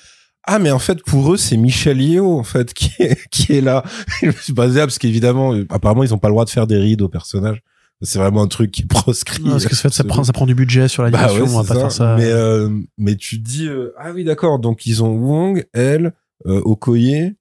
ah, mais en fait, pour eux, c'est Michel Yeo, en fait, qui est là. Je me suis basé là parce qu'évidemment, apparemment, ils ont pas le droit de faire des rides aux personnages. C'est vraiment un truc qui est proscrit. Non, parce que ça prend du budget sur Bah l'animation, ouais, on va c'est pas faire ça. Mais tu te dis, ah oui, d'accord, donc ils ont Wong, elle, Okoye,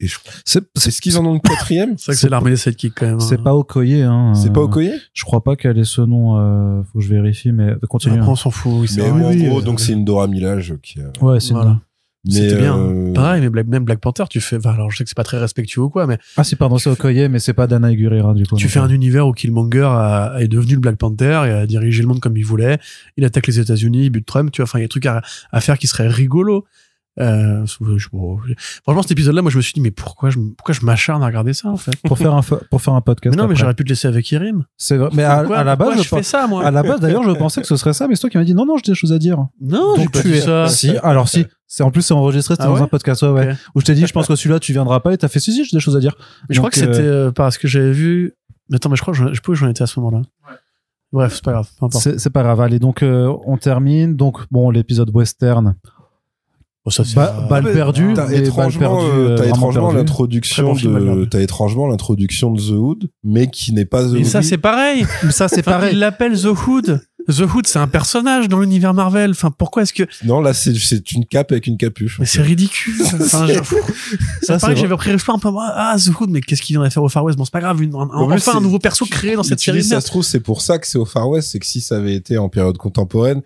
et est-ce qu'ils en ont une quatrième? C'est vrai que c'est l'armée des sidekicks quand même. C'est pas Okoye, hein. C'est pas Okoye? Je crois pas qu'elle ait ce nom, faut que je vérifie, mais continue. Après, on s'en fout. Oui, c'est Mais vrai. en oui, gros, oui, donc c'est une Dora Milaje qui a... Ouais, c'est Voilà. Mais, C'était bien. Pareil, mais même Black Panther, tu fais. Enfin, alors, je sais que c'est pas très respectueux ou quoi, mais Ah si, pardon, c'est Okoye, mais c'est pas Dana Gurira, du coup. tu donc, fais un univers où Killmonger est devenu le Black Panther et a dirigé le monde comme il voulait. Il attaque les États-Unis, il bute Trump. Tu vois, enfin, il y a des trucs à faire qui seraient rigolos. Franchement, cet épisode-là, moi, je me suis dit, mais pourquoi je m'acharne à regarder ça, en fait? pour faire un podcast. Mais non, mais après. j'aurais pu te laisser avec Irim. C'est vrai. Mais à la base, je fais ça, moi. à la base, d'ailleurs, je pensais que ce serait ça, mais c'est toi qui m'as dit non, j'ai des choses à dire. Non, j'ai Donc pas tu dit es. ça. Si, alors si. En plus, c'est enregistré, c'était Ah dans ouais un podcast, ouais. Ok. Où je t'ai dit, je pense que celui-là, tu viendras pas, et t'as fait si, j'ai des choses à dire. Mais je crois Donc, que c'était parce que j'avais vu. Mais attends, mais je crois que j'en étais à ce moment-là. Bref, c'est pas grave. Peu importe. C'est pas grave. Allez, donc, on termine. Donc, bon, l'épisode western. Bon, ça, c'est Balle perdue. T'as mais balle étrangement, perdue, t'as vraiment étrangement perdue. l'introduction Très bon film, agréable. t'as étrangement l'introduction de The Hood, mais qui n'est pas The Et Hood. ça, c'est pareil. Mais ça, c'est Enfin, pareil. il l'appelle The Hood. The Hood, c'est un personnage dans l'univers Marvel. Enfin, pourquoi est-ce que. Non, là, c'est une cape avec une capuche. Mais c'est ridicule. Enfin, Ça, c'est pareil c'est que j'avais pris le choix un peu. Ah, The Hood, mais qu'est-ce qu'il vient à faire au Far West? Bon, c'est pas grave. En plus, Enfin, un nouveau perso créé dans cette série de Ça merde. se trouve, c'est pour ça que c'est au Far West, c'est que si ça avait été en période contemporaine,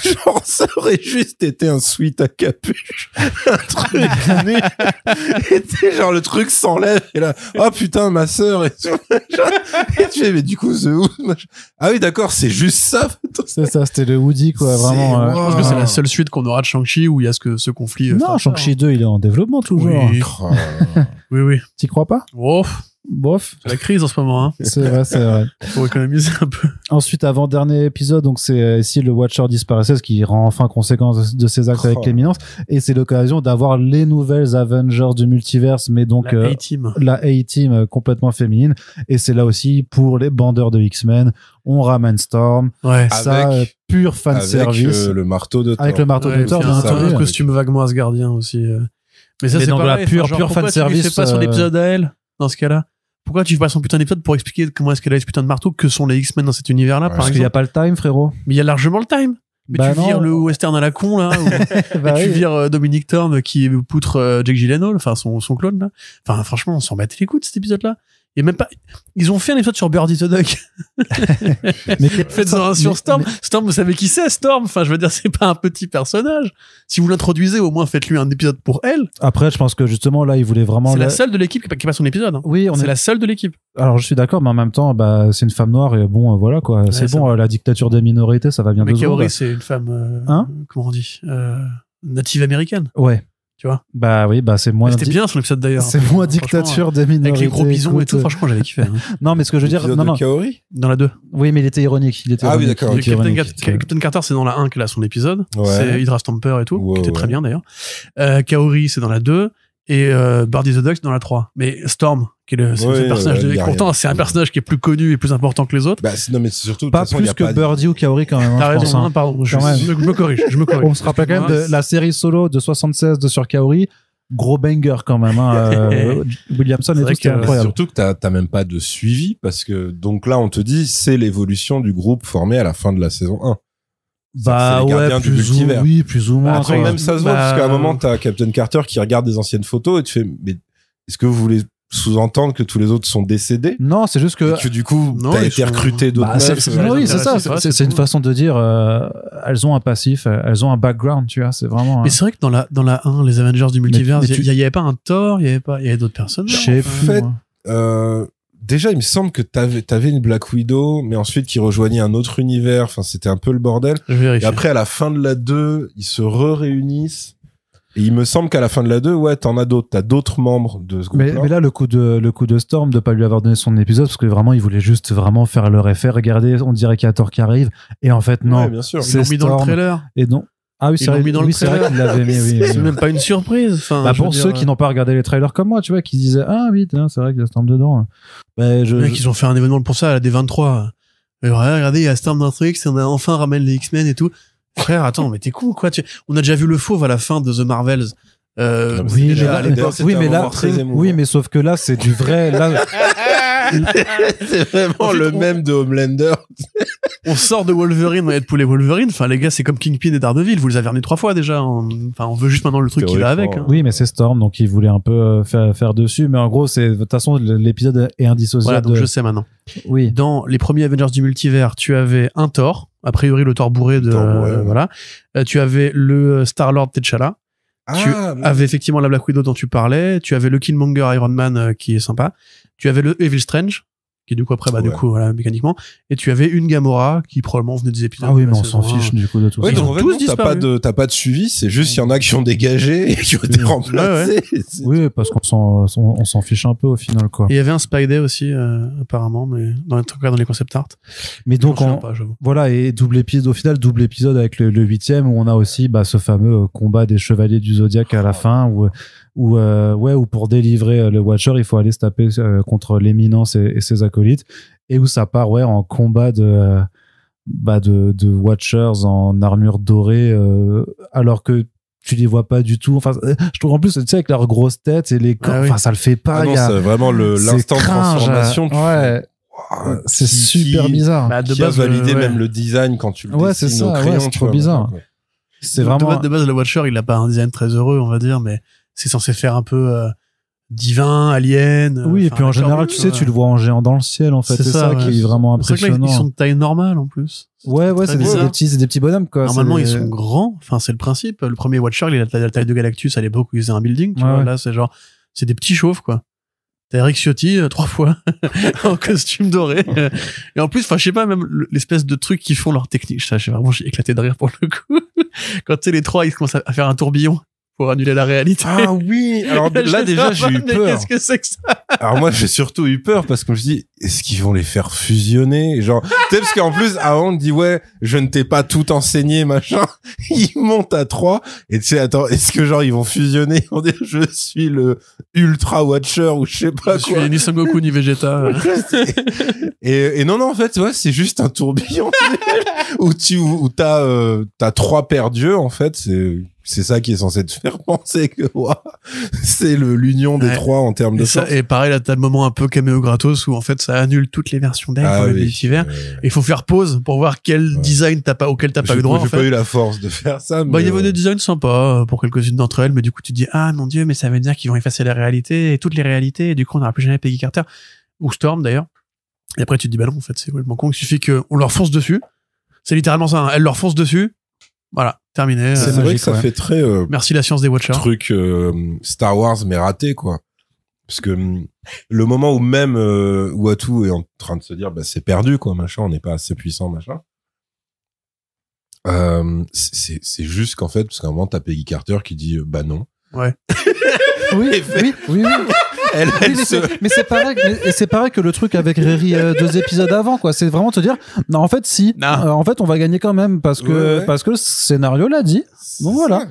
genre, ça aurait juste été un sweat à capuche. Un truc nul. Et tu sais, genre, le truc s'enlève, et là, oh putain, ma sœur, et tout. Et tu fais, mais du coup, The Hood, machin. Ah oui, d'accord, c'est juste ça. C'est ça, c'était le Woody, quoi, C'est- vraiment. wow. Je pense que c'est la seule suite qu'on aura de Shang-Chi où il y a ce conflit. Non, frère-sœur. Shang-Chi 2, il est en développement toujours. Oui. Oh. Oui, oui. T'y crois pas? Oh, Bof. c'est la crise en ce moment, hein. C'est vrai, c'est vrai. Faut économiser un peu. Ensuite, avant-dernier épisode, donc c'est si le Watcher disparaissait, ce qui rend enfin conséquence de ses actes avec Oh. l'éminence. Et c'est l'occasion d'avoir les nouvelles Avengers du multiverse, mais donc La A-Team. la A-Team complètement féminine. Et c'est là aussi pour les bandeurs de X-Men. On ramène Storm. Ouais. Ça, Avec- pur fan Avec service. le marteau de Thor. avec le marteau Ouais, de Thor, puis bien un ça, entendu. costume vaguement asgardien aussi. Mais ça, Mais c'est donc, pareil. la pure Pourquoi fanservice, tu fais pas son épisode à elle, dans ce cas-là? Pourquoi tu fais pas son putain d'épisode pour expliquer comment est-ce qu'elle a ce putain de marteau, que sont les X-Men dans cet univers-là, par Parce qu'il n'y a exemple? pas le time, frérot. Mais il y a largement le time. Mais Bah tu vires le western à la con, là, Bah et tu oui. vires Dominic Thorne qui poutre Jake Gyllenhaal, enfin son clone, là. Enfin, franchement, on s'en battait les couilles de cet épisode-là. Il y a même pas, ils ont fait un épisode sur Birdie the Duck. Mais Faites-en un sur Storm. Storm, vous savez qui c'est, Storm? Enfin, je veux dire, c'est pas un petit personnage. Si vous l'introduisez, au moins faites-lui un épisode pour elle. Après, je pense que justement, là, ils voulaient vraiment. C'est la seule de l'équipe qui passe son épisode. Hein. Oui, C'est la seule de l'équipe. Alors, je suis d'accord, mais en même temps, bah, c'est une femme noire et bon, voilà, quoi. C'est c'est bon, vrai. la dictature des minorités, ça va bien Mais de Kaori, secondes. c'est une femme, Hein comment on dit, native américaine. Ouais. Tu vois. Bah oui, bah c'est moins. C'était bien son épisode d'ailleurs. C'est moins dictature des minorités. Avec les gros bisons et écoute. tout, franchement, j'avais kiffé. Hein. Non, mais ce que je veux dire, L'épisode non, de non. Kaori Dans la 2. Oui, mais il était ironique. Il était Ah oui, ironique, d'accord. il était ironique. Captain Carter, c'est dans la 1 qu'elle a son épisode. Ouais. C'est Hydra Stomper et tout, Ouais, qui était ouais. très bien d'ailleurs. Kaori, c'est dans la 2. Et Birdie the Duck, c'est dans la 3. Mais Storm, qui est c'est Ouais, le personnage ouais, y a pourtant, rien. c'est un personnage qui est plus connu et plus important que les autres. Bah, non, mais c'est surtout, de Pas toute façon, y plus a que pas Birdie ou Kaori quand même. hein, T'as je pense, raison, hein. hein, pardon. Je Quand même. me corrige. On se rappelle quand même de la série solo de 76 de sur Kaori. Gros banger quand même. Hein. Williamson C'est et vrai tout, c'était que- incroyable. Surtout que t'as même pas de suivi parce que donc là on te dit c'est l'évolution du groupe formé à la fin de la saison 1. Bah c'est les gardiens ouais, du plus ou, multivers. oui, plus ou moins. Après quoi. même ça se voit parce qu'à un moment t'as Captain Carter qui regarde des anciennes photos et tu fais mais est-ce que vous voulez sous-entendre que tous les autres sont décédés Non, c'est juste que et que du coup Non, t'as ils été sont- recruté d'autres bah, meufs, oui, c'est ça. intéressant, c'est C'est une tout. façon de dire. Elles ont un passif, elles ont un background, tu vois. C'est vraiment. Mais c'est vrai que dans la 1, les Avengers du multivers, mais il tu- y avait pas un Thor, il y avait d'autres personnes. Je sais en plus. fait, moi. déjà il me semble que t'avais une Black Widow mais ensuite qui rejoignait un autre univers, enfin c'était un peu le bordel. Je vais Et vérifier. après, à la fin de la 2, ils se réunissent. Et il me semble qu'à la fin de la 2, ouais, t'en as d'autres. T'as d'autres membres de ce groupe-là. Mais là, le coup de Storm de pas lui avoir donné son épisode, parce que vraiment, il voulait juste vraiment faire leur effet. Regardez, on dirait qu'il y a Thor qui arrive. Et en fait, non. Ouais, bien sûr. Ils l'ont mis dans le Storm. trailer. Et non. Ah oui, Ils c'est vrai, l'ont mis dans le oui, c'est vrai trailer. qu'il l'avait mis. Oui, C'est oui. même pas une surprise. Enfin, Bah, je veux pour dire, ceux qui n'ont pas regardé les trailers comme moi, tu vois, qui disaient ah oui, tiens, c'est vrai qu'il y a Storm dedans. Bah, les mecs, ils ont fait un événement pour ça à la D23. Et ouais, regardez, il y a Storm dans le truc, on a enfin ramène les X-Men et tout. Frère, attends, mais t'es con, quoi. On a déjà vu le fauve à la fin de The Marvels. Oui, C'était mais déjà- là, à l'époque, c'était oui, un mais là, moment très émouvant. oui, mais sauf que là, c'est du vrai. Là, c'est vraiment Ensuite, le même de Homelander. On sort de Wolverine, on est de poulet Wolverine. Enfin, les gars, c'est comme Kingpin et Daredevil. Vous les avez remis 3 fois déjà. Enfin, on veut juste maintenant le truc qui va avec. Hein. oui, mais c'est Storm, donc il voulait un peu faire dessus. Mais en gros, c'est de toute façon, l'épisode est indissociable. Voilà, donc je sais maintenant. Oui. Dans les premiers Avengers du multivers, tu avais un Thor, a priori le Thor bourré de Thor bourré, ouais. voilà. Tu avais le Star-Lord T'Challa. Tu Ah, avais effectivement la Black Widow dont tu parlais. Tu avais le Killmonger Iron Man qui est sympa. Tu avais le Evil Strange qui du coup après du Ouais. coup voilà mécaniquement. Et tu avais une Gamora qui probablement venait des épisodes. Ah oui, de mais la on s'en saison fiche 1. du coup de tout ouais, ça. donc ont en fait, tous non, disparu. t'as pas de suivi, c'est juste il y en a qui ont dégagé et qui ont été remplacés. Oui, parce qu'on s'en fiche un peu au final, quoi. Et il y avait un Spidey aussi apparemment, mais en tout cas dans les concept art. Mais donc, Je m'en souviens pas, j'avoue. voilà, et double épisode, au final, double épisode avec le 8e où on a aussi bah, ce fameux combat des chevaliers du Zodiac à la fin où pour délivrer le Watcher, il faut aller se taper contre l'éminence et ses acolytes, et où ça part en combat de Watchers en armure dorée, alors que tu les vois pas du tout. Enfin, je trouve en plus, tu sais, avec leurs grosses têtes et les corps, Ah oui. enfin, ça le fait pas. Ah non, il y a- c'est vraiment c'est l'instant de cringe, transformation. tu ouais. fais, waouh, C'est qui- super qui- bizarre. Bah, de Qui a base, validé ouais. même le design quand tu le Ouais, c'est dessines ça, au ouais, crayon, c'est tu trop vois, bizarre. maintenant, quoi. C'est De vraiment. base, le Watcher, il a pas un design très heureux, on va dire, mais c'est censé faire un peu divin, alien. Oui, et enfin, puis en d'accord, général, oui, tu sais, tu le vois en géant dans le ciel, en fait. C'est ça ouais. qui est vraiment C'est vrai que là, impressionnant. ils sont de taille normale en plus. Ouais, très c'est bizarre. des petits bonhommes, quoi. Normalement, C'est ils des- sont grands. Enfin, c'est le principe. Le premier Watcher, il a la taille de Galactus à l'époque où il faisait un building. Tu Ouais, vois, ouais. là, c'est genre, c'est des petits chauves, quoi. T'as Eric Ciotti 3 fois en costume doré. Et en plus, enfin, je sais pas, même l'espèce de truc qu'ils font leur technique. Ça, j'ai éclaté de rire pour le coup. Quand tu sais, les trois, ils commencent à faire un tourbillon pour annuler la réalité. Ah oui, alors là déjà j'ai eu Mais peur. qu'est-ce que c'est que ça? Alors moi j'ai surtout eu peur parce que je me dis est-ce qu'ils vont les faire fusionner genre tu sais parce qu'en plus avant on te dit ouais je ne t'ai pas tout enseigné machin ils montent à 3 et tu sais attends est-ce que genre ils vont fusionner ils vont dire je suis le Ultra Watcher ou je sais pas Je quoi suis ni Son Goku ni Vegeta. et non en fait ouais c'est juste un tourbillon où t'as 3 paires d'yeux en fait c'est c'est ça qui est censé te faire penser que c'est l'union des trois en termes de force. Et pareil, là, t'as le moment un peu caméo gratos où en fait ça annule toutes les versions d'elle pour le multivers. Il faut faire pause pour voir quel design auquel t'as pas eu droit. J'ai pas eu la force de faire ça. Bah, il y avait des designs sympas pour quelques-unes d'entre elles, mais du coup tu te dis ah mon dieu, mais ça veut dire qu'ils vont effacer la réalité et toutes les réalités, et du coup on n'aura plus jamais Peggy Carter ou Storm d'ailleurs. Et après tu te dis bah non, en fait c'est complètement con. Il suffit qu'on leur fonce dessus. C'est littéralement ça. Hein. Elle leur fonce dessus. Voilà, terminé. C'est vrai que ça fait très merci la science des Watchers. Truc Star Wars mais raté quoi. Parce que le moment où même Uatu est en train de se dire bah c'est perdu quoi machin, on n'est pas assez puissant machin. C'est juste qu'en fait parce qu'à un moment t'as Peggy Carter qui dit bah non. Ouais. oui. Mais c'est pareil que le truc avec Riri 2 épisodes avant quoi, c'est vraiment te dire non en fait si en fait on va gagner quand même parce que le scénario l'a dit. Bon voilà.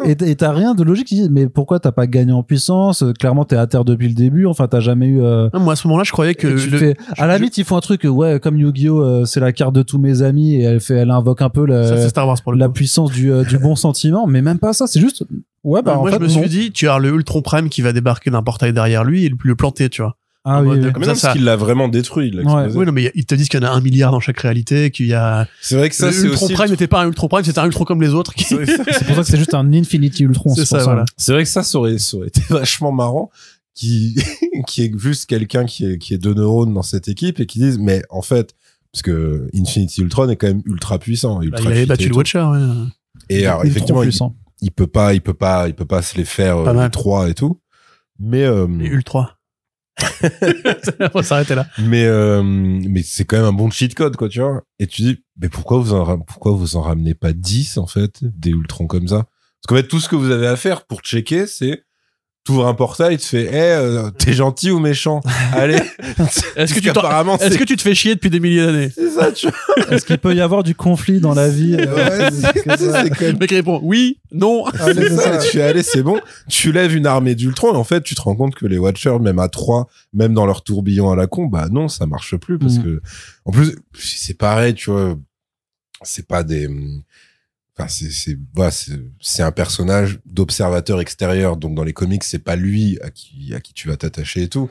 Et t'as rien de logique qui dit mais pourquoi t'as pas gagné en puissance, clairement t'es à terre depuis le début, enfin t'as jamais eu moi à ce moment-là je croyais que à la limite ils font un truc comme Yu-Gi-Oh c'est la carte de tous mes amis et elle invoque un peu ça, Star Wars pour la puissance du bon sentiment, mais même pas ça, c'est juste moi je me suis dit tu as le Ultron Prime qui va débarquer d'un portail derrière lui et le planter tu vois. Ah oui, mais non, parce qu'il l'a vraiment détruit. Oui, non, mais ils te disent qu'il y en a 1 milliard dans chaque réalité, qu'il y a. C'est vrai que ça, c'est Ultron aussi. Prime n'était pas un Ultron Prime, c'était un Ultron comme les autres. C'est pour ça que c'est juste un Infinity Ultron. C'est ça, voilà. C'est vrai que ça aurait été vachement marrant qui est juste quelqu'un qui est 2 neurones dans cette équipe et qui disent, mais en fait, parce que Infinity Ultron est quand même ultra puissant. Il avait battu le Watcher, ouais. Et alors, effectivement, il peut pas se les faire, 3 et tout. Mais Ultra. On va s'arrêter là. Mais c'est quand même un bon cheat code quoi tu vois, et tu dis mais pourquoi vous en ramenez pas 10 en fait des Ultrons comme ça, parce qu'en fait tout ce que vous avez à faire pour checker c'est t'ouvres un portail, il te fait t'es gentil ou méchant, allez. Est-ce que tu te fais chier depuis des milliers d'années? C'est ça, tu vois. Est-ce qu'il peut y avoir du conflit dans la vie? C'est quand même... Le mec répond oui, non. C'est ça, tu fais allez, c'est bon. Tu lèves une armée d'Ultron et en fait, tu te rends compte que les Watchers, même à 3, même dans leur tourbillon à la con, bah non, ça marche plus parce que, en plus, c'est pareil, tu vois, c'est pas des... Enfin, c'est un personnage d'observateur extérieur, donc dans les comics c'est pas lui à qui tu vas t'attacher et tout,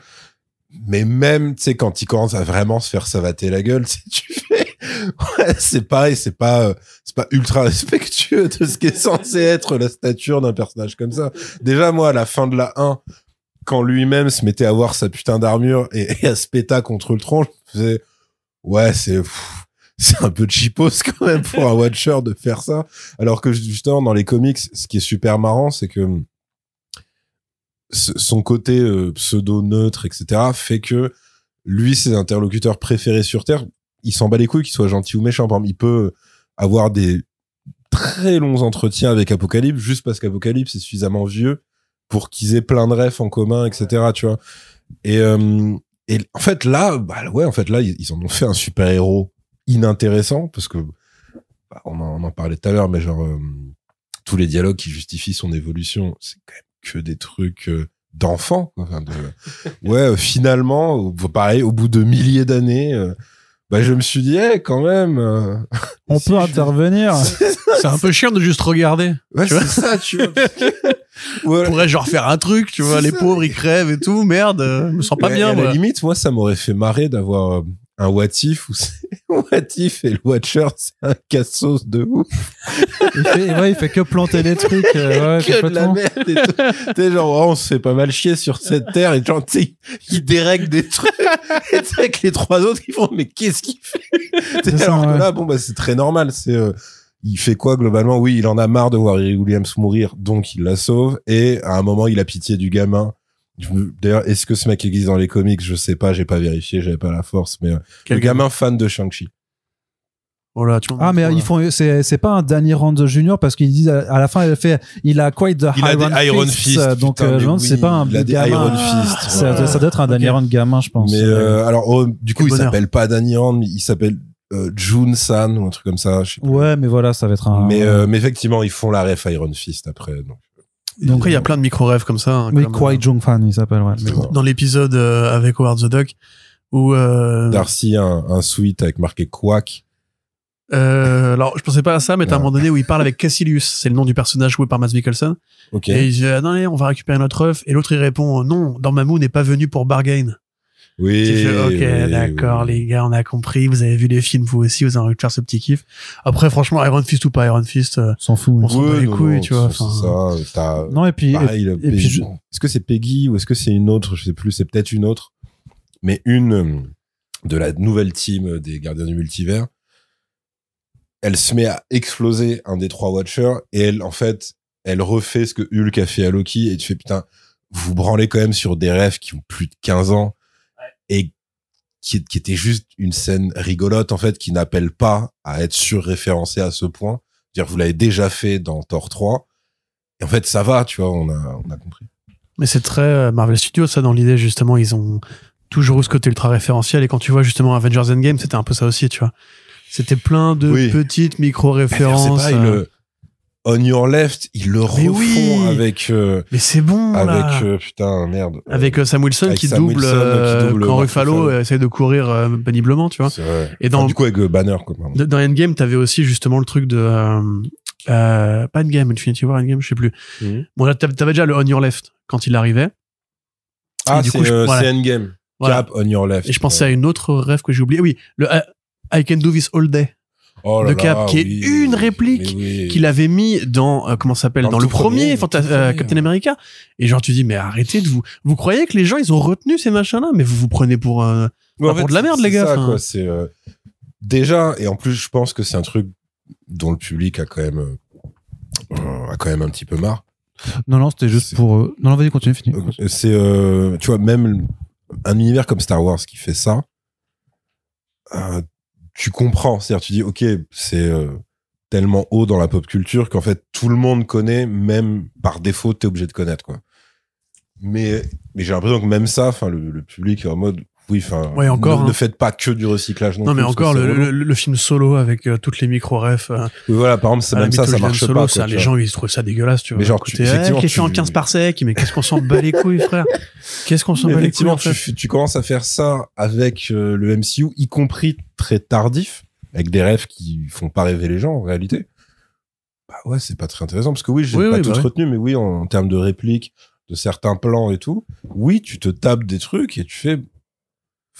mais même tu sais quand il commence à vraiment se faire savater la gueule, tu fais c'est pareil, c'est pas ultra respectueux de ce qui est censé être la stature d'un personnage comme ça. Déjà moi à la fin de la 1 quand lui-même se mettait à voir sa putain d'armure et à se péta contre Ultron, je me faisais ouais c'est un peu cheapos quand même pour un Watcher de faire ça. Alors que justement, dans les comics, ce qui est super marrant, c'est que son côté pseudo-neutre, etc., fait que lui, ses interlocuteurs préférés sur Terre, il s'en bat les couilles qu'il soit gentil ou méchant. Par exemple, il peut avoir des très longs entretiens avec Apocalypse juste parce qu'Apocalypse est suffisamment vieux pour qu'ils aient plein de refs en commun, etc., tu vois. Et en fait, là, ils en ont fait un super-héros inintéressant parce que on en parlait tout à l'heure, mais genre tous les dialogues qui justifient son évolution, c'est quand même que des trucs d'enfants. Enfin, finalement, pareil, au bout de milliers d'années, je me suis dit, quand même, on peut intervenir. C'est un peu chiant de juste regarder. Ouais, c'est ça, tu vois. On pourrait genre faire un truc, tu vois, les pauvres ils crèvent et tout, merde, je me sens pas bien. À la limite, moi, ça m'aurait fait marrer d'avoir un What If où c'est What If et le Watcher c'est un casse-sauce de ouf. Il fait que planter des trucs que de la merde et tout. T'es genre on se fait pas mal chier sur cette terre et genre tu sais il dérègle des trucs et tu sais avec les 3 autres ils font mais qu'est-ce qu'il fait alors que là c'est très normal, c'est il fait quoi globalement, oui il en a marre de voir Riri Williams mourir donc il la sauve et à un moment il a pitié du gamin. D'ailleurs, est-ce que ce mec existe dans les comics? Je sais pas, j'ai pas vérifié, j'avais pas la force, mais le gamin fan de Shang-Chi. Voilà, mais ils font, c'est pas un Danny Rand Jr. parce qu'ils disent à la fin il a quite the Iron Fist, donc c'est pas un gamin. Iron Fist. Ça doit être un Danny Rand gamin, je pense. Mais du coup, il s'appelle pas Danny Rand, mais il s'appelle Jun-san ou un truc comme ça. Je sais plus. Ouais, mais voilà, ça va être un. Mais effectivement, ils font la ref Iron Fist après. Donc après, il y a plein de micro-rêves comme ça. Hein, oui, Kwai Jung-fan, il s'appelle, ouais. Dans l'épisode avec Howard the Duck, où Darcy a un suite avec marqué Quack. Alors, je pensais pas à ça, mais t'as un moment donné où il parle avec Cassilius, c'est le nom du personnage joué par Mads Mikkelsen. Ok. Et il dit, non, allez, on va récupérer notre œuf. Et l'autre, il répond, non, Dormammu n'est pas venu pour bargain. Oui. J'ai fait, ok, d'accord, les gars, on a compris. Vous avez vu les films, vous aussi, vous avez envie de faire ce petit kiff. Après, franchement, Iron Fist ou pas Iron Fist, s'en fout. on s'en bat les couilles, tu vois. C'est ça. T'as, Non, et puis, pareil, et puis est-ce que c'est Peggy ou est-ce que c'est une autre? Je sais plus, c'est peut-être une autre. Mais une de la nouvelle team des Gardiens du Multivers, elle se met à exploser un des 3 Watchers et elle, en fait, elle refait ce que Hulk a fait à Loki et tu fais putain, vous branlez quand même sur des rêves qui ont plus de 15 ans et qui était juste une scène rigolote, en fait, qui n'appelle pas à être surréférencée à ce point. C'est-à-dire, vous l'avez déjà fait dans Thor 3 et en fait, ça va, tu vois, on a compris. Mais c'est très Marvel Studios, ça, dans l'idée, justement, ils ont toujours eu ce côté ultra référentiel et quand tu vois justement Avengers Endgame, c'était un peu ça aussi, tu vois. C'était plein de petites micro-références. C'est pareil, le On Your Left, ils le refont avec... mais c'est bon, avec, là. Putain, merde. Avec Sam Wilson qui double quand Ruffalo essaie de courir péniblement, tu vois. Et dans, du coup, avec Banner, quoi. Dans Endgame, t'avais aussi justement le truc de... pas Endgame, Infinity War, Endgame, je sais plus. Bon, là, t'avais déjà le On Your Left quand il arrivait. Ah, c'est Endgame. Voilà. Cap On Your Left. Et je pensais à une autre rêve que j'ai oublié. Oui, le I Can Do This All Day de Cap, qui est une réplique qu'il avait mis dans comment ça s'appelle dans le premier Captain America. Et genre tu dis mais arrêtez de vous croyez que les gens ils ont retenu ces machins-là, mais vous vous prenez pour pour de la merde les gars. C'est ça, quoi. C'est déjà, et en plus je pense que c'est un truc dont le public a quand même un petit peu marre. Non, c'était juste pour non, vas-y, continue, finis. C'est tu vois, même un univers comme Star Wars qui fait ça, tu comprends, c'est-à-dire tu dis ok, c'est tellement haut dans la pop culture qu'en fait tout le monde connaît, même par défaut t'es obligé de connaître, quoi. Mais j'ai l'impression que même ça, enfin le public est en mode oui, enfin ne faites pas que du recyclage non mais encore le film Solo avec toutes les micro-refs. Oui, voilà, par exemple, c'est même ça marche Solo, pas, quoi, les gens ils trouvent ça dégueulasse, tu vois. Mais genre question en 15 parsec, mais qu'est-ce qu'on s'en bat les couilles, frère. Qu'est-ce qu'on s'en bat les couilles, en fait. Tu commences à faire ça avec le MCU, y compris très tardif, avec des rêves qui font pas rêver les gens en réalité. Bah ouais, c'est pas très intéressant parce que oui, j'ai pas tout retenu, mais oui, en termes de répliques, de certains plans et tout, oui, tu te tapes des trucs et tu fais.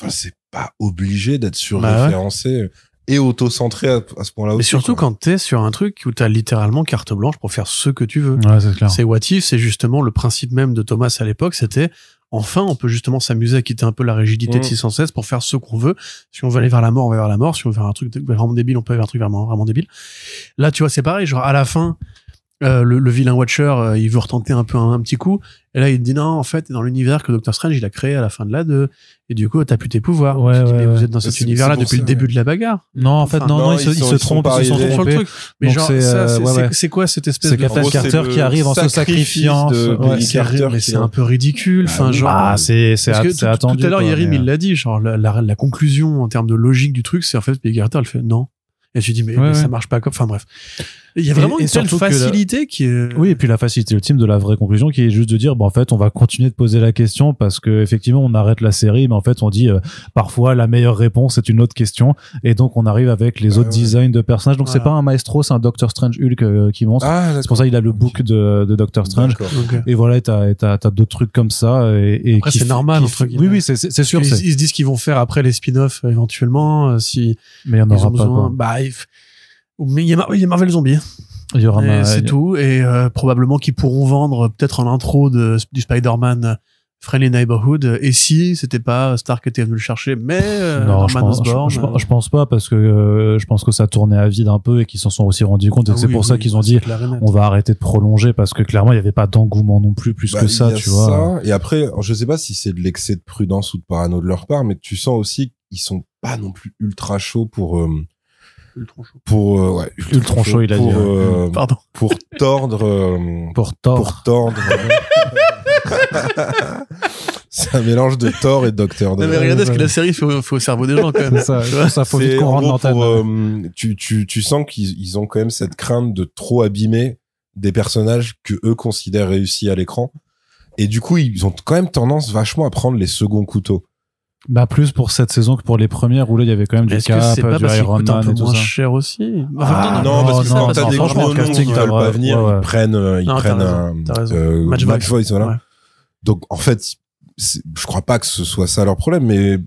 Enfin, c'est pas obligé d'être surréférencé et auto-centré à ce point-là aussi. Mais surtout quand t'es sur un truc où t'as littéralement carte blanche pour faire ce que tu veux. Ouais, c'est clair. C'est What If, c'est justement le principe même de Thomas à l'époque, c'était enfin, on peut justement s'amuser à quitter un peu la rigidité de 616 pour faire ce qu'on veut. Si on veut aller vers la mort, on va vers la mort. Si on veut faire un truc vraiment débile, on peut aller vers un truc vraiment débile. Là, tu vois, c'est pareil. Genre, à la fin, le vilain Watcher, il veut retenter un peu un petit coup. Et là, il te dit non, en fait, t'es dans l'univers que Doctor Strange, il a créé à la fin de la 2. Et du coup, t'as plus tes pouvoirs. Mais vous êtes dans cet univers-là depuis le début de la bagarre. Non, en fait, non, ils se trompent. Ils se sont sur le truc. Mais genre, c'est quoi cette espèce de... C'est Captain Carter qui arrive en se sacrifiant. Mais c'est un peu ridicule. Enfin, genre... c'est attendu. Tout à l'heure, Yerim, il l'a dit. Genre, la conclusion en termes de logique du truc, c'est en fait, Peggy Carter, elle fait non. Et tu dis, mais ça marche pas comme, enfin bref. Il y a vraiment une telle facilité qui est... Oui, et puis la facilité ultime de la vraie conclusion qui est juste de dire, en fait, on va continuer de poser la question parce que, effectivement, on arrête la série, mais en fait, on dit, parfois, la meilleure réponse est une autre question. Et donc, on arrive avec les autres designs de personnages. Donc, c'est pas un Maestro, c'est un Doctor Strange Hulk qui montre. C'est pour ça qu'il a le book de Doctor Strange. Et voilà, t'as d'autres trucs comme ça. Et après, c'est normal. Oui, c'est sûr. Ils se disent qu'ils vont faire après les spin-offs, éventuellement, si... Mais il y en aura pas, quoi. Mais il y a Marvel Zombie. Il y aura c'est tout. Et probablement qu'ils pourront vendre peut-être en intro du Spider-Man Friendly Neighborhood. Et si c'était pas Stark qui était venu le chercher, mais Norman Osborn. Je pense pas parce que je pense que ça tournait à vide un peu et qu'ils s'en sont aussi rendus compte. Et c'est pour ça qu'ils ont dit on va arrêter de prolonger parce que clairement il y avait pas d'engouement non plus plus que ça, tu vois. Et après, je sais pas si c'est de l'excès de prudence ou de parano de leur part, mais tu sens aussi qu'ils sont pas non plus ultra chauds pour ultra chaud, il a dit. Pardon. Pour tordre. Pour tordre. C'est un mélange de Thor et de Docteur. Mais regardez ce que la série fait au cerveau des gens, quand même. Ça faut vite qu'on rentre dans tu sens qu'ils ont quand même cette crainte de trop abîmer des personnages que eux considèrent réussis à l'écran. Et du coup, ils ont quand même tendance vachement à prendre les seconds couteaux. Bah, plus pour cette saison que pour les premières, où là, il y avait quand même du Est-ce que Cap, c'est pas du parce qu'il Iron coûte un Man peu et tout moins ça. cher aussi? Ah, non, parce que quand t'as des franchement, gros le noms casting, qui t'as veulent pas raison. venir, Ouais, ouais. ils prennent Non, t'as raison. Match Voice, voilà. Ouais. Donc, en fait, je crois pas que ce soit ça leur problème, mais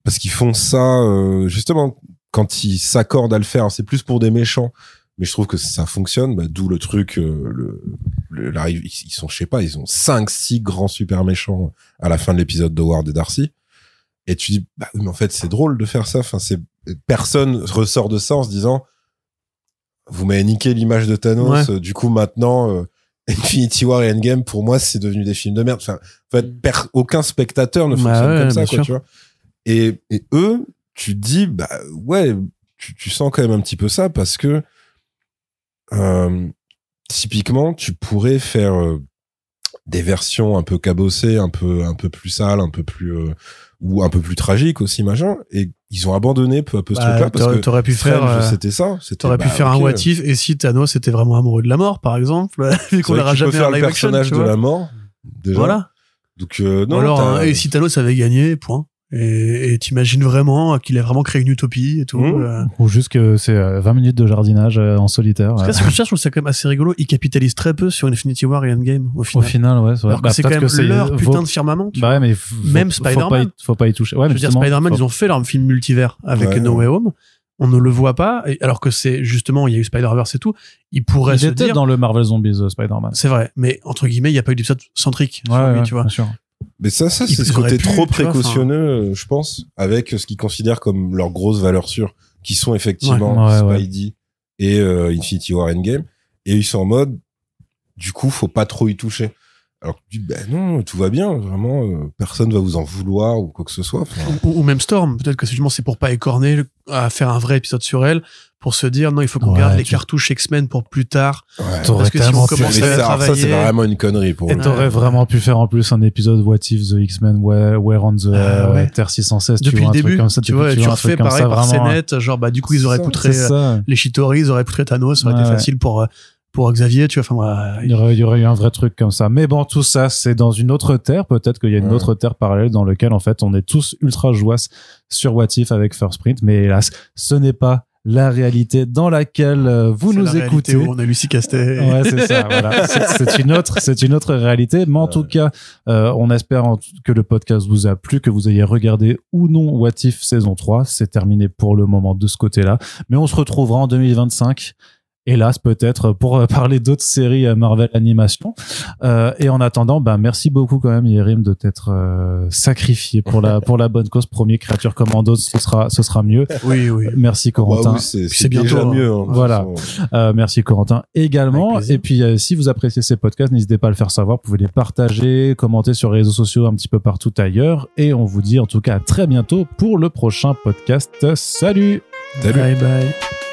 parce qu'ils font ça, justement, quand ils s'accordent à le faire, c'est plus pour des méchants. Mais je trouve que ça fonctionne, d'où le truc, ils sont, je sais pas, ils ont 5-6 grands super méchants à la fin de l'épisode d'Howard et Darcy. Et tu dis, bah oui, mais en fait, c'est drôle de faire ça. Enfin, personne ressort de ça en se disant, vous m'avez niqué l'image de Thanos. Ouais. Du coup, maintenant, Infinity War et Endgame, pour moi, c'est devenu des films de merde. Enfin, en fait, aucun spectateur ne fonctionne comme ça, quoi, tu vois. Et eux, tu te dis, bah ouais, tu sens quand même un petit peu ça parce que typiquement, tu pourrais faire des versions un peu cabossées, un peu plus sales, un peu plus ou un peu plus tragiques aussi, machin. Et ils ont abandonné peu à peu ce truc-là parce que t'aurais pu faire, c'était ça. T'aurais pu faire un what if et si Thanos était vraiment amoureux de la mort, par exemple, vu qu'on l'aura jamais faire en live le action, personnage tu de vois. la mort. Déjà. Voilà. Donc non. Ou alors, et si Thanos avait gagné, point. Et t'imagines vraiment qu'il a vraiment créé une utopie et tout. Ou juste que c'est 20 minutes de jardinage en solitaire. En tout cas, ce que je cherche, je trouve ça quand même assez rigolo. Ils capitalisent très peu sur Infinity War et Endgame, au final. Au final, ouais. C'est vrai. Alors que c'est quand même leur putain de firmament. Bah ouais, mais même Spider-Man. Faut pas y toucher. Ouais, je veux dire, Spider-Man, ils ont fait leur film multivers avec No Way Home. On ne le voit pas, alors que c'est justement, il y a eu Spider-Verse et tout. Ils pourraient se dire. dans le Marvel Zombies Spider-Man. C'est vrai, mais entre guillemets, il n'y a pas eu d'épisode centrique sur lui, tu vois. Bien sûr. Mais ça, c'est ce côté trop précautionneux, je pense, avec ce qu'ils considèrent comme leurs grosses valeurs sûres, qui sont effectivement Spidey et Infinity War Endgame. Et ils sont en mode, du coup, faut pas trop y toucher. Alors que tu dis, ben non, tout va bien, vraiment, personne va vous en vouloir ou quoi que ce soit. Ou même Storm, peut-être que c'est pour pas écorner à faire un vrai épisode sur elle, pour se dire, non, il faut qu'on garde les cartouches X-Men pour plus tard. Ouais. Parce que si on commence à travailler... Ça, c'est vraiment une connerie pour moi. Et t'aurais vraiment pu faire en plus un épisode What If the X-Men were on the Terre 616, depuis tu vois, le début, comme ça, tu vois, tu refais pareil par scénette, genre, bah, du coup, ils auraient poutré les Chitauri, ils auraient poutré Thanos, ça aurait été facile pour Xavier, tu vois, enfin, il y aurait eu un vrai truc comme ça. Mais bon, tout ça, c'est dans une autre terre. Peut-être qu'il y a une autre terre parallèle dans laquelle, en fait, on est tous ultra joyeux sur What If avec First Print. Mais hélas, ce n'est pas la réalité dans laquelle vous nous écoutez. Où on a Lucie Castet. Ouais, c'est ça, voilà. C'est une autre réalité. Mais en tout cas, on espère que le podcast vous a plu, que vous ayez regardé ou non What If saison 3. C'est terminé pour le moment de ce côté-là. Mais on se retrouvera en 2025. Hélas, peut-être, pour parler d'autres séries Marvel Animation. Et en attendant, merci beaucoup quand même, Yérim, de t'être sacrifié pour la bonne cause. Premier Créature Commando, ce sera mieux. Oui. Merci, Corentin. Bah oui, c'est bientôt mieux. Hein, voilà. Merci, Corentin, également. Et puis, si vous appréciez ces podcasts, n'hésitez pas à le faire savoir. Vous pouvez les partager, commenter sur les réseaux sociaux un petit peu partout ailleurs. Et on vous dit en tout cas à très bientôt pour le prochain podcast. Salut! Salut! Bye bye!